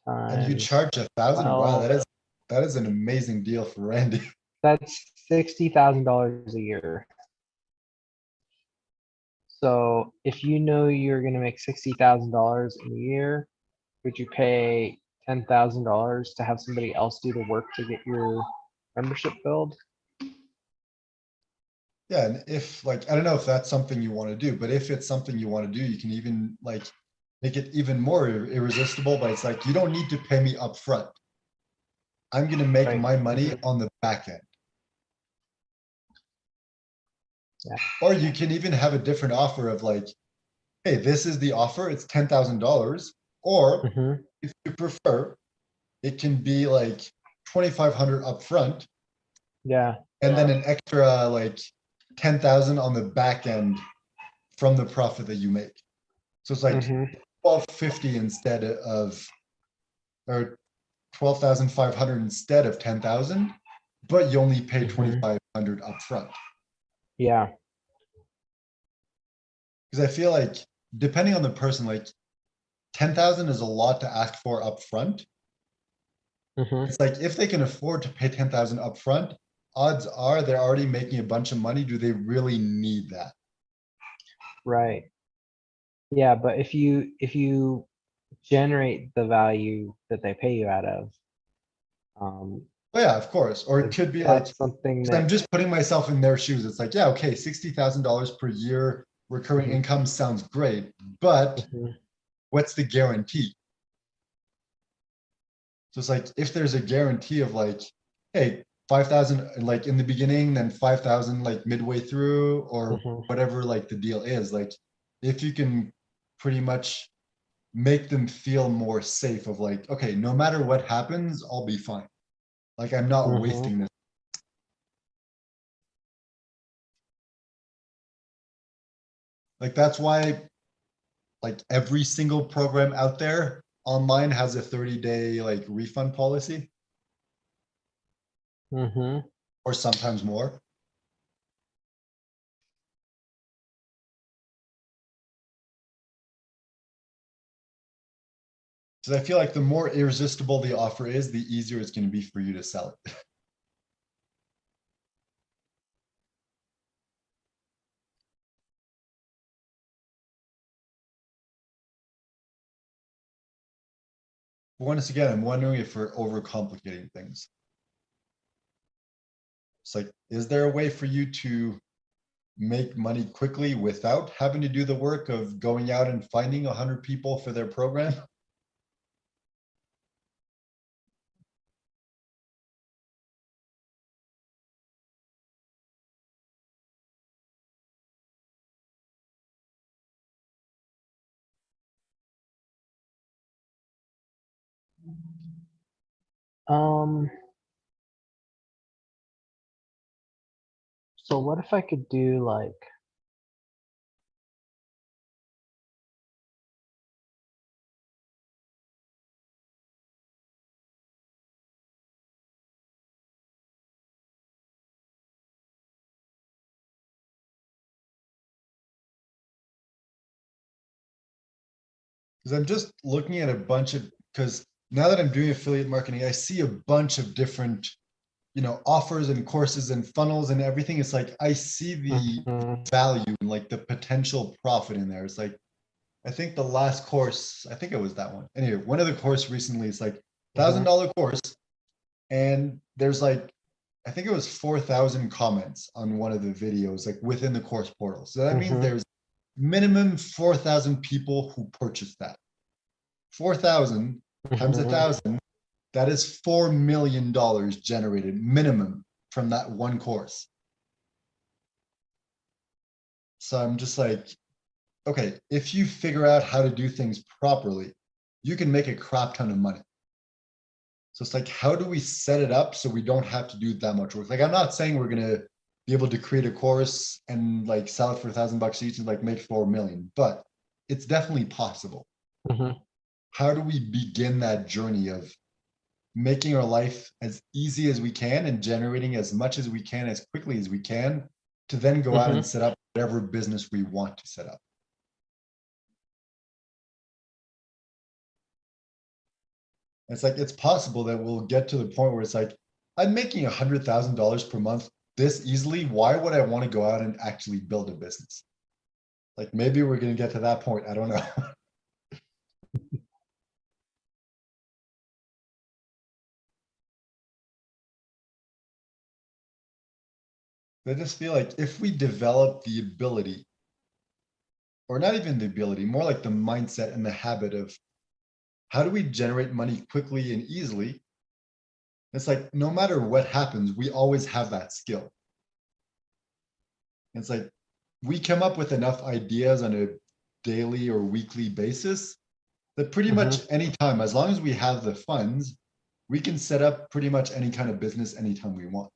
And you times charge 1,000. Wow, 12. that is an amazing deal for Randy. That's $60,000 a year. So if you know you're going to make $60,000 in a year, would you pay $10,000 to have somebody else do the work to get your membership filled? Yeah, and if like I don't know if that's something you want to do, but if it's something you want to do, you can even like make it even more irresistible. But it's like you don't need to pay me up front. I'm gonna make Right. my money on the back end. Yeah. Or you can even have a different offer of like, hey, this is the offer, it's $10,000. Or Mhm. if you prefer, it can be like 2,500 upfront Yeah. and then an extra like 10,000 on the back end from the profit that you make. So it's like Mhm. 1,250 instead of, or 12,500 instead of 10,000, but you only pay Mhm. 2,500 upfront. Yeah. Because I feel like depending on the person, like 10,000 is a lot to ask for upfront. Mhm. It's like if they can afford to pay 10,000 upfront, odds are they're already making a bunch of money. Do they really need that? Right. Yeah, but if you generate the value that they pay you out of, um, Oh yeah, of course. Or it like could be like, that's something because I'm that. just putting myself in their shoes. It's like, yeah, okay, $60,000 per year recurring Mhm. income sounds great, but Mhm. what's the guarantee? So it's like if there's a guarantee of like, hey, 5,000 like in the beginning, then 5,000 like midway through, or Mhm. whatever like the deal is, like if you can pretty much make them feel more safe of like, okay, no matter what happens, I'll be fine. Like I'm not Mhm. wasting this. Like that's why like every single program out there online has a 30-day like refund policy, Mhm. or sometimes more. Because I feel like the more irresistible the offer is, the easier it's going to be for you to sell it. Once again, I'm wondering if we're overcomplicating things. It's like, is there a way for you to make money quickly without having to do the work of going out and finding 100 people for their program? Um, so what if I could do like, Because I'm just looking at a bunch of, because now that I'm doing affiliate marketing, I see a bunch of different, offers and courses and funnels and everything. It's like, I see the Mhm, value and like the potential profit in there. It's like, I think the last course, I think it was that one. Anyway, one of the course recently is like mhm, $1,000 course. And there's like, I think it was 4,000 comments on one of the videos, like within the course portal. So that means mhm, there's minimum 4,000 people who purchased that. 4,000 times a mhm. thousand, that is $4 million generated minimum from that one course. So I'm just like, okay, if you figure out how to do things properly, you can make a crap ton of money. So it's like, how do we set it up so we don't have to do that much work? Like, I'm not saying we're gonna be able to create a course and like sell it for $1,000 each and like make 4 million, but it's definitely possible. Mhm. How do we begin that journey of making our life as easy as we can and generating as much as we can as quickly as we can to then go out and Mhm. set up whatever business we want to set up? It's like, it's possible that we'll get to the point where it's like, I'm making $100,000 per month this easily. Why would I want to go out and actually build a business? Like, maybe we're going to get to that point. I don't know. I just feel like if we develop the ability, or not even the ability, more like the mindset and the habit of how do we generate money quickly and easily? It's like, no matter what happens, we always have that skill. It's like, we come up with enough ideas on a daily or weekly basis that pretty much Mhm. any time, as long as we have the funds, we can set up pretty much any kind of business anytime we want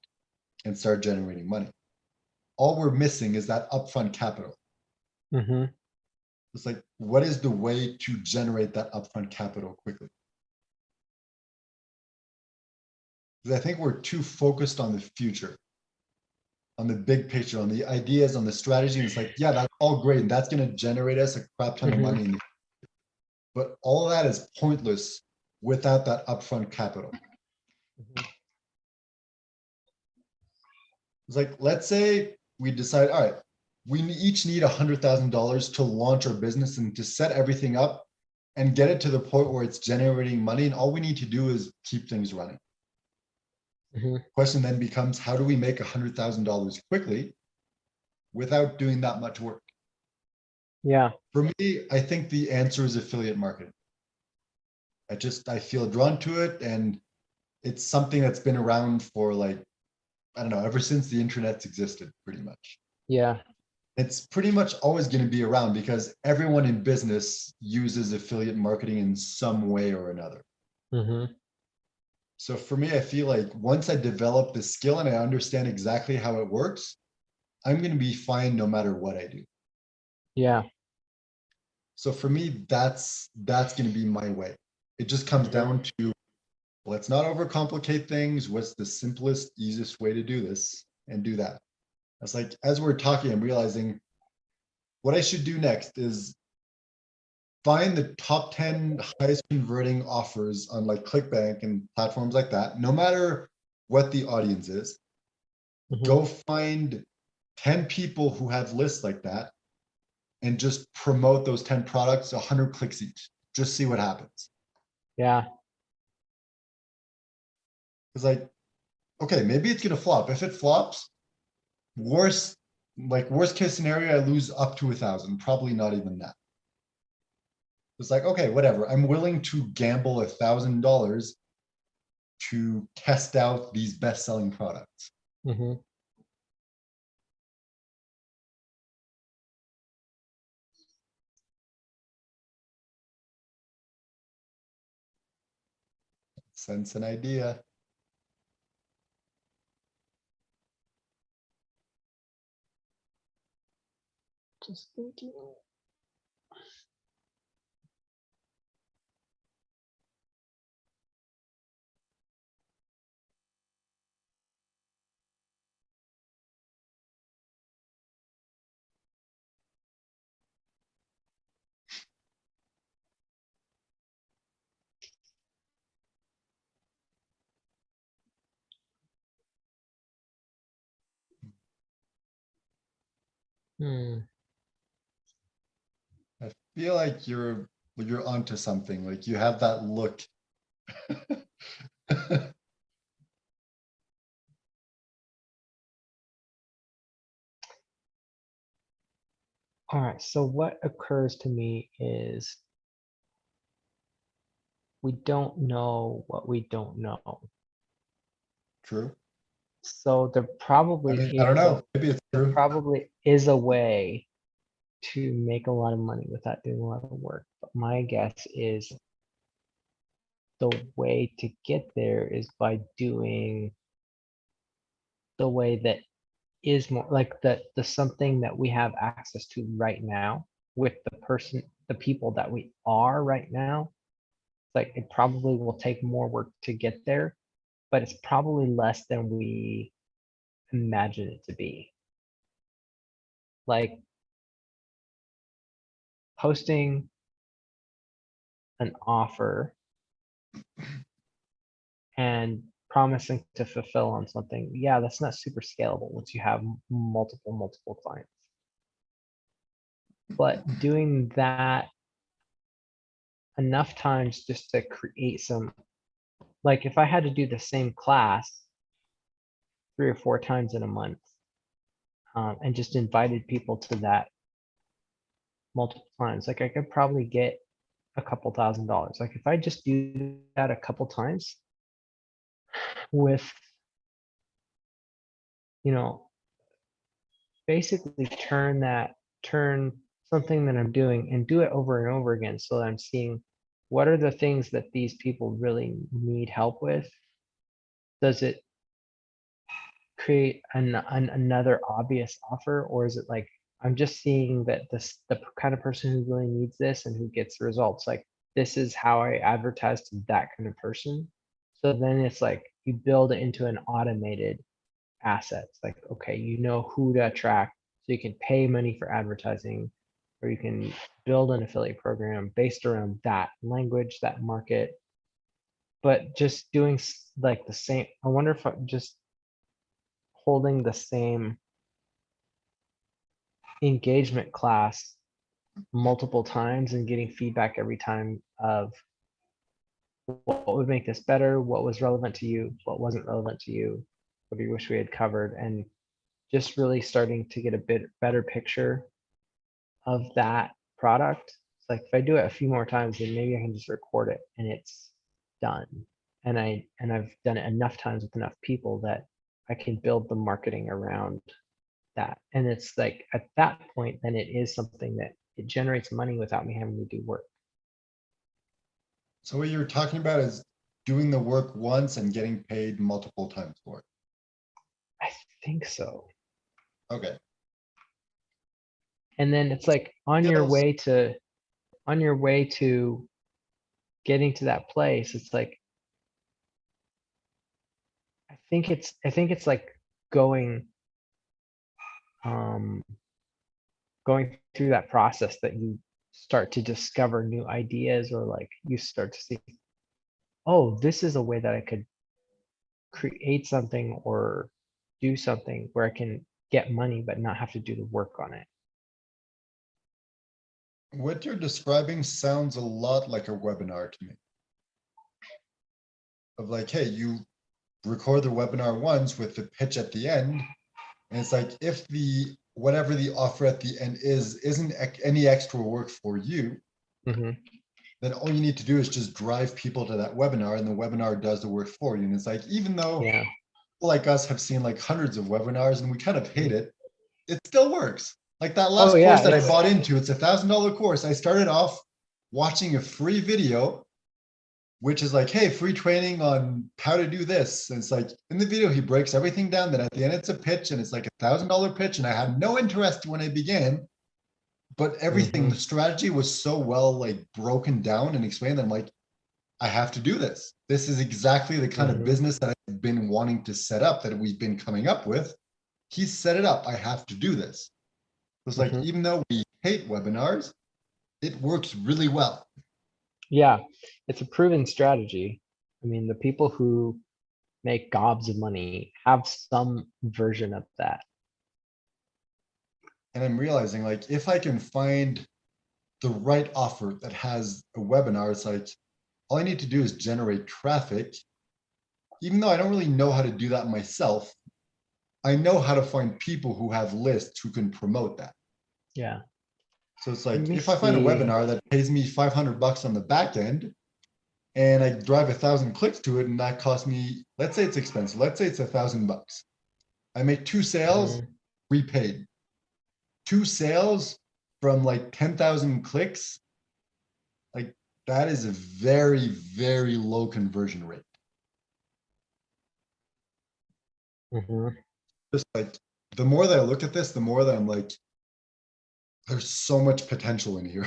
and start generating money. All we're missing is that upfront capital. Mhm. It's like, what is the way to generate that upfront capital quickly? Because I think we're too focused on the future, on the big picture, on the ideas, on the strategy. And it's like, yeah, that's all great. And that's going to generate us a crap ton of Mhm. money. But all of that is pointless without that upfront capital. Mhm. It's like, let's say we decide, all right, we each need $100,000 to launch our business and to set everything up and get it to the point where it's generating money. And all we need to do is keep things running. Mhm. Question then becomes, how do we make $100,000 quickly without doing that much work? Yeah. For me, I think the answer is affiliate marketing. I feel drawn to it, and it's something that's been around for like, I don't know, ever since the internet's existed, pretty much. Yeah. It's pretty much always going to be around because everyone in business uses affiliate marketing in some way or another. Mhm. So for me, I feel like once I develop the skill and I understand exactly how it works, I'm going to be fine no matter what I do. Yeah. So for me, that's going to be my way. It just comes Mhm. down to, let's not overcomplicate things. What's the simplest, easiest way to do this and do that? It's like, as we're talking, I'm realizing what I should do next is find the top 10 highest converting offers on like ClickBank and platforms like that, no matter what the audience is. Mhm. Go find 10 people who have lists like that and just promote those 10 products, 100 clicks each. Just see what happens. Yeah, It's like, okay, maybe it's gonna flop. If it flops, worst case scenario, I lose up to 1,000, probably not even that. It's like, okay, whatever. I'm willing to gamble $1,000 to test out these best-selling products. mhm. Sense an idea. Just thinking. Hmm. I feel like you're onto something. Like you have that look. All right, so what occurs to me is we don't know what we don't know. True. So there I probably mean, I don't is know. Maybe it's there true. probably is a way to make a lot of money without doing a lot of work. But my guess is the way to get there is by doing the way that is more like the something that we have access to right now with the people that we are right now. Like it probably will take more work to get there, but it's probably less than we imagine it to be. Like posting an offer and promising to fulfill on something, yeah, that's not super scalable once you have multiple clients. But doing that enough times just to create some, like if I had to do the same class 3 or 4 times in a month, and just invited people to that multiple times, like I could probably get a couple $1,000s. Like if I just do that a couple times with, you know, basically turn something that I'm doing and do it over and over again so that I'm seeing what are the things that these people really need help with. Does it create another obvious offer, or is it like I'm just seeing that the kind of person who really needs this and who gets the results, like this is how I advertise to that kind of person. So then it's like you build it into an automated asset. It's like, okay, you know who to attract, so you can pay money for advertising, or you can build an affiliate program based around that language, that market. But just doing like the same, I wonder if just holding the same engagement class multiple times and getting feedback every time of what would make this better, what was relevant to you, what wasn't relevant to you, what do you wish we had covered, and just really starting to get a bit better picture of that product. It's like if I do it a few more times, then maybe I can just record it and it's done. And I've done it enough times with enough people that I can build the marketing around that. And it's like at that point, then it is something that it generates money without me having to do work. So what you're talking about is doing the work once and getting paid multiple times for it. I think so. Okay. And then it's like on your Skills. way to getting to that place, it's like I think it's like going um going through that process that you start to discover new ideas, or like you start to see, oh, this is a way that I could create something or do something where I can get money but not have to do the work on it. What you're describing sounds a lot like a webinar to me. Of like, hey, you record the webinar once with the pitch at the end. And it's like, if the whatever the offer at the end isn't any extra work for you, Mhm. then all you need to do is just drive people to that webinar, and the webinar does the work for you. And it's like, even though Yeah. people like us have seen like hundreds of webinars and we kind of hate it, it still works. Like that Oh, last yeah, course that I it's- bought into, it's $1,000 course. I started off watching a free video, which is like, hey, free training on how to do this. And it's like, in the video, he breaks everything down. Then at the end, it's a pitch, and it's like $1,000 pitch. And I had no interest when I began, but everything, the strategy was so well like broken down and explained that I'm like, I have to do this. This is exactly the kind of business that I've been wanting to set up, that we've been coming up with. He set it up. I have to do this. It's like, even though we hate webinars, it works really well. Yeah, it's a proven strategy. I mean, the people who make gobs of money have some version of that. And I'm realizing, like, if I can find the right offer that has a webinar, it's like, all I need to do is generate traffic. Even though I don't really know how to do that myself, I know how to find people who have lists who can promote that. Yeah. So it's Let like, me if I find a see. webinar that pays me $500 on the back end, and I drive 1,000 clicks to it, and that costs me, let's say it's expensive, let's say it's $1,000. I make 2 sales, repaid. 2 sales from like 10,000 clicks, like that is a very, very low conversion rate. Just like, the more that I look at this, the more that I'm like, there's so much potential in here.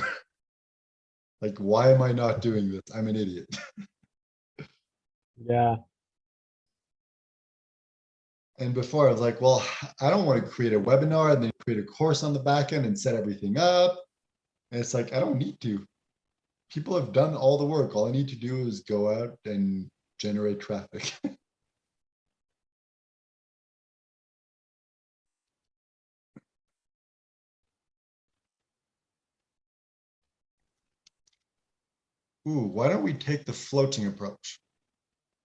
Like, why am I not doing this? I'm an idiot. Yeah. And before I was like, well, I don't want to create a webinar and then create a course on the back end and set everything up. And it's like, I don't need to. People have done all the work. All I need to do is go out and generate traffic. Ooh, why don't we take the floating approach?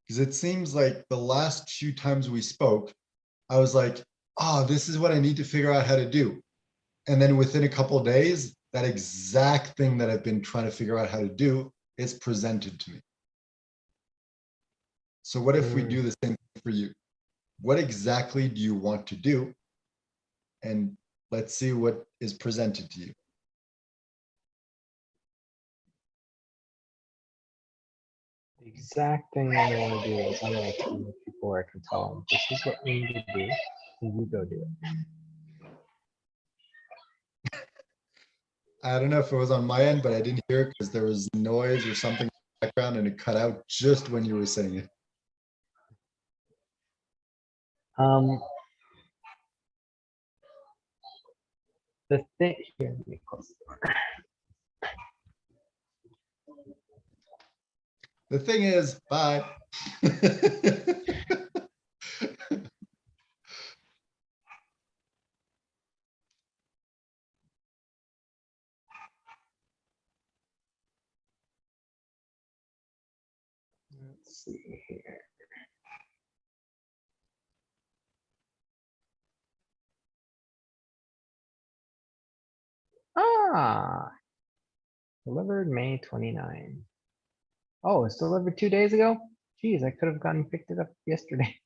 Because it seems like the last few times we spoke, I was like, oh, this is what I need to figure out how to do. And then within a couple of days, that exact thing that I've been trying to figure out how to do is presented to me. So what if we do the same thing for you? What exactly do you want to do? And let's see what is presented to you. The exact thing that I want to do is I'm going to tell the people where I can tell them this is what we need to do, and you go do it. I don't know if it was on my end, but I didn't hear it because there was noise or something in the background and it cut out just when you were saying it. The thing here, let me close the door. The thing is, bye. Let's see here. Ah, delivered May 29. Oh, it's delivered 2 days ago? Geez, I could have gone and picked it up yesterday.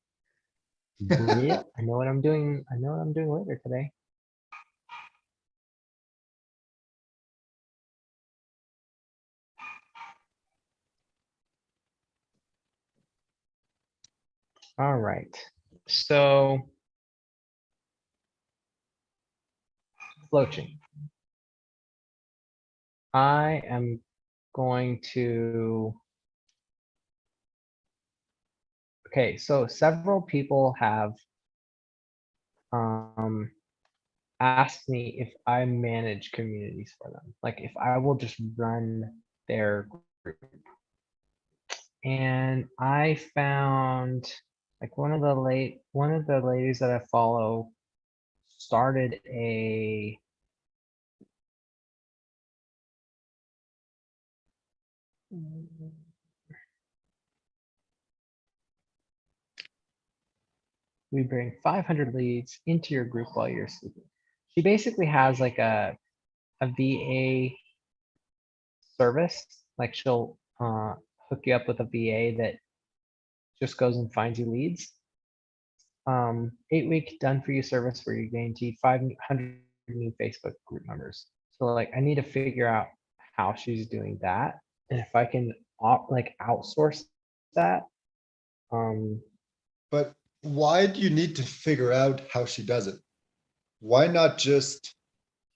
Yeah, I know what I'm doing. I know what I'm doing later today. All right. So floating. I am going to. Okay, so several people have asked me if I manage communities for them, like if I will just run their group. And I found like one of the ladies that I follow started a we bring 500 leads into your group while you're sleeping. She basically has like a VA service, like she'll hook you up with a VA that just goes and finds you leads. 8-week done for you service where you guaranteed 500 new Facebook group members. So like I need to figure out how she's doing that, and if I can like outsource that. But why do you need to figure out how she does it? Why not just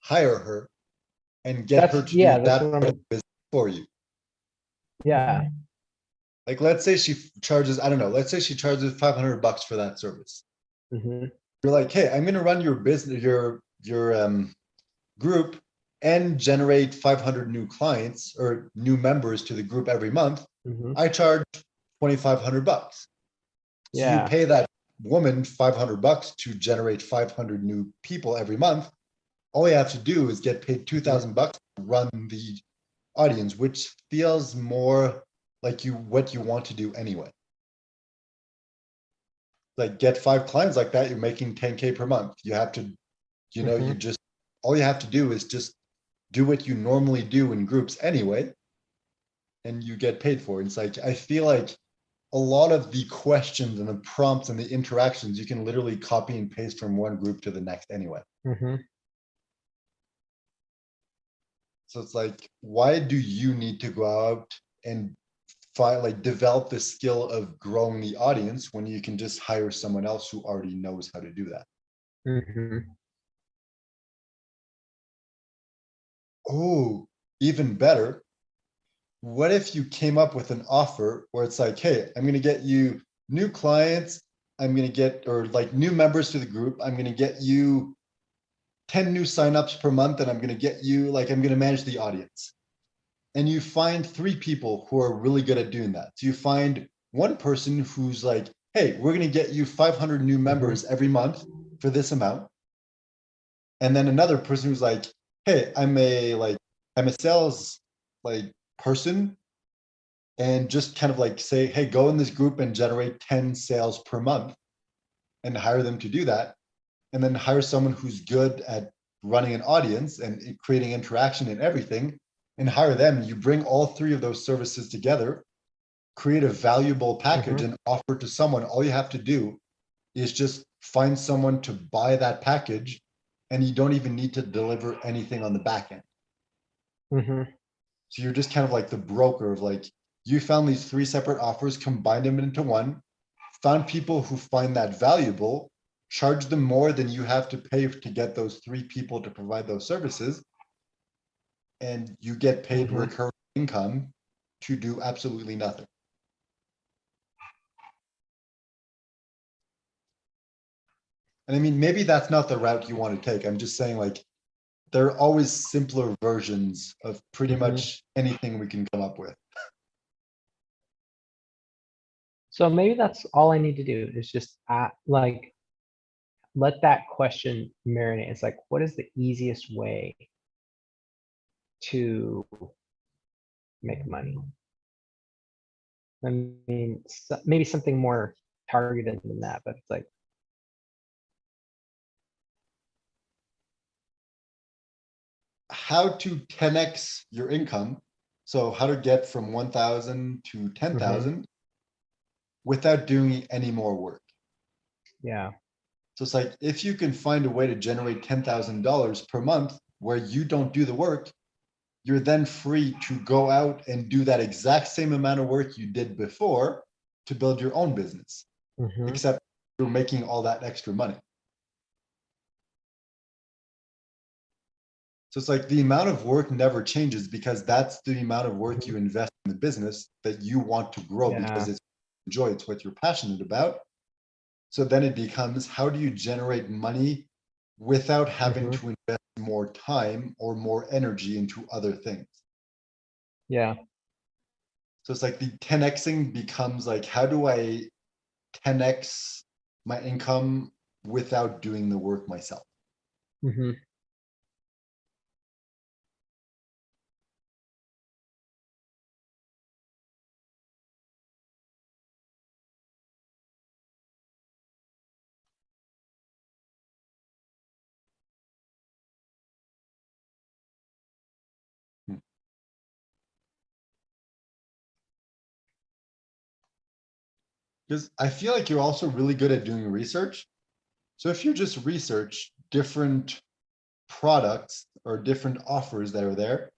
hire her and get her to do That's that what part of I'm. the business for you? Yeah. Like, let's say she charges, I don't know, let's say she charges $500 for that service. Mm-hmm. You're like, hey, I'm going to run your business, your group and generate 500 new clients or new members to the group every month. Mm-hmm. I charge $2,500. So you Yeah. pay that woman $500 to generate 500 new people every month. All you have to do is get paid $2,000 to run the audience, which feels more like what you want to do anyway. Like get 5 clients like that, you're making 10K per month. You have to, you just, all you have to do is just do what you normally do in groups anyway, and you get paid for it. It's like, I feel like a lot of the questions and the prompts and the interactions, you can literally copy and paste from one group to the next anyway. Mm-hmm. So it's like, why do you need to go out and develop the skill of growing the audience when you can just hire someone else who already knows how to do that? Mm-hmm. Oh, even better. What if you came up with an offer where it's like, hey, I'm going to get you new clients. I'm going to get, or like new members to the group. I'm going to get you 10 new signups per month. And I'm going to get you, like, I'm going to manage the audience. And you find 3 people who are really good at doing that. So you find one person who's like, hey, we're going to get you 500 new members every month for this amount. And then another person who's like, hey, I'm a sales person, and just kind of like say, hey, go in this group and generate 10 sales per month and hire them to do that. And then hire someone who's good at running an audience and creating interaction and everything, and hire them. You bring all 3 of those services together, create a valuable package and offer it to someone. All you have to do is just find someone to buy that package, and you don't even need to deliver anything on the back end. Mm-hmm. So you're just kind of like the broker of like, you found these 3 separate offers, combined them into one, found people who find that valuable, charge them more than you have to pay to get those 3 people to provide those services, and you get paid recurring income to do absolutely nothing. And I mean, maybe that's not the route you want to take. I'm just saying, like, there are always simpler versions of pretty much anything we can come up with. So maybe that's all I need to do is just like let that question marinate. It's like, what is the easiest way to make money? I mean, maybe something more targeted than that, but it's like, how to 10x your income. So how to get from 1,000 to 10,000 without doing any more work. yeah. So it's like, if you can find a way to generate $10,000 per month where you don't do the work, you're then free to go out and do that exact same amount of work you did before to build your own business, except you're making all that extra money. So it's like the amount of work never changes, because that's the amount of work you invest in the business that you want to grow, because it's enjoy, it's what you're passionate about. So then it becomes, how do you generate money without having Mhm. to invest more time or more energy into other things. Yeah. So it's like the 10xing becomes like, how do I 10x my income without doing the work myself? Hmm. Because I feel like you're also really good at doing research. So if you just research different products or different offers that are there,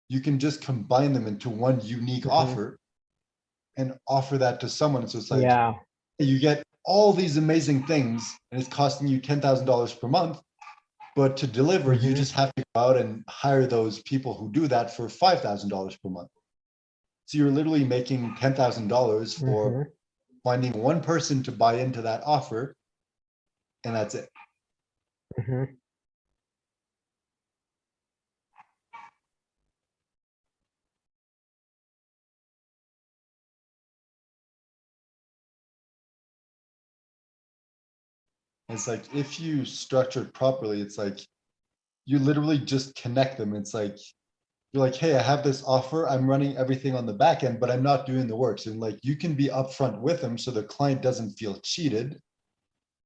you can just combine them into one unique Hmm. offer and offer that to someone. So it's like Yeah. you get all these amazing things and it's costing you $10,000 per month. But to deliver, you Hmm. just have to go out and hire those people who do that for $5,000 per month. So you're literally making $10,000 for Hmm. finding one person to buy into that offer, and that's it. Hmm. It's like if you structure it properly, it's like you literally just connect them. It's like you're like, hey, I have this offer. I'm running everything on the back end, but I'm not doing the work. So like you can be upfront with them so the client doesn't feel cheated.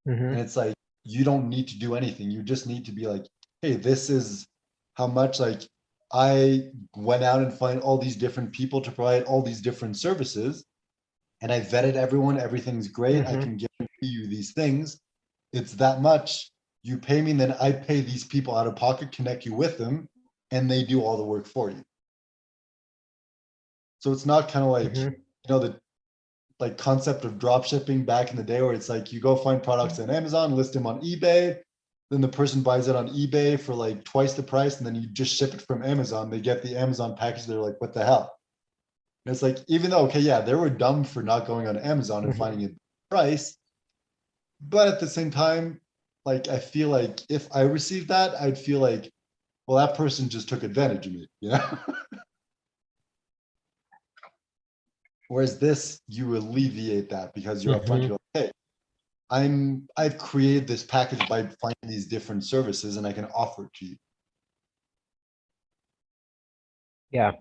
Hmm. And it's like you don't need to do anything. You just need to be like, hey, this is how much like I went out and find all these different people to provide all these different services. And I vetted everyone, everything's great. I Hmm. can guarantee you these things. It's that much. You pay me, and then I pay these people out of pocket, connect you with them, and they do all the work for you. So it's not kind of like, Hmm. the like concept of drop shipping back in the day where it's like you go find products on Amazon, list them on eBay, then the person buys it on eBay for like twice the price, and then you just ship it from Amazon. They get the Amazon package, they're like, what the hell? And it's like, even though, okay, yeah, they were dumb for not going on Amazon and Hmm. finding a price, but at the same time, like I feel like if I received that, I'd feel like, well, that person just took advantage of me, you know? Whereas this, you alleviate that because you're upfront, Hmm. you go, hey, I've created this package by finding these different services and I can offer it to you. Yeah.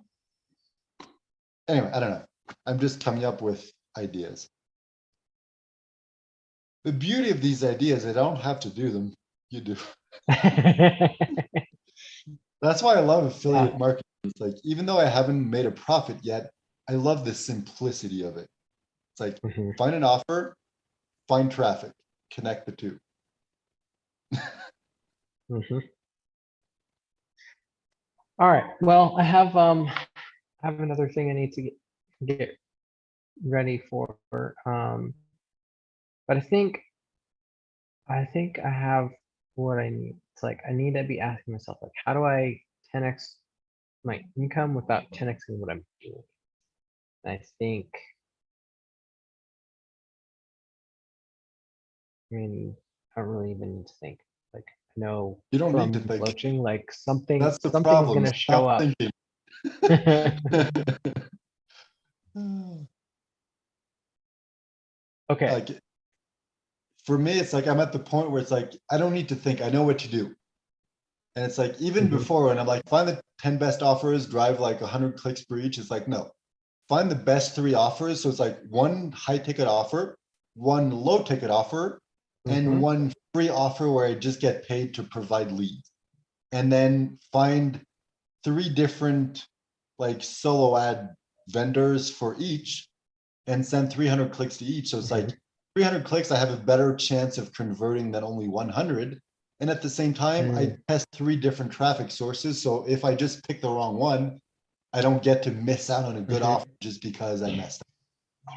Anyway, I don't know. I'm just coming up with ideas. The beauty of these ideas, I don't have to do them. You do. That's why I love Yeah. affiliate marketing. It's like, even though I haven't made a profit yet, I love the simplicity of it. It's like, Hmm. find an offer, find traffic, connect the two. Hmm. All right. Well, I have another thing I need to get ready for. Um, but I think I have what I need. It's like I need to be asking myself, like, how do I 10x my income without 10xing what I'm doing? And I mean, I don't really even need to think. Like, I know You don't need to from think. broaching, like something That's the something's problem. gonna Stop show up. thinking. Okay. Like for me, it's like I'm at the point where it's like I don't need to think. I know what to do. And it's like even Hmm. before when I'm like, find the 10 best offers, drive like 100 clicks per each. It's like, no, find the best three offers. So it's like one high ticket offer, one low ticket offer, and Hmm. one free offer where I just get paid to provide leads. And then find three different like solo ad vendors for each and send 300 clicks to each. So it's Hmm. like 300 clicks, I have a better chance of converting than only 100. And at the same time, I Mm. test three different traffic sources. So if I just pick the wrong one, I don't get to miss out on a good Hmm. offer just because I messed up.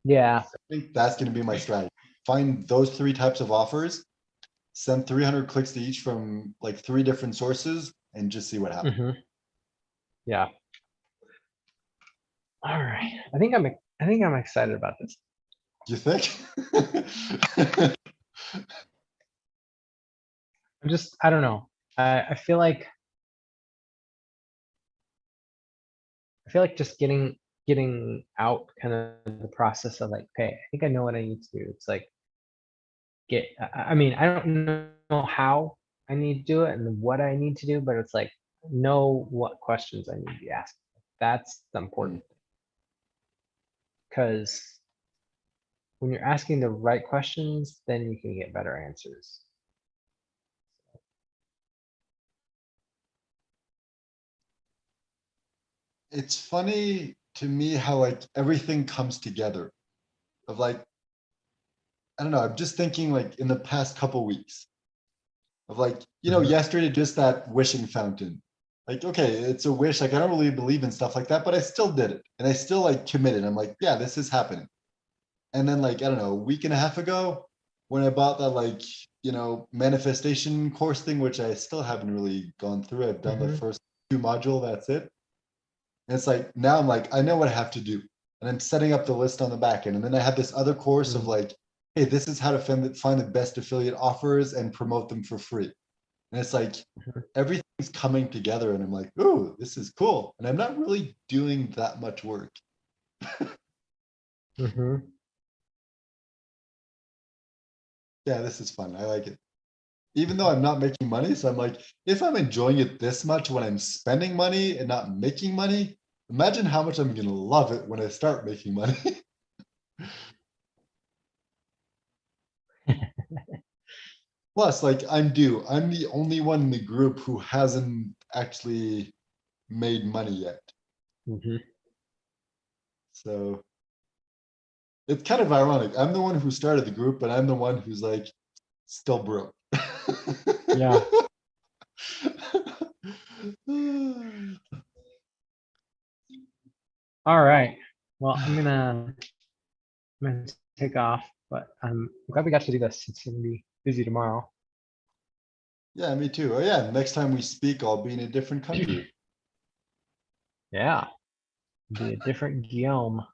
Yeah. I think that's going to be my strategy. Find those three types of offers, send 300 clicks to each from like three different sources, and just see what happens. Hmm. Yeah. All right. I think I'm excited about this. You think? I don't know. I feel like just getting out kind of the process of like, okay, I think I know what I need to do. It's like I mean, I don't know how I need to do it and what I need to do, but it's like know what questions I need to be asked. That's the important thing. Because when you're asking the right questions, then you can get better answers. It's funny to me how like everything comes together of like, I don't know, I'm just thinking like in the past couple weeks of like, Mhm. yesterday, just that wishing fountain. Like, okay, it's a wish. Like, I don't really believe in stuff like that, but I still did it. And I still like committed. I'm like, yeah, this is happening. And then like, I don't know, a week and a half ago, when I bought that like, manifestation course thing, which I still haven't really gone through. I've done the Mhm. first 2 module, that's it. And it's like now I'm like, I know what I have to do. And I'm setting up the list on the back end. And then I have this other course of Mhm. like, hey, this is how to find the best affiliate offers and promote them for free. And it's like Mhm. everything's coming together, and I'm like, ooh, this is cool. And I'm not really doing that much work. Mhm. Yeah, this is fun. I like it. Even though I'm not making money, so I'm like, if I'm enjoying it this much when I'm spending money and not making money, imagine how much I'm gonna love it when I start making money. Plus, like I'm due. I'm the only one in the group who hasn't actually made money yet. Mhm. So it's kind of ironic. I'm the one who started the group, but I'm the one who's like still broke. Yeah. All right. Well, I'm gonna take off, but I'm glad we got to do this. It's gonna be busy tomorrow. Yeah, me too. Oh yeah, next time we speak, I'll be in a different country. Yeah. Be a different Guillaume.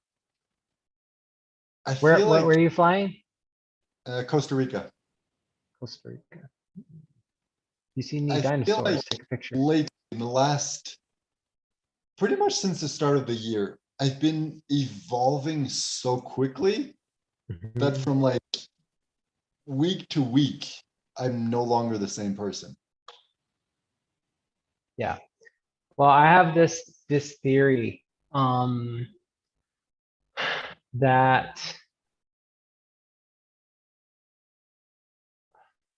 I Where feel where like where are you flying? Costa Rica. Costa Rica. You see any I feel like dinosaurs? Take a picture. late in the last, pretty much since the start of the year, I've been evolving so quickly that Mhm. from like week to week, I'm no longer the same person. Yeah. Well, I have this theory that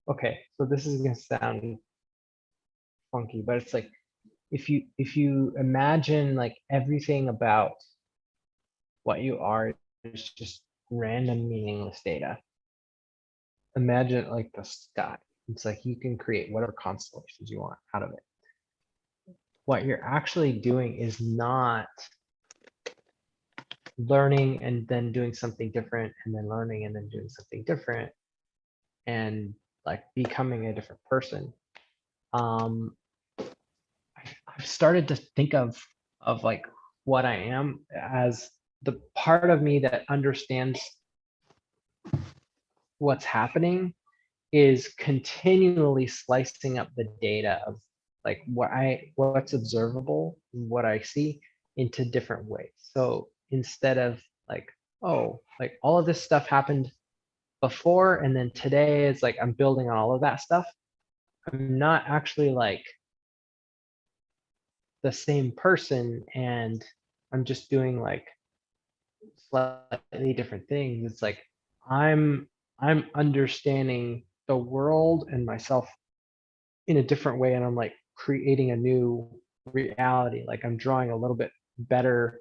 okay, so this is gonna sound funky, but it's like if you imagine like everything about what you are is just random meaningless data. Imagine it like the sky. It's like you can create whatever constellations you want out of it. What you're actually doing is not learning and then doing something different and then learning and then doing something different and like becoming a different person. Um, I've started to think of like what I am as the part of me that understands what's happening is continually slicing up the data of like what's observable, what I see into different ways. So instead of like, oh, like all of this stuff happened before and then today is like I'm building on all of that stuff. I'm not actually like the same person and I'm just doing like slightly different things. It's like I'm I'm understanding the world and myself in a different way and I'm like creating a new reality. Like I'm drawing a little bit better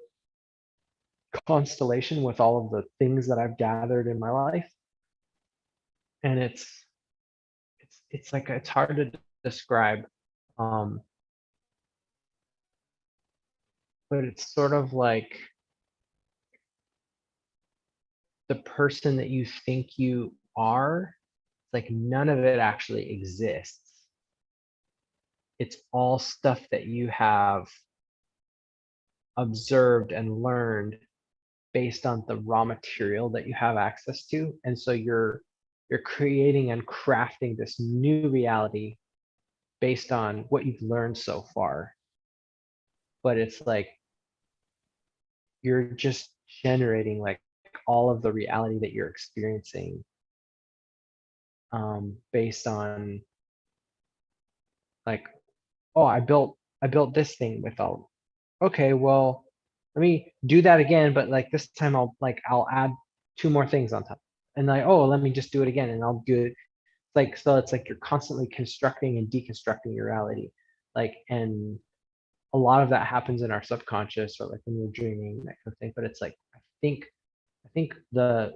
constellation with all of the things that I've gathered in my life. And it's like it's hard to describe. Um, but it's sort of like the person that you think you are, like none of it actually exists. It's all stuff that you have observed and learned based on the raw material that you have access to. And so you're creating and crafting this new reality based on what you've learned so far. But it's like you're just generating like all of the reality that you're experiencing based on like, oh, I built this thing with all. Okay, well, let me do that again, but like this time I'll add 2 more things on top. And like, oh, let me just do it again and I'll do it. Like, so it's like you're constantly constructing and deconstructing your reality. Like, and a lot of that happens in our subconscious or like when we're dreaming, that kind of thing. But it's like, I think the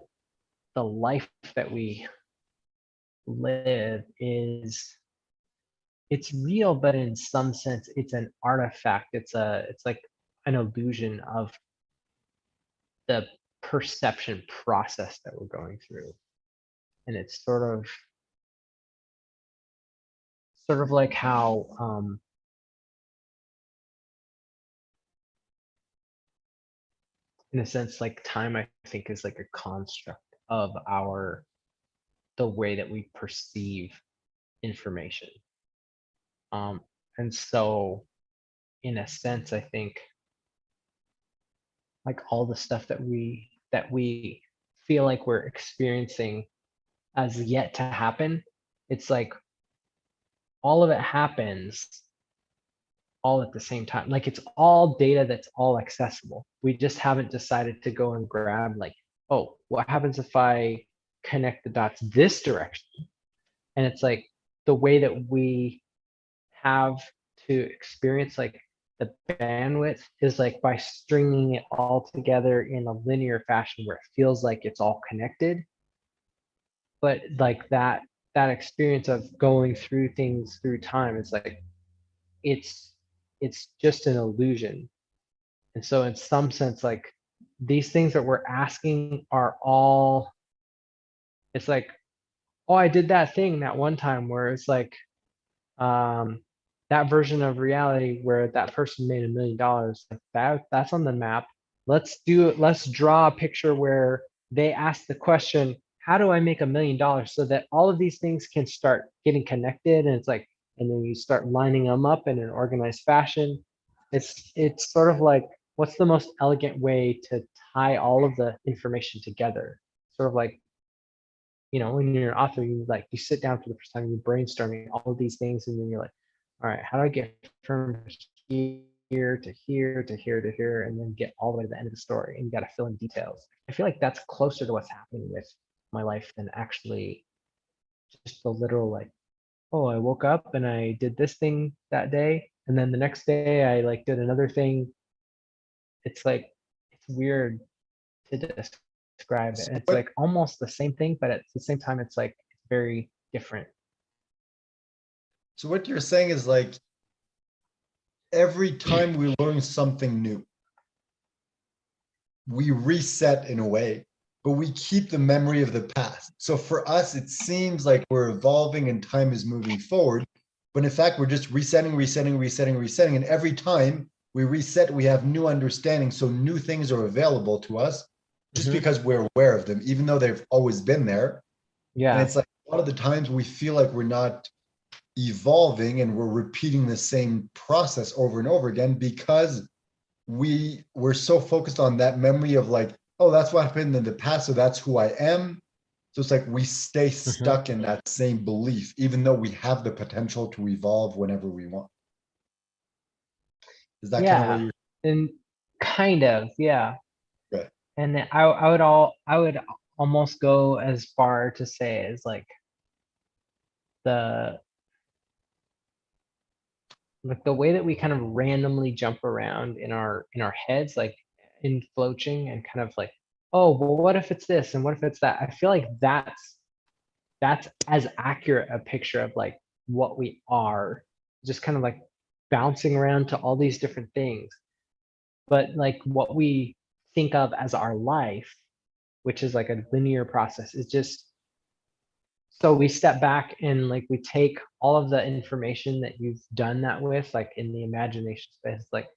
life that we live is, it's real, but in some sense it's an artifact. It's like an illusion of the perception process that we're going through. And it's sort of like how in a sense, like time, I think, is like a construct of the way that we perceive information. And so in a sense, I think like all the stuff that we feel like we're experiencing as yet to happen, it's like all of it happens all at the same time. Like it's all data that's all accessible. We just haven't decided to go and grab like, oh, what happens if I connect the dots this direction? And it's like the way that we have to experience like the bandwidth is like by stringing it all together in a linear fashion where it feels like it's all connected. But like that experience of going through things through time is like it's just an illusion. And so in some sense, like these things that we're asking are all, it's like, oh, I did that thing that one time where it's like that version of reality where that person made $1 million, like that's on the map. Let's draw a picture where they ask the question, how do I make $1 million, so that all of these things can start getting connected. And it's like, and then you start lining them up in an organized fashion. It's sort of like, what's the most elegant way to tie all of the information together? Sort of like, when you're an author, you sit down for the first time, you're brainstorming all of these things, and then you're like, all right, how do I get from here to here to here to here, and then get all the way to the end of the story? And you got to fill in details. I feel like that's closer to what's happening with my life than actually just the literal like, oh, I woke up and I did this thing that day, and then the next day I like did another thing. It's like, it's weird to describe it. So It's what, like almost the same thing, but at the same time, it's like very different. so what you're saying is like every time we learn something new, we reset in a way, but we keep the memory of the past. So for us, it seems like we're evolving and time is moving forward, but in fact, we're just resetting. And every time we reset, we have new understanding. So new things are available to us just because we're aware of them, even though they've always been there. And Yeah. it's like a lot of the times we feel like we're not evolving and we're repeating the same process over and over again because we're so focused on that memory of like, oh, that's what happened in the past, so that's who I am. So it's like we stay stuck in that same belief, even though we have the potential to evolve whenever we want. Is that kind of what Yeah. you're And kind of, yeah. right? And then I would almost go as far to say as like the way that we kind of randomly jump around in our heads, like in floaching, and kind of like, oh, well, what if it's this and what if it's that? I feel like that's as accurate a picture of like what we are, just kind of like bouncing around to all these different things. But like what we think of as our life, which is like a linear process, is just, so we step back and like we take all of the information that you've done that with, like in the imagination space, like,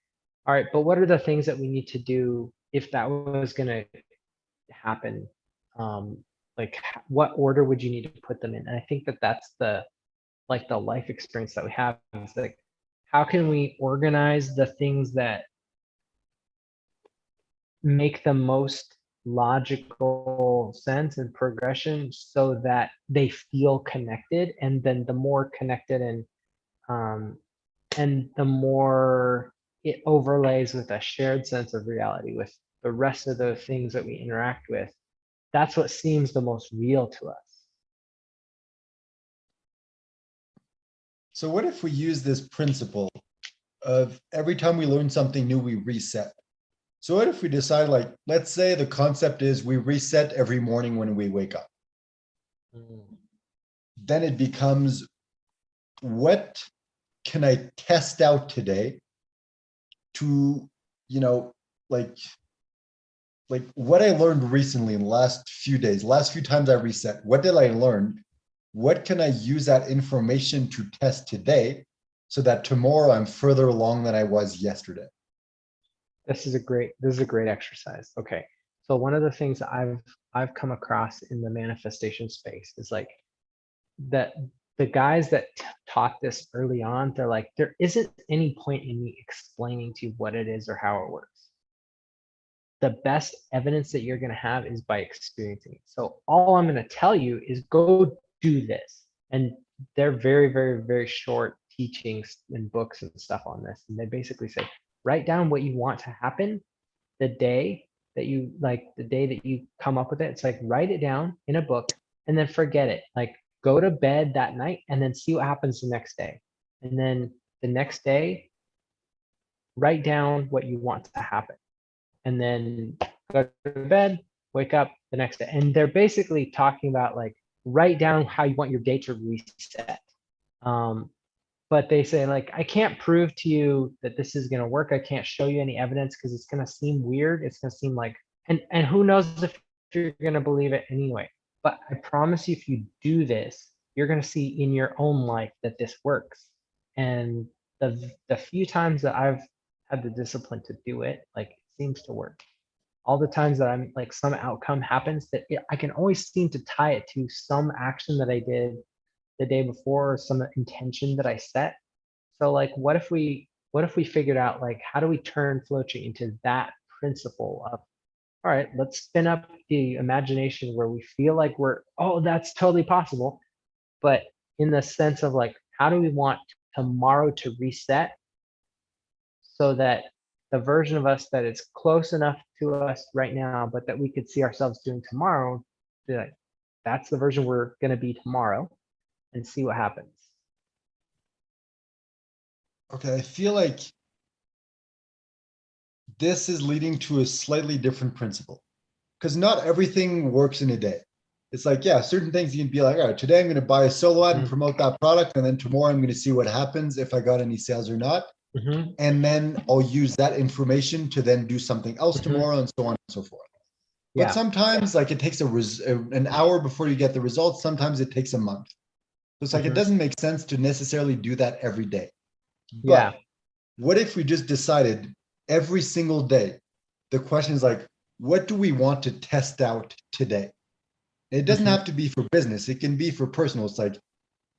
all right, but what are the things that we need to do if that was going to happen? Like what order would you need to put them in? And I think that that's like the life experience that we have. It's like, how can we organize the things that make the most logical sense and progression so that they feel connected, and then the more connected and the more it overlays with a shared sense of reality with the rest of the things that we interact with, that's what seems the most real to us. So what if we use this principle of every time we learn something new, we reset? So what if we decide, like, let's say the concept is we reset every morning when we wake up. Then it becomes, what can I test out today to, you know, like what I learned recently in the last few days, last few times I reset, what did I learn? What can I use that information to test today so that tomorrow I'm further along than I was yesterday? This is a great exercise. Okay. So one of the things that I've come across in the manifestation space is like that the guys that taught this early on, they're like, there isn't any point in me explaining to you what it is or how it works. The best evidence that you're going to have is by experiencing it. So all I'm going to tell you is go do this. And they're very, very, very short teachings and books and stuff on this. And they basically say, write down what you want to happen the day that you come up with it. It's like, write it down in a book and then forget it. Like, go to bed that night and then see what happens the next day. And then the next day, write down what you want to happen. And then go to bed, wake up the next day. And they're basically talking about like, write down how you want your day to reset. But they say like, I can't prove to you that this is going to work. I can't show you any evidence because it's going to seem weird. It's going to seem like, and who knows if you're going to believe it anyway. But I promise you, if you do this, you're going to see in your own life that this works. And the few times that I've had the discipline to do it, like, it seems to work. All the times that I'm like, some outcome happens that I can always seem to tie it to some action that I did the day before, or some intention that I set. So like, what if we figured out like, how do we turn flowchart into that principle of, all right, let's spin up the imagination where we feel like oh, that's totally possible. But in the sense of like, how do we want tomorrow to reset so that the version of us that is close enough to us right now, but that we could see ourselves doing tomorrow, be like, that's the version we're going to be tomorrow, and see what happens. Okay, I feel like this is leading to a slightly different principle, because not everything works in a day. It's like, yeah, certain things you can be like, all right, today I'm going to buy a solo ad and promote that product, and then tomorrow I'm going to see what happens, if I got any sales or not. And then I'll use that information to then do something else tomorrow, and so on and so forth. But Yeah. sometimes like it takes an hour before you get the results. Sometimes it takes a month. So it's like, it doesn't make sense to necessarily do that every day. Yeah. But what if we just decided every single day, the question is like, what do we want to test out today? It doesn't have to be for business. It can be for personal. It's like,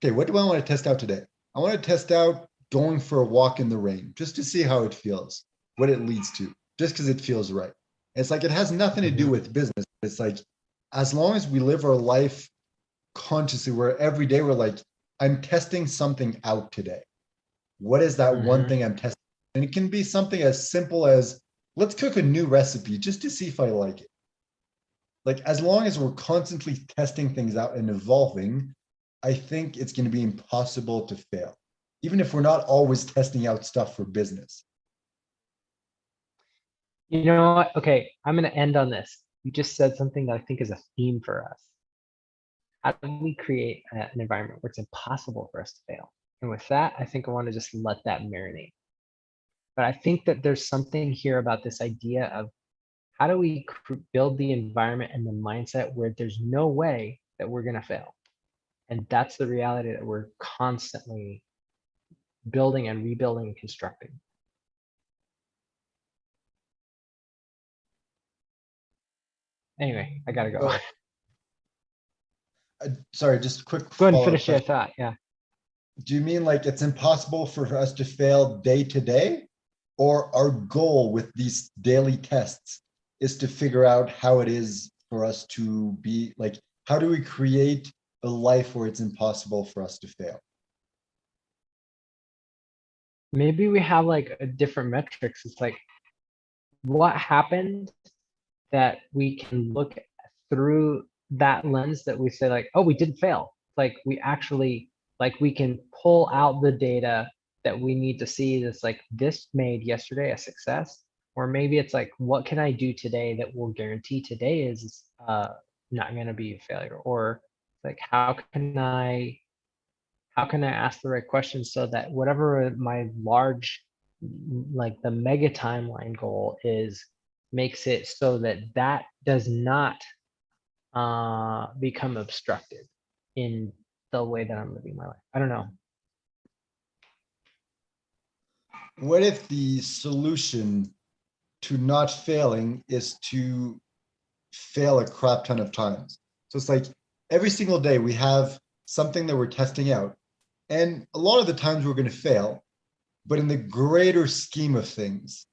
okay, what do I want to test out today? I want to test out going for a walk in the rain, just to see how it feels, what it leads to, just because it feels right. It's like, it has nothing to do with business. It's like, as long as we live our life consciously, where every day we're like, I'm testing something out today. What is that one thing I'm testing? And it can be something as simple as, let's cook a new recipe just to see if I like it. Like, as long as we're constantly testing things out and evolving, I think it's going to be impossible to fail, even if we're not always testing out stuff for business. You know what? Okay, I'm going to end on this. You just said something that I think is a theme for us. How do we create an environment where it's impossible for us to fail? And with that, I think I want to just let that marinate. But I think that there's something here about this idea of, how do we build the environment and the mindset where there's no way that we're going to fail? And that's the reality that we're constantly building and rebuilding and constructing. Anyway, I gotta go. Sorry, just quick Go ahead and follow-up finish your question. thought. Yeah. do you mean like it's impossible for us to fail day to day? Or our goal with these daily tests is to figure out how it is for us to be like, how do we create a life where it's impossible for us to fail? Maybe we have like a different metrics. It's like, what happened that we can look through that lens that we say like, oh, we didn't fail. Like we actually, like we can pull out the data that we need to see that's like, this made yesterday a success. Or maybe it's like, what can I do today that will guarantee today is not gonna be a failure? Or like, how can I ask the right questions so that whatever my large, like the mega timeline goal is, makes it so that that does not become obstructed in the way that I'm living my life. I don't know. What if the solution to not failing is to fail a crap ton of times? So it's like every single day we have something that we're testing out. And a lot of the times we're going to fail, but in the greater scheme of things,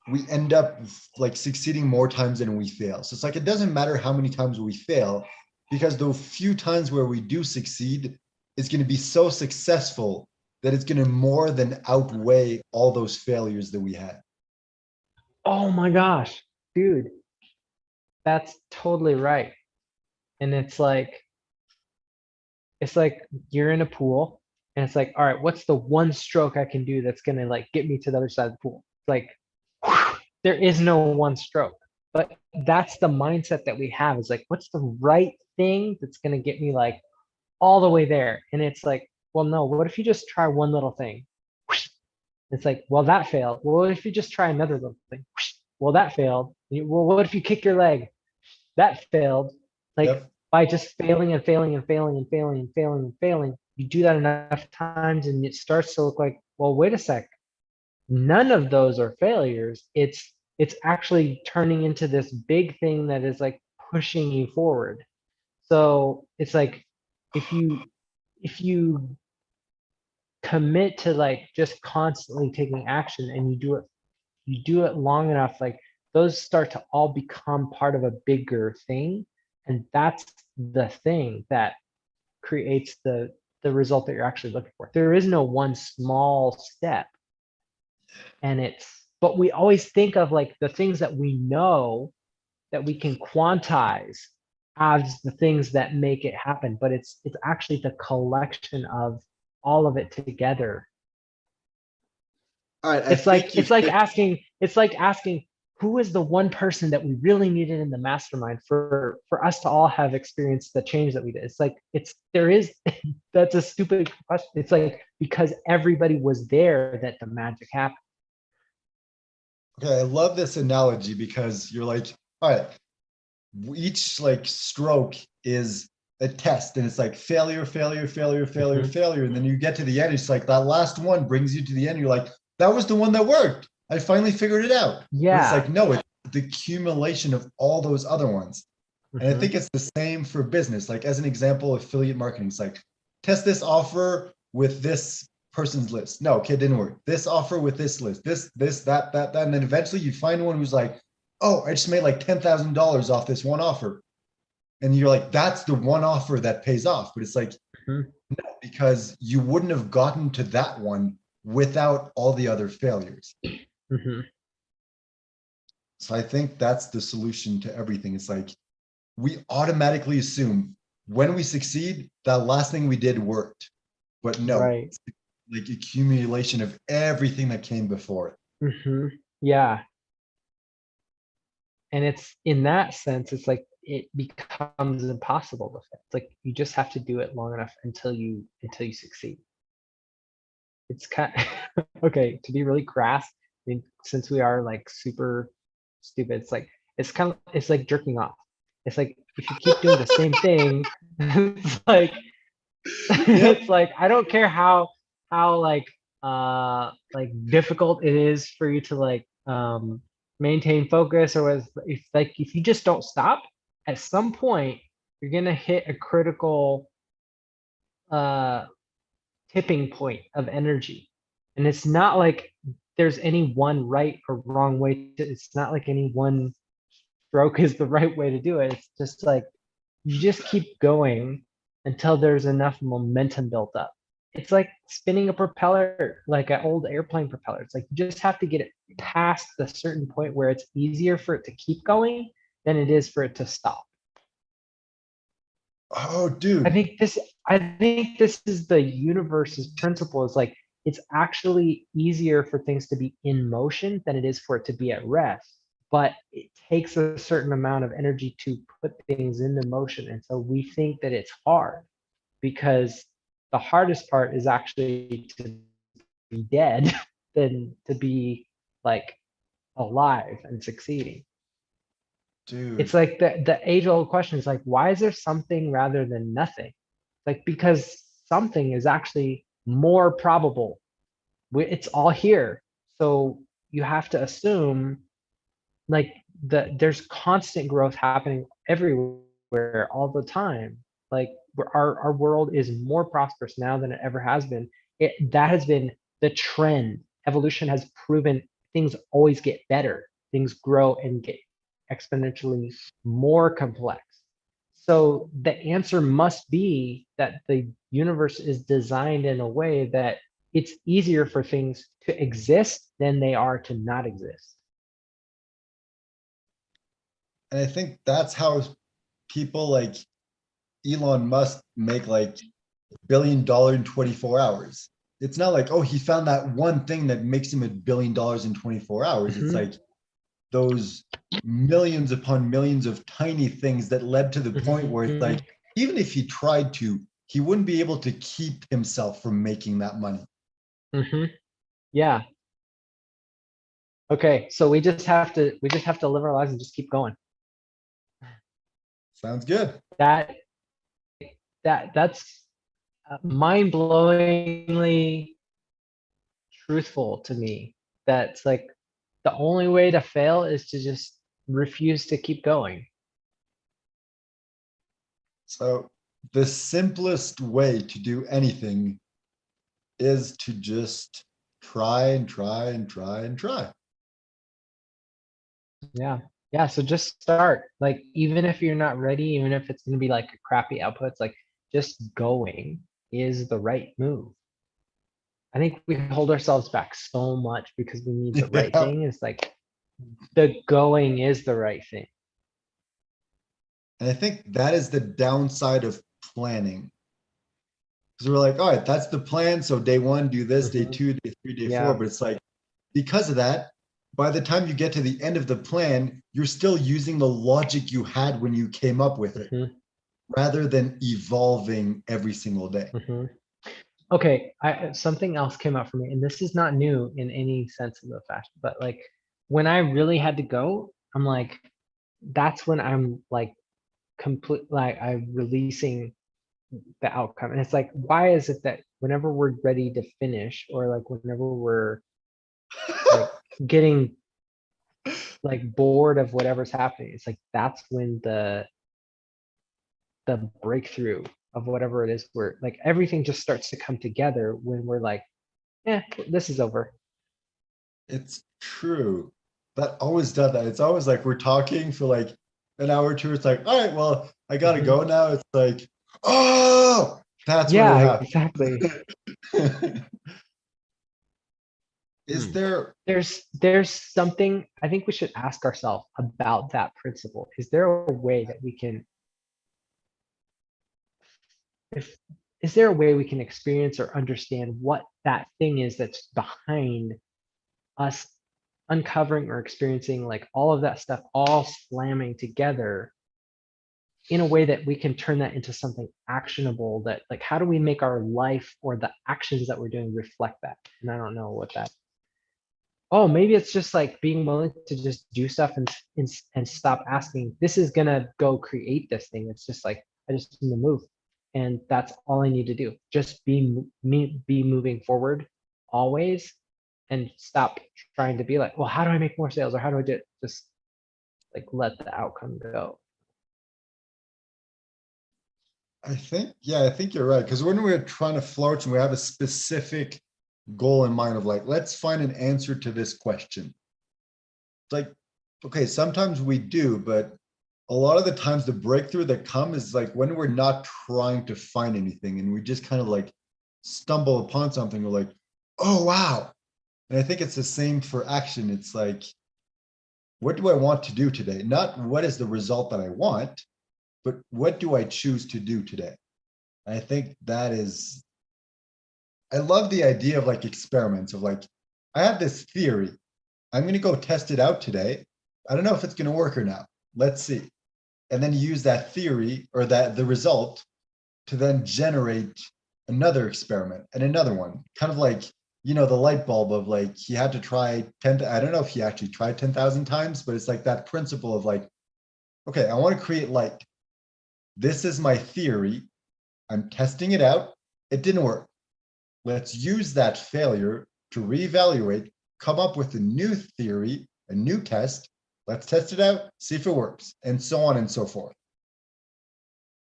we end up like succeeding more times than we fail. So it's like, it doesn't matter how many times we fail, because the few times where we do succeed is going to be so successful that it's going to more than outweigh all those failures that we had. Oh my gosh, dude, that's totally right. And it's like you're in a pool and it's like, all right, what's the one stroke I can do that's gonna like get me to the other side of the pool? Like, there is no one stroke. But that's the mindset that we have, is like, what's the right thing that's gonna get me like all the way there? And it's like, well, no, what if you just try one little thing? It's like, well, that failed. Well, what if you just try another little thing? Well, that failed. Well, what if you kick your leg? That failed. Like, Yep. by just failing and failing and failing and failing and failing and failing, you do that enough times and it starts to look like, well, wait a sec. None of those are failures. It's actually turning into this big thing that is like pushing you forward. So it's like, if you commit to like just constantly taking action and you do it long enough, like those start to all become part of a bigger thing. And that's the thing that creates the result that you're actually looking for. There is no one small step. And but we always think of like the things that we know that we can quantize as the things that make it happen. But it's actually the collection of all of it together. All right. I It's like think you've it's like asking who is the one person that we really needed in the mastermind for us to all have experienced the change that we did. It's like there is that's a stupid question. It's like because everybody was there that the magic happened. Okay, I love this analogy because you're like, all right, each like stroke is a test, and it's like failure, failure, failure, failure, Mhm. failure. And then you get to the end, it's like that last one brings you to the end. You're like, that was the one that worked. I finally figured it out. But it's Yeah. like, no, it's the accumulation of all those other ones. And I Mhm. think it's the same for business. Like, as an example, affiliate marketing, it's like, test this offer with this person's list. No, okay, it didn't work. This offer with this list, this, that. And then eventually you find one who's like, oh, I just made like $10,000 off this one offer. And you're like, that's the one offer that pays off. But it's like, Mhm. no, because you wouldn't have gotten to that one without all the other failures. Mhm. So I think that's the solution to everything. It's like, we automatically assume when we succeed, that last thing we did worked. But no, Right. it's like accumulation of everything that came before it. Mhm. Yeah. And it's in that sense, it's like it becomes impossible to fail. It's like you just have to do it long enough until you succeed. It's kind okay, to be really crass, I mean, since we are like super stupid, it's like it's like jerking off. It's like if you keep doing the same thing, it's like Yep. it's like I don't care how like difficult it is for you to like maintain focus, or if you just don't stop, at some point you're gonna hit a critical uh tipping point of energy. And it's not like there's any one right or wrong way to, it's not like any one stroke is the right way to do it. It's just like, you just keep going until there's enough momentum built up. It's like spinning a propeller, like an old airplane propeller. It's like you just have to get it past the certain point where it's easier for it to keep going than it is for it to stop. Oh, I dude. think this, I think this is the universe's principle. Is like, it's actually easier for things to be in motion than it is for it to be at rest. But it takes a certain amount of energy to put things into motion. And so we think that it's hard because the hardest part is actually to be dead than to be like alive and succeeding. Dude. It's like the age old question is like, why is there something rather than nothing? Like, because something is actually more probable. It's all here. So you have to assume like there's constant growth happening everywhere all the time. Like our world is more prosperous now than it ever has been. That has been the trend. Evolution has proven things always get better. Things grow and get exponentially more complex. So the answer must be that the universe is designed in a way that it's easier for things to exist than they are to not exist. And I think that's how people like Elon Musk make like $1 billion in 24 hours. It's not like, oh, he found that one thing that makes him $1 billion in 24 hours. It's Mhm. like those millions upon millions of tiny things that led to the point where it's like, even if he tried to, he wouldn't be able to keep himself from making that money. Yeah. Okay, so we just have to live our lives and just keep going. Sounds good. That's mind-blowingly truthful to me. That's like the only way to fail is to just refuse to keep going. So the simplest way to do anything is to just try and try and try and try. Yeah. Yeah, so just start. Like, even if you're not ready, even if it's gonna be like a crappy output, it's like just going is the right move. I think we hold ourselves back so much because we need the right Yeah. thing. It's like the going is the right thing. And I think that is the downside of planning. Because we're like, all right, that's the plan. So day one, do this, day Mhm. two, day three, day four. Yeah. But it's like, because of that, by the time you get to the end of the plan, you're still using the logic you had when you came up with it, Mhm. rather than evolving every single day. Mhm. Okay, something else came up for me, and this is not new in any sense of the fashion, but like when I really had to go, I'm like, that's when I'm like complete, like I'm releasing the outcome. And it's like, why is it that whenever we're ready to finish, or like whenever we're like getting like bored of whatever's happening, it's like that's when the breakthrough of whatever it is, where like everything just starts to come together when we're like, yeah, this is over. It's true. That always does that. It's always like we're talking for like an hour or two. It's like, all right, well, I gotta go now. It's like, oh, that's when it Yeah, happens. exactly. Is there There's something I think we should ask ourselves about that principle. Is there a way that we can, if is there a way we can experience or understand what that thing is that's behind us uncovering or experiencing like all of that stuff all slamming together in a way that we can turn that into something actionable? That like, how do we make our life or the actions that we're doing reflect that? And I don't know what that. Oh, maybe it's just like being willing to just do stuff and stop asking, this is gonna go create this thing. It's just like, I just need to move. And that's all I need to do. Just be moving forward always, and stop trying to be like, well, how do I make more sales, or how do I do it? Just like let the outcome go. I think you're right. Because when we're trying to float and we have a specific goal in mind of like, let's find an answer to this question. It's like, okay, sometimes we do, but a lot of the times the breakthrough that comes is like when we're not trying to find anything and we just kind of like stumble upon something, we're like, oh wow. And I think it's the same for action. It's like, what do I want to do today? Not what is the result that I want, but what do I choose to do today? I think that is, I love the idea of like experiments of like, I have this theory. I'm going to go test it out today. I don't know if it's going to work or not. Let's see. And then use that theory or that the result to then generate another experiment and another one. Kind of like, the light bulb of like, he had to try 10, I don't know if he actually tried 10,000 times, but it's like that principle of like, okay, I want to create light. This is my theory. I'm testing it out. It didn't work. Let's use that failure to reevaluate, come up with a new theory, a new test. Let's test it out, see if it works, and so on and so forth.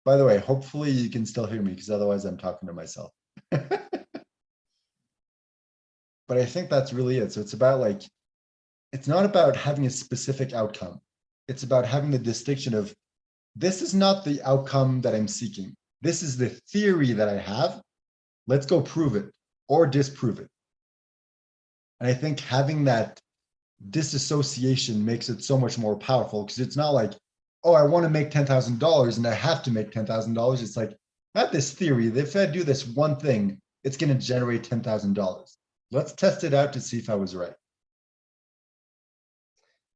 By the way, hopefully you can still hear me because otherwise I'm talking to myself. But I think that's really it. So it's about like, it's not about having a specific outcome. It's about having the distinction of this is not the outcome that I'm seeking. This is the theory that I have. Let's go prove it or disprove it. And I think having that disassociation makes it so much more powerful because it's not like, oh, I want to make $10,000 and I have to make $10,000. It's like, I have this theory that if I do this one thing, it's going to generate $10,000. Let's test it out to see if I was right.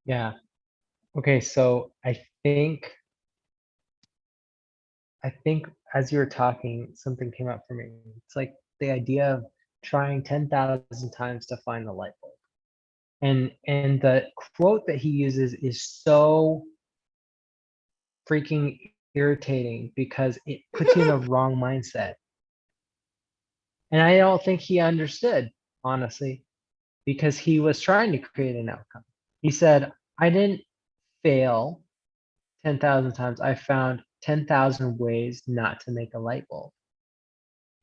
Yeah. Okay, so I think as you were talking, something came up for me. It's like the idea of trying 10,000 times to find the light bulb. And the quote that he uses is so freaking irritating because it puts you in the wrong mindset. And I don't think he understood, honestly, because he was trying to create an outcome. He said, I didn't fail 10,000 times. I found 10,000 ways not to make a light bulb.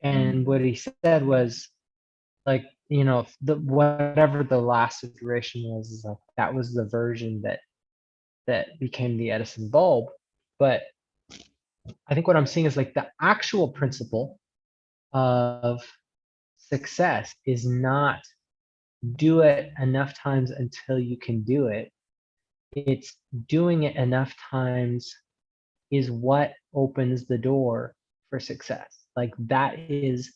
And what he said was like, whatever the last iteration was, is like that was the version that became the Edison bulb. But I think what I'm seeing is like the actual principle of success is not do it enough times until you can do it. It's doing it enough times is what opens the door for success. Like that is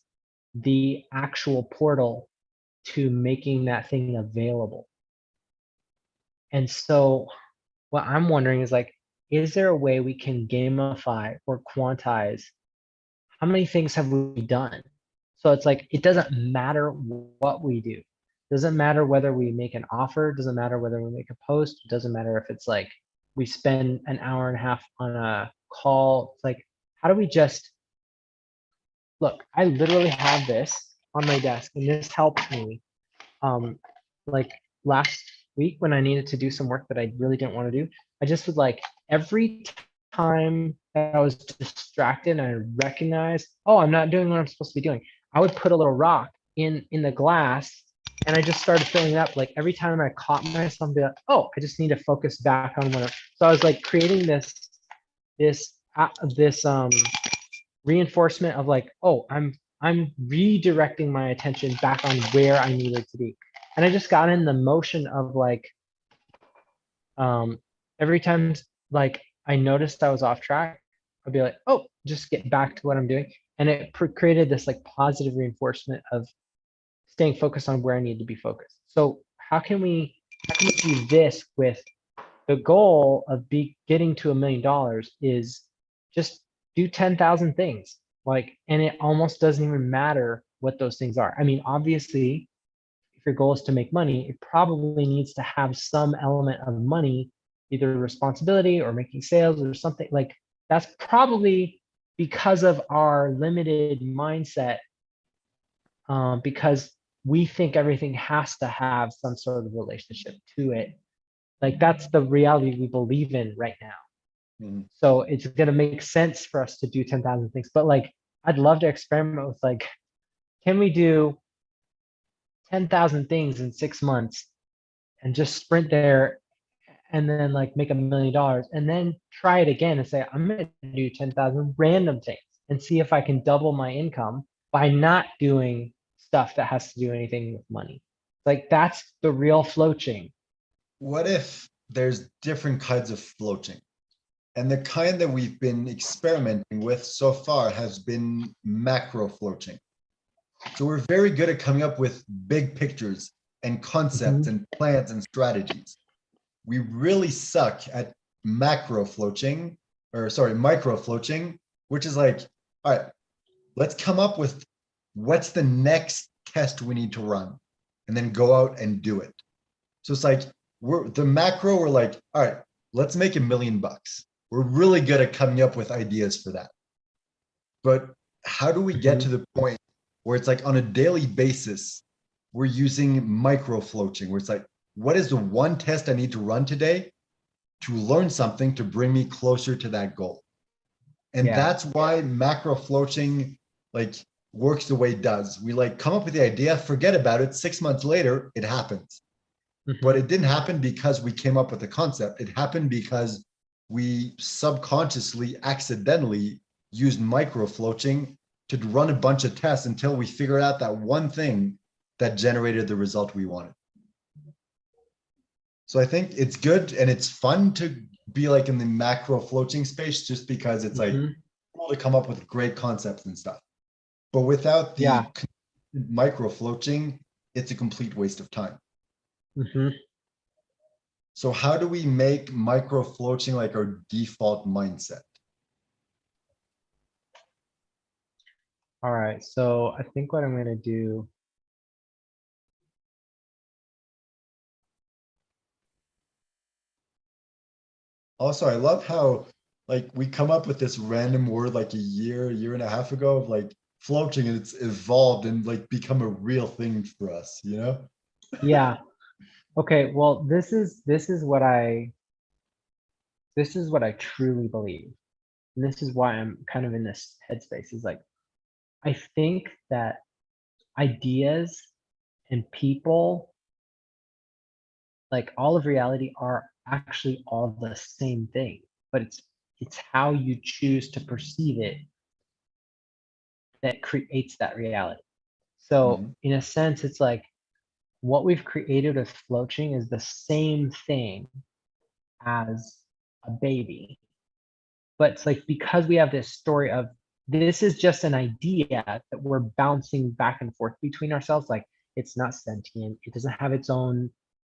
the actual portal to making that thing available. And so what I'm wondering is like, is there a way we can gamify or quantize how many things have we done? So it's like, it doesn't matter what we do. Doesn't matter whether we make an offer, doesn't matter whether we make a post, doesn't matter if it's like we spend an hour and a half on a call. It's like, how do we just look? I literally have this on my desk and this helped me. Like last week when I needed to do some work that I really didn't want to do, I just would like every time that I was distracted and I recognized, oh, I'm not doing what I'm supposed to be doing, I would put a little rock in the glass and I just started filling it up. Like every time I caught myself, be like, oh, I just need to focus back on what. So I was like creating this reinforcement of like, oh, I'm redirecting my attention back on where I needed to be. And I just got in the motion of like, every time like I noticed I was off track, I'd be like, oh, just get back to what I'm doing. And it created this like positive reinforcement of staying focused on where I need to be focused. So how can we do this with the goal of getting to $1 million is just do 10,000 things. Like, and it almost doesn't even matter what those things are. I mean, obviously, if your goal is to make money, it probably needs to have some element of money, either responsibility or making sales or something like that's probably because of our limited mindset, because we think everything has to have some sort of relationship to it. Like that's the reality we believe in right now. Mhm. So it's gonna make sense for us to do 10,000 things. But like, I'd love to experiment with like, can we do 10,000 things in 6 months and just sprint there and then like make $1 million and then try it again and say, I'm gonna do 10,000 random things and see if I can double my income by not doing stuff that has to do anything with money. Like that's the real flow chain. What if there's different kinds of floating? And the kind that we've been experimenting with so far has been macro floating. So we're very good at coming up with big pictures and concepts and plans and strategies. We really suck at macro floating, or sorry, micro floating, which is like, all right, let's come up with what's the next test we need to run and then go out and do it. So it's like we're the macro, we're like, all right, let's make $1 million. We're really good at coming up with ideas for that. But how do we get to the point where it's like on a daily basis, we're using micro floating, where it's like, what is the one test I need to run today to learn something to bring me closer to that goal? And Yeah. that's why macro floating like works the way it does. We like come up with the idea, forget about it. 6 months later, it happens. But it didn't happen because we came up with the concept. It happened because we subconsciously, accidentally used micro floating to run a bunch of tests until we figured out that one thing that generated the result we wanted. So I think it's good and it's fun to be like in the macro floating space just because it's like cool to come up with great concepts and stuff. But without the Yeah. micro floating, it's a complete waste of time. So how do we make micro floating like our default mindset? All right. So I think what I'm gonna do. Also, I love how like we come up with this random word like a year and a half ago of like floating, and it's evolved and like become a real thing for us, you know? Yeah. Okay. Well, this is what I truly believe. And this is why I'm kind of in this headspace is like, I think that ideas and people, like all of reality are actually all the same thing, but it's how you choose to perceive it that creates that reality. So in a sense, it's like what we've created with floating is the same thing as a baby. But it's like because we have this story of this is just an idea that we're bouncing back and forth between ourselves. Like it's not sentient, it doesn't have its own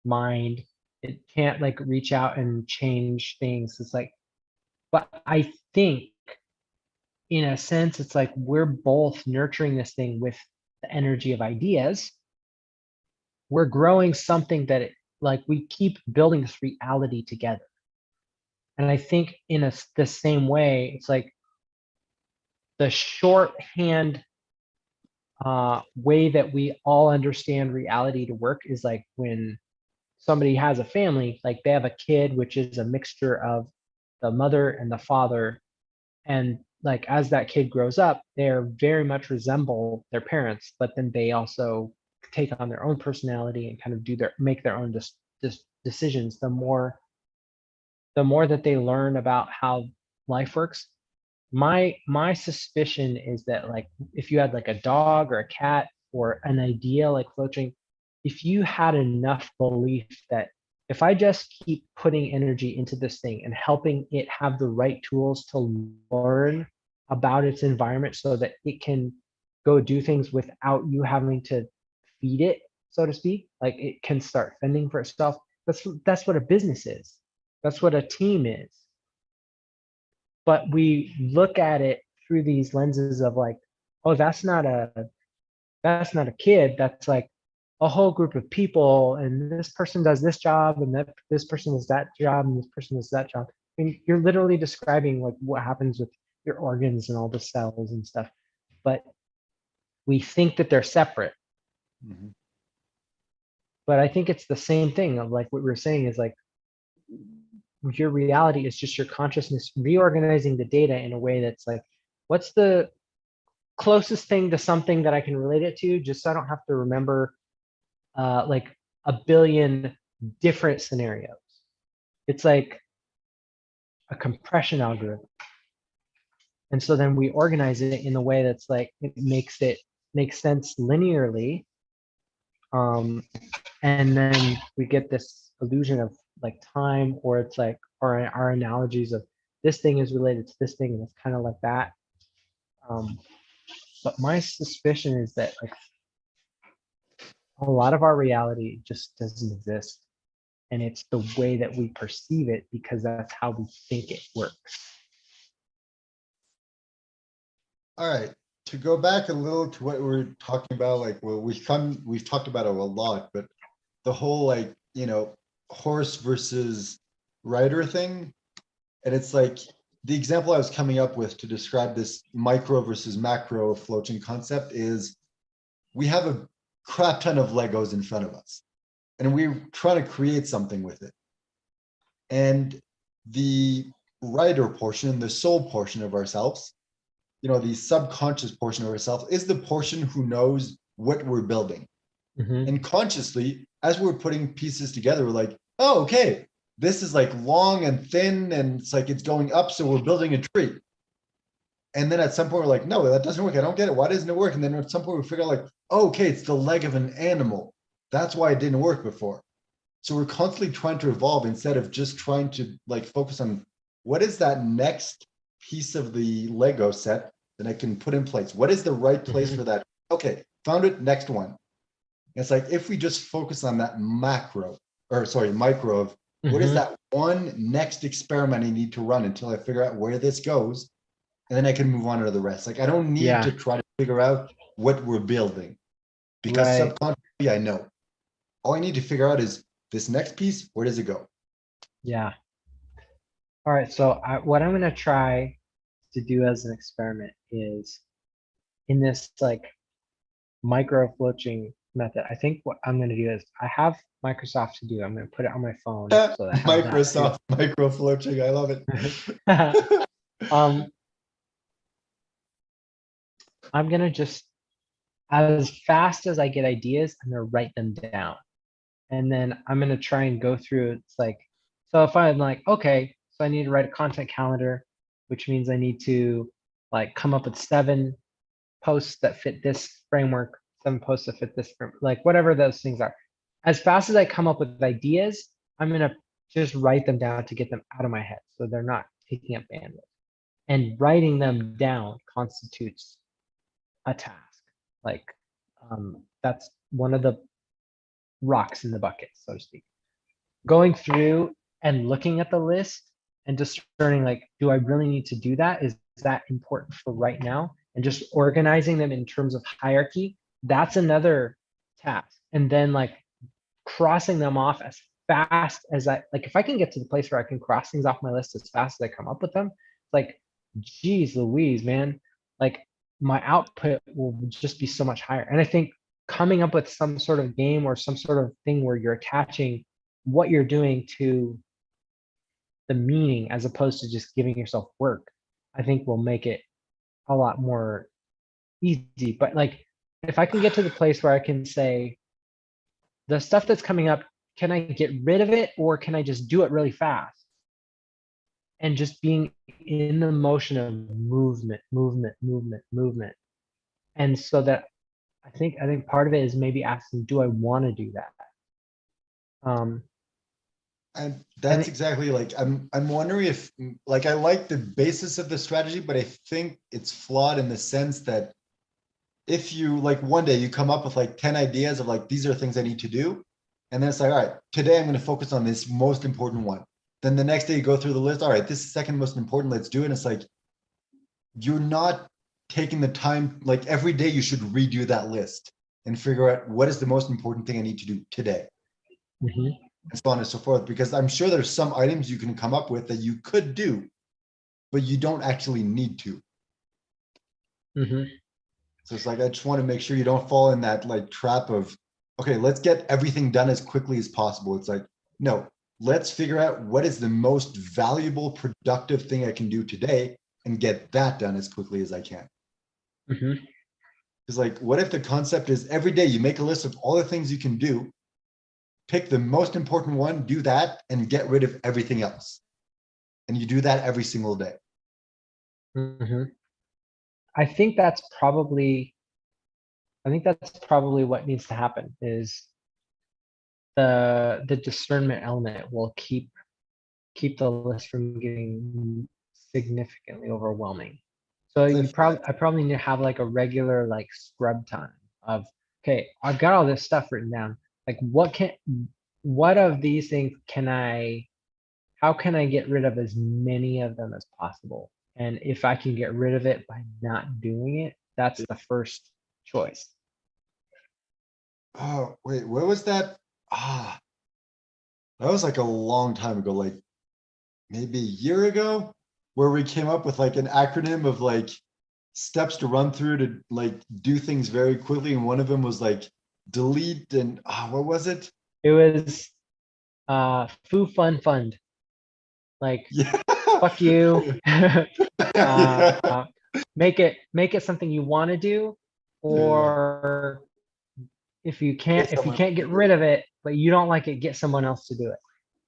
mind, it can't like reach out and change things. It's like, but I think in a sense, it's like we're both nurturing this thing with the energy of ideas. We're growing something that like we keep building this reality together. And I think in the same way, it's like the shorthand way that we all understand reality to work is like when somebody has a family, like they have a kid, which is a mixture of the mother and the father. And like as that kid grows up, they're very much resemble their parents, but then they also take on their own personality and kind of make their own decisions. The more that they learn about how life works, my suspicion is that like if you had like a dog or a cat or an idea like floating, if you had enough belief that if I just keep putting energy into this thing and helping it have the right tools to learn about its environment so that it can go do things without you having to feed it, so to speak, like it can start fending for itself. That's what a business is. That's what a team is. But we look at it through these lenses of like, oh, that's not a kid. That's like a whole group of people, and this person does this job, and this person does that job, and this person does that job. I mean, you're literally describing like what happens with your organs and all the cells and stuff. But we think that they're separate. But I think it's the same thing of like what we were saying is like your reality is just your consciousness reorganizing the data in a way that's like, what's the closest thing to something that I can relate it to, just so I don't have to remember like a billion different scenarios. It's like a compression algorithm. And so then we organize it in a way that's like, it makes sense linearly. And then we get this illusion of like time, or it's like, or our analogies of this thing is related to this thing, and it's kind of like that. But my suspicion is that like a lot of our reality just doesn't exist. And it's the way that we perceive it because that's how we think it works. All right, to go back a little to what we're talking about, like, well, we've talked about it a lot, but the whole like, horse versus rider thing. And it's like the example I was coming up with to describe this micro versus macro floating concept is we have a crap ton of Legos in front of us and we're trying to create something with it. And the rider portion, the soul portion of ourselves, the subconscious portion of ourselves is the portion who knows what we're building. And consciously, as we're putting pieces together, we're like, oh, okay, this is like long and thin and it's like it's going up, so we're building a tree. And then at some point we're like, no, that doesn't work. I don't get it. Why doesn't it work? And then at some point we figure out like, oh, okay, it's the leg of an animal. That's why it didn't work before. So we're constantly trying to evolve instead of just trying to like focus on what is that next piece of the Lego set that I can put in place? What is the right place for that? Okay, found it, next one. It's like if we just focus on that micro of what is that one next experiment I need to run until I figure out where this goes, and then I can move on to the rest. Like I don't need to try to figure out what we're building because subconsciously I know. All I need to figure out is this next piece, where does it go? Yeah. All right, so what I'm gonna try to do as an experiment is in this like micro floating method. I think what I'm going to do is I have Microsoft to do. I'm going to put it on my phone. So that Microsoft micro floating. I love it. I'm going to just, as fast as I get ideas, I'm going to write them down. And then I'm going to try and go through. It's like, so if I'm like, okay, so I need to write a content calendar, which means I need to like come up with 7 posts that fit this framework, 7 posts that fit this framework, like whatever those things are. As fast as I come up with ideas, I'm gonna just write them down to get them out of my head so they're not taking up bandwidth. And writing them down constitutes a task. Like that's one of the rocks in the bucket, so to speak. Going through and looking at the list and discerning like, do I really need to do that? Is that important for right now? And just organizing them in terms of hierarchy, that's another task. And then like crossing them off as fast as like if I can get to the place where I can cross things off my list as fast as I come up with them, like, geez Louise, man, like my output will just be so much higher. And I think coming up with some sort of game or some sort of thing where you're attaching what you're doing to the meaning as opposed to just giving yourself work, I think will make it a lot more easy. But like, if I can get to the place where I can say, the stuff that's coming up, can I get rid of it or can I just do it really fast? And just being in the motion of movement. And so that I think part of it is maybe asking, do I want to do that? And that's exactly like, I'm wondering if like, I like the basis of the strategy, but I think it's flawed in the sense that if you like one day you come up with like 10 ideas of like, these are things I need to do. And then it's like, all right, today I'm going to focus on this most important one. Then the next day you go through the list. All right, this is second most important. Let's do it. And it's like, you're not taking the time, like every day you should redo that list and figure out what is the most important thing I need to do today. And so on and so forth, because I'm sure there's some items you can come up with that you could do, but you don't actually need to. So it's like, I just want to make sure you don't fall in that like trap of, okay, let's get everything done as quickly as possible. It's like, no, let's figure out what is the most valuable, productive thing I can do today and get that done as quickly as I can. Mhm. Because like, what if the concept is every day you make a list of all the things you can do, pick the most important one, do that, and get rid of everything else. And you do that every single day. Mhm. I think that's probably what needs to happen is the discernment element will keep the list from getting significantly overwhelming. So So I feel like, I probably need to have like a regular like scrub time of, okay, I've got all this stuff written down. Like what of these things how can I get rid of as many of them as possible? And if I can get rid of it by not doing it, that's the first choice. oh, wait, what was that? Ah, that was like a long time ago, like maybe a year ago, where we came up with like an acronym of like steps to run through to like do things very quickly. And one of them was like delete and what was it? It was foo fun fund. Like Yeah. fuck you. Yeah. uh, make it something you want to do, Yeah. or if you Get can't someone else to get do rid of it, but you don't like it, get someone else to do it.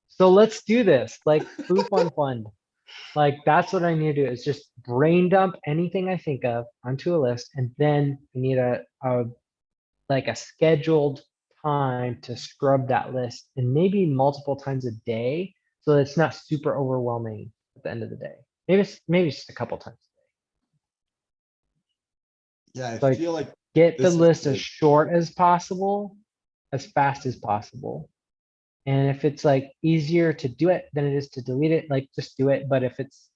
So let's do this. Like foo fun fund. Like that's what I need to do is just brain dump anything I think of onto a list, and then I need a like a scheduled time to scrub that list, and maybe multiple times a day, so that it's not super overwhelming at the end of the day. Maybe it's just a couple times a Yeah, I day. Like feel like get the this is list as like, short as possible, as fast as possible. And if it's like easier to do it than it is to delete it, like just do it. But if it's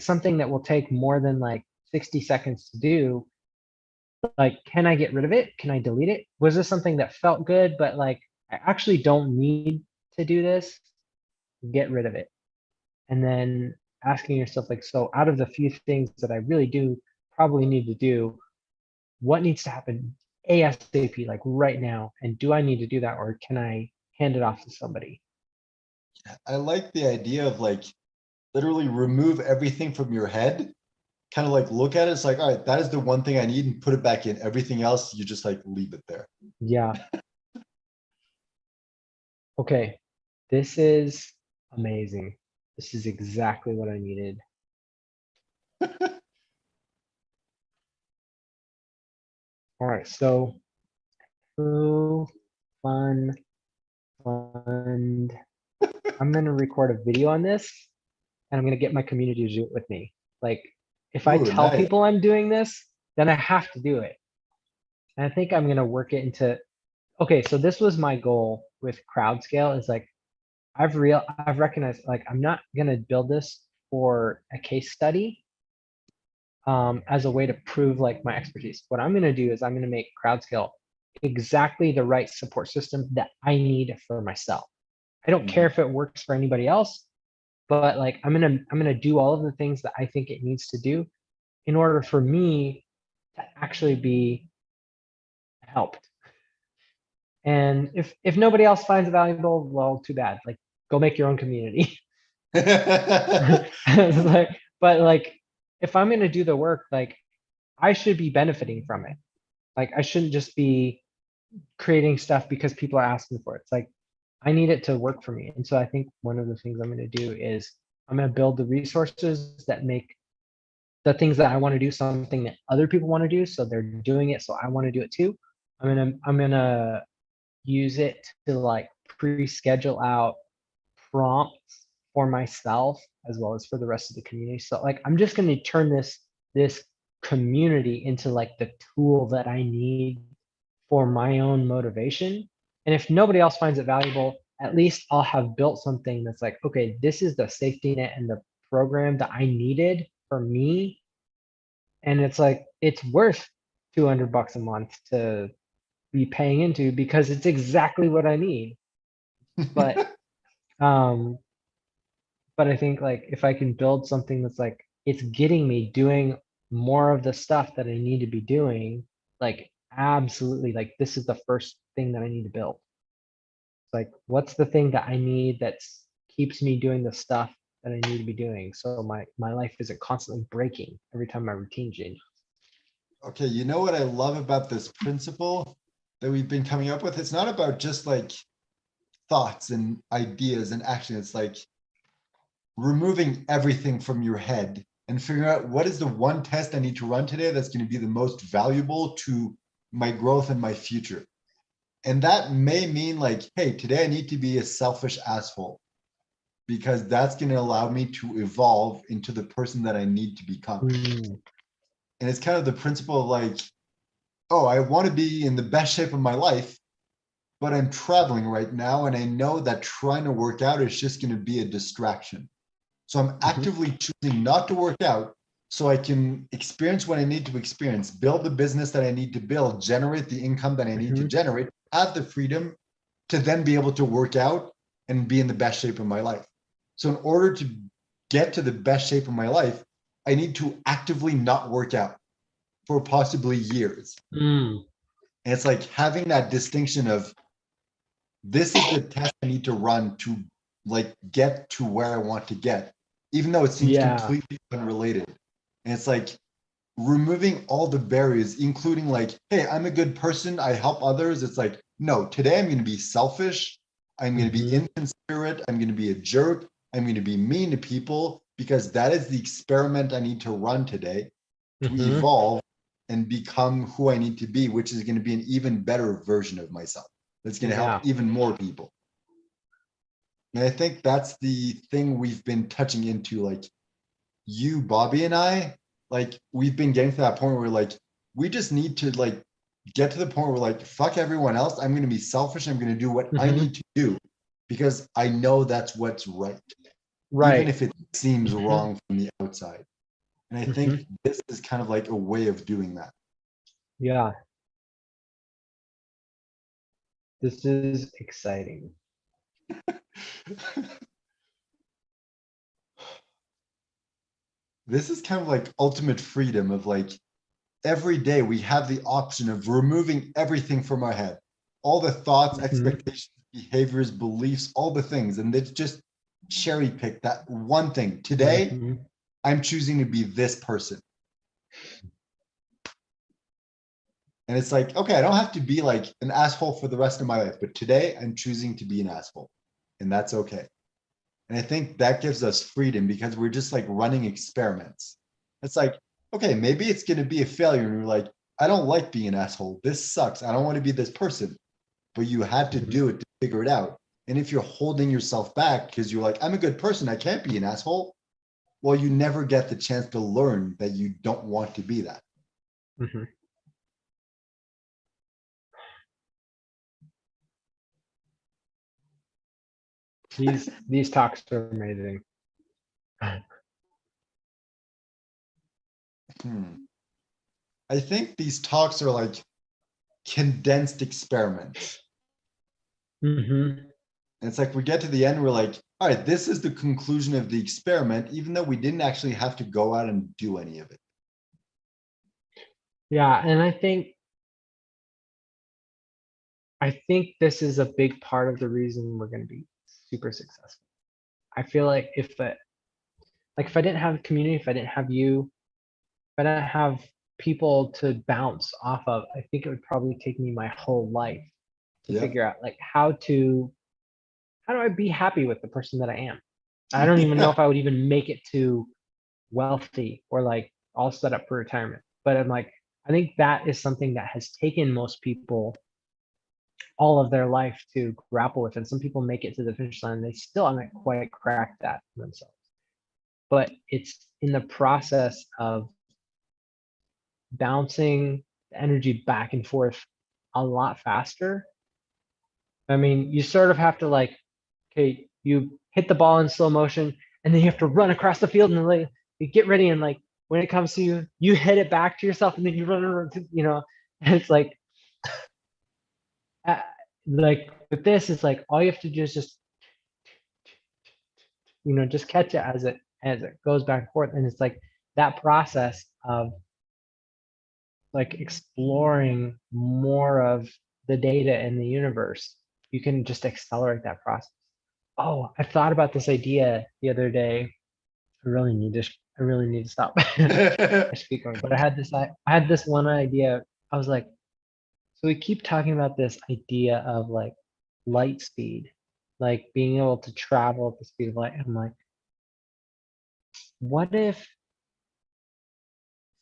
something that will take more than like 60 seconds to do, like, can I get rid of it? Can I delete it? Was this something that felt good, but like, I actually don't need to do this? Get rid of it. And then asking yourself, like, so out of the few things that I really do probably need to do, what needs to happen ASAP, like right now? And do I need to do that, or can I hand it off to somebody? I like the idea of like literally remove everything from your head, kind of like look at it. It's like, all right, that is the one thing I need and put it back in. Everything else, you just like leave it there. Yeah. Okay. This is amazing. This is exactly what I needed. All right. So, foo, fun, fund. I'm going to record a video on this, and I'm going to get my community to do it with me. Like, if I Ooh, tell nice. people I'm doing this, then I have to do it. And I think I'm going to work it into, okay, so this was my goal with crowd scale is like, I've recognized like, I'm not going to build this for a case study as a way to prove like my expertise. What I'm going to do is I'm going to make crowd scale exactly the right support system that I need for myself. I don't care Mhm. if it works for anybody else, but like I'm gonna do all of the things that I think it needs to do in order for me to actually be helped. And if nobody else finds it valuable, well, too bad. Like go make your own community. It's like, but like if I'm gonna do the work, like I should be benefiting from it. Like I shouldn't just be creating stuff because people are asking for it. It's like I need it to work for me. And so I think one of the things I'm going to do is I'm going to build the resources that make the things that I want to do something that other people want to do. So they're doing it. So I want to do it too. I'm gonna use it to like pre-schedule out prompts for myself as well as for the rest of the community. So like I'm just going to turn this community into like the tool that I need for my own motivation. And if nobody else finds it valuable, at least I'll have built something that's like, okay, this is the safety net and the program that I needed for me. And it's like, it's worth $200 a month to be paying into because it's exactly what I need. But, um, but I think like if I can build something that's like, it's getting me doing more of the stuff that I need to be doing, like absolutely, like this is the first thing that I need to build. like, what's the thing that I need that's keeps me doing the stuff that I need to be doing? So my life isn't constantly breaking every time my routine changes. Okay, you know what I love about this principle that we've been coming up with? It's not about just like thoughts and ideas and action. It's like removing everything from your head and figuring out what is the one test I need to run today that's going to be the most valuable to my growth and my future. And that may mean like, hey, today I need to be a selfish asshole because that's going to allow me to evolve into the person that I need to become. Mm, And it's kind of the principle of like, oh, I want to be in the best shape of my life, but I'm traveling right now. And I know that trying to work out is just going to be a distraction. So I'm actively choosing not to work out so I can experience what I need to experience, build the business that I need to build, generate the income that I need to generate, have the freedom to then be able to work out and be in the best shape of my life. So in order to get to the best shape of my life, I need to actively not work out for possibly years. mm, And it's like having that distinction of this is the test I need to run to like get to where I want to get, even though it seems yeah. completely unrelated. And it's like removing all the barriers, including like, hey, I'm a good person, I help others. It's like, no, today I'm going to be selfish. I'm going to be inconsiderate. I'm going to be a jerk. I'm going to be mean to people because that is the experiment I need to run today to evolve and become who I need to be, which is going to be an even better version of myself. That's going to Yeah. help even more people. And I think that's the thing we've been touching into, like you, Bobby, and I, like we've been getting to that point where like we just need to like get to the point where like fuck everyone else. I'm going to be selfish. I'm going to do what I need to do because I know that's what's right, even Right. if it seems wrong from the outside. And I think this is kind of like a way of doing that. Yeah. This is exciting. This is kind of like ultimate freedom of like every day we have the option of removing everything from our head, all the thoughts, expectations, behaviors, beliefs, all the things, and it's just cherry pick that one thing. Today, I'm choosing to be this person. And it's like, okay, I don't have to be like an asshole for the rest of my life, but today I'm choosing to be an asshole, and that's okay. And I think that gives us freedom because we're just like running experiments. It's like, okay, maybe it's going to be a failure. And you're like, I don't like being an asshole. This sucks. I don't want to be this person. But you had to do it to figure it out. And if you're holding yourself back because you're like, I'm a good person, I can't be an asshole. Well, you never get the chance to learn that you don't want to be that. These talks are amazing. I think these talks are like condensed experiments. And it's like we get to the end, we're like, all right, this is the conclusion of the experiment, even though we didn't actually have to go out and do any of it. Yeah, and I think this is a big part of the reason we're going to be super successful. I feel like if I didn't have a community, if I didn't have you, if I didn't have people to bounce off of, I think it would probably take me my whole life to Yep. figure out like how do I be happy with the person that I am? I don't even know if I would even make it to wealthy or like all set up for retirement. But I'm like, I think that is something that has taken most people all of their life to grapple with. And some people make it to the finish line and they still haven't quite cracked that themselves. But it's in the process of bouncing the energy back and forth a lot faster. I mean, you sort of have to like, okay, you hit the ball in slow motion and then you have to run across the field and like you get ready and like when it comes to you, you hit it back to yourself and then you run around, you know, and it's like with this, it's like all you have to do is just, you know, just catch it as it goes back and forth. And it's like that process of like exploring more of the data in the universe you can just accelerate that process. Oh, I thought about this idea the other day. I really need to stop. I should keep going. But I had this one idea. I was like, so we keep talking about this idea of like light speed, like being able to travel at the speed of light. I'm like, what if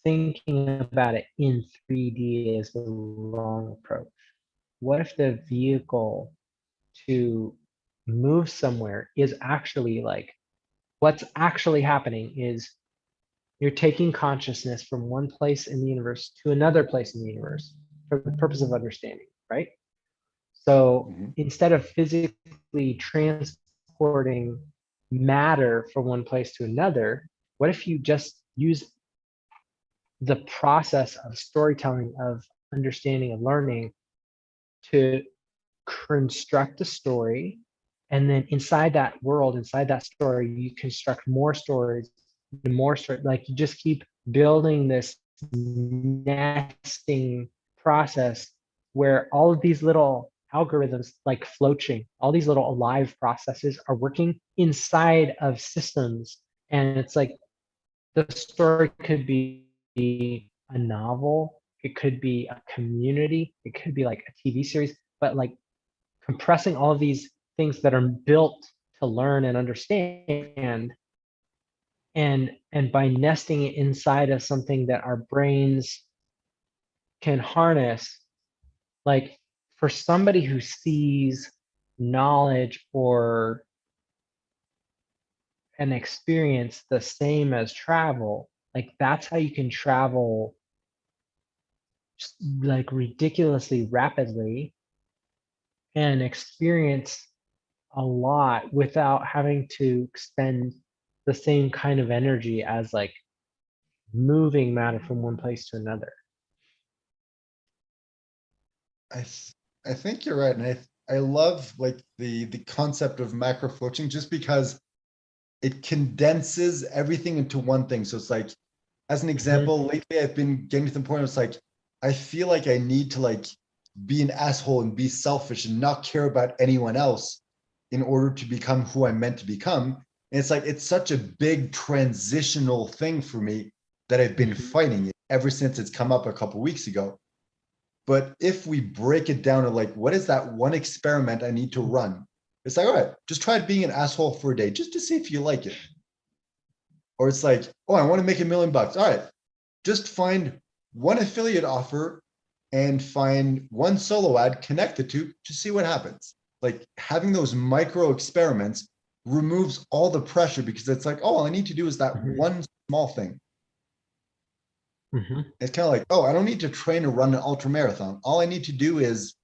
thinking about it in 3D is the wrong approach? What if the vehicle to move somewhere is actually like, what's actually happening is you're taking consciousness from one place in the universe to another place in the universe for the purpose of understanding, right? So Mhm. instead of physically transporting matter from one place to another, what if you just use the process of storytelling, of understanding and learning to construct a story, and then inside that world, inside that story, you construct more stories, more story, like you just keep building this nesting process where all of these little algorithms like floating, all these little alive processes are working inside of systems. And it's like the story could be a novel, it could be a community, it could be like a TV series, but like compressing all of these things that are built to learn and understand, and by nesting it inside of something that our brains can harness, like for somebody who sees knowledge or an experience the same as travel, like that's how you can travel like ridiculously rapidly and experience a lot without having to expend the same kind of energy as like moving matter from one place to another. I think you're right, and I love like the concept of macro floating just because it condenses everything into one thing. So it's like, as an example, lately I've been getting to the point where it's like, I feel like I need to like be an asshole and be selfish and not care about anyone else in order to become who I'm meant to become. And it's like, it's such a big transitional thing for me that I've been fighting it ever since it's come up a couple weeks ago. But if we break it down to like, what is that one experiment I need to run? It's like, all right, just try being an asshole for a day just to see if you like it. Or it's like, oh, I want to make $1 million. All right, just find one affiliate offer and find one solo ad, connect the two to see what happens. Like having those micro experiments removes all the pressure because it's like, oh, all I need to do is that one small thing. It's kind of like, oh, I don't need to train to run an ultra marathon. All I need to do is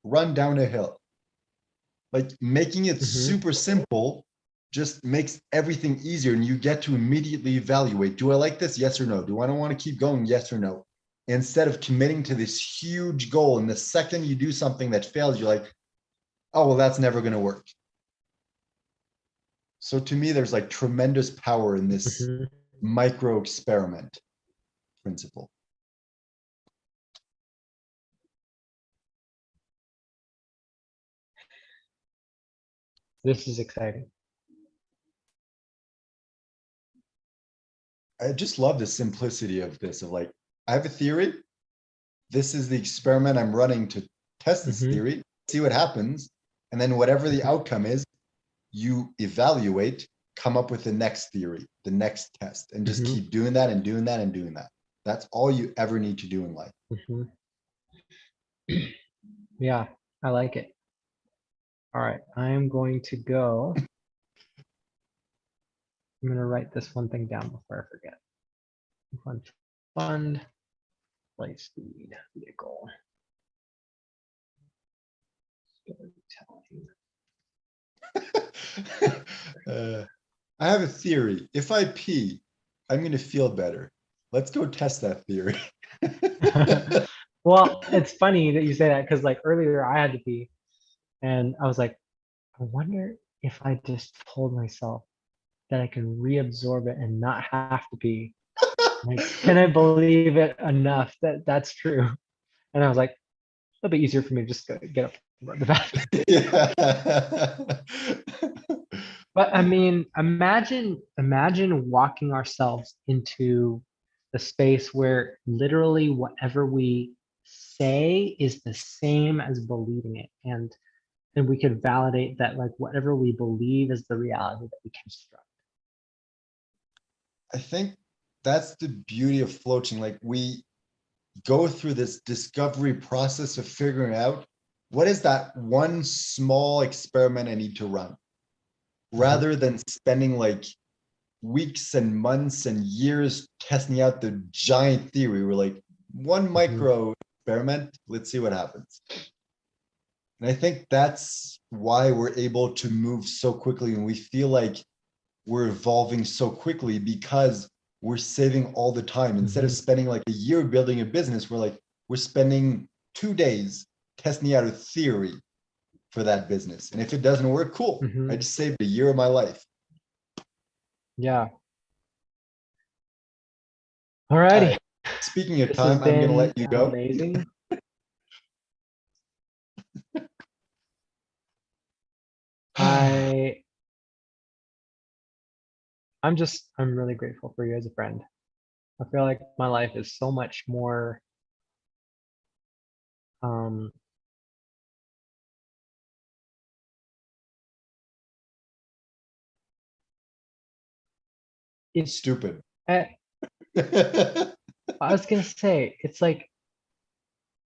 run down a hill. Like making it super simple just makes everything easier, and you get to immediately evaluate, do I like this? Yes or no. Do I don't want to keep going? Yes or no. Instead of committing to this huge goal, and the second you do something that fails, you're like, oh, well, that's never going to work. So to me, there's like tremendous power in this micro experiment principle. This is exciting. I just love the simplicity of this, of like, I have a theory. This is the experiment I'm running to test this theory, see what happens. And then whatever the outcome is, you evaluate, come up with the next theory, the next test, and just keep doing that and doing that and doing that. That's all you ever need to do in life. Yeah, I like it. All right, I am going to go. I'm going to write this one thing down before I forget. Fund, play speed, vehicle. I have a theory. If I pee, I'm going to feel better. Let's go test that theory. Well, it's funny that you say that because like earlier I had to pee and I was like, I wonder if I just told myself that I can reabsorb it and not have to pee. Like, can I believe it enough that that's true? And I was like, a little bit easier for me to just get up the best. Yeah. But I mean, imagine walking ourselves into the space where literally whatever we say is the same as believing it. And we could validate that like whatever we believe is the reality that we construct. I think that's the beauty of floating. Like we go through this discovery process of figuring out what is that one small experiment I need to run, rather than spending like weeks and months and years testing out the giant theory. We're like, one micro experiment, let's see what happens. And I think that's why we're able to move so quickly and we feel like we're evolving so quickly because we're saving all the time. Instead of spending like a year building a business, we're spending 2 days testing out a theory for that business. And if it doesn't work, cool. I just saved a year of my life. Yeah. All righty. Speaking of This has time, I'm gonna let been you go. amazing. I'm really grateful for you as a friend. I feel like my life is so much more it's Stupid. I was gonna say it's like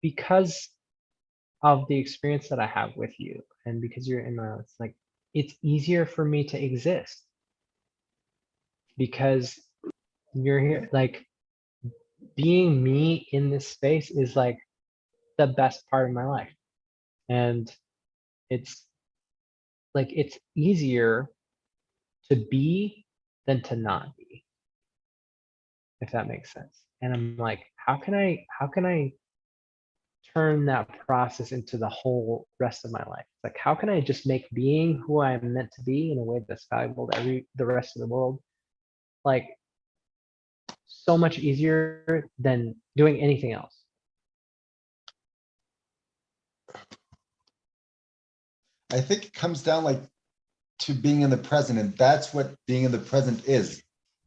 because of the experience that I have with you and because you're in my life, it's like it's easier for me to exist because you're here. Like being me in this space is like the best part of my life. And it's like it's easier to be than to not be, if that makes sense. And I'm like, how can I turn that process into the whole rest of my life? Like, how can I just make being who I'm meant to be in a way that's valuable to the rest of the world, like so much easier than doing anything else? I think it comes down like to being in the present, and that's what being in the present is.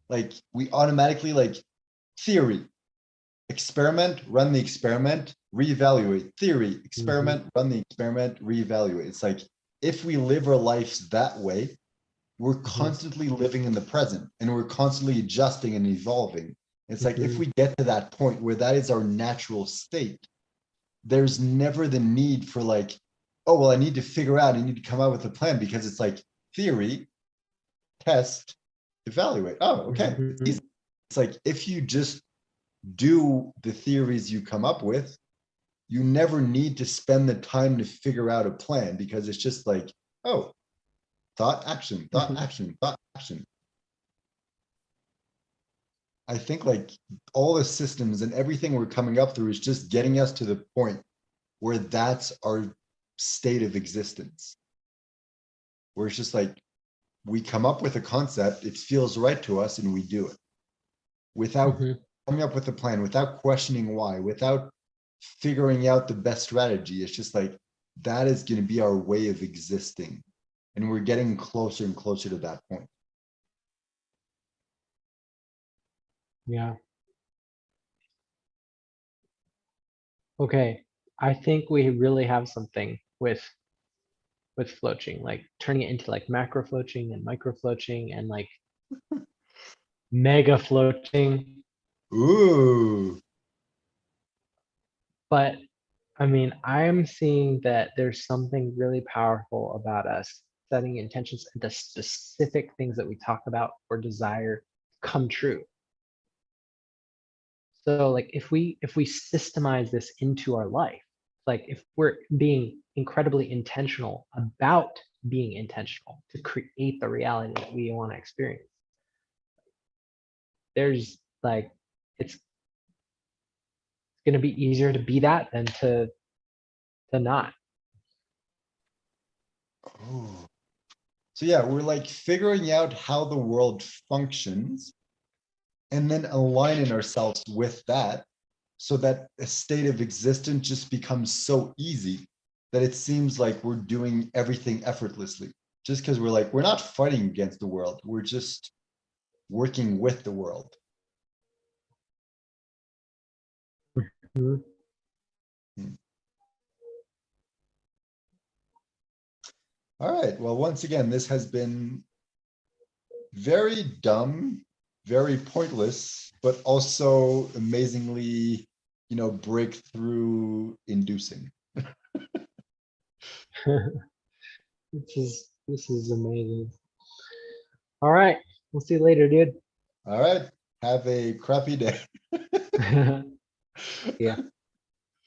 Like we automatically like theory, experiment, run the experiment, reevaluate, theory, experiment, run the experiment, reevaluate. It's like if we live our lives that way, we're constantly living in the present and we're constantly adjusting and evolving. It's like if we get to that point where that is our natural state, there's never the need for like, oh, well, I need to figure out, I need to come up with a plan because it's like theory, test, evaluate. Oh, okay. It's easy. It's like if you just do the theories you come up with, you never need to spend the time to figure out a plan because it's just like, oh, thought, action, thought, action, thought, action. I think like all the systems and everything we're coming up through is just getting us to the point where that's our state of existence. Where it's just like, we come up with a concept, it feels right to us and we do it. Without coming up with a plan, without questioning why, without figuring out the best strategy. It's just like, that is going to be our way of existing. And we're getting closer and closer to that point. Yeah. Okay. I think we really have something with floaching, like turning it into like macro floaching and micro floaching and like mega floaching. Ooh. But I mean, I'm seeing that there's something really powerful about us setting intentions and the specific things that we talk about or desire come true. So like if we systemize this into our life, like if we're being incredibly intentional about being intentional to create the reality that we want to experience, there's like it's going to be easier to be that than to not. Oh. So yeah, we're like figuring out how the world functions and then aligning ourselves with that so that a state of existence just becomes so easy that it seems like we're doing everything effortlessly. Just because we're like, we're not fighting against the world, we're just working with the world. Mhm. All right, well, once again, this has been very dumb, very pointless, but also amazingly, breakthrough inducing. This is amazing. All right, we'll see you later, dude. All right, have a crappy day. Yeah.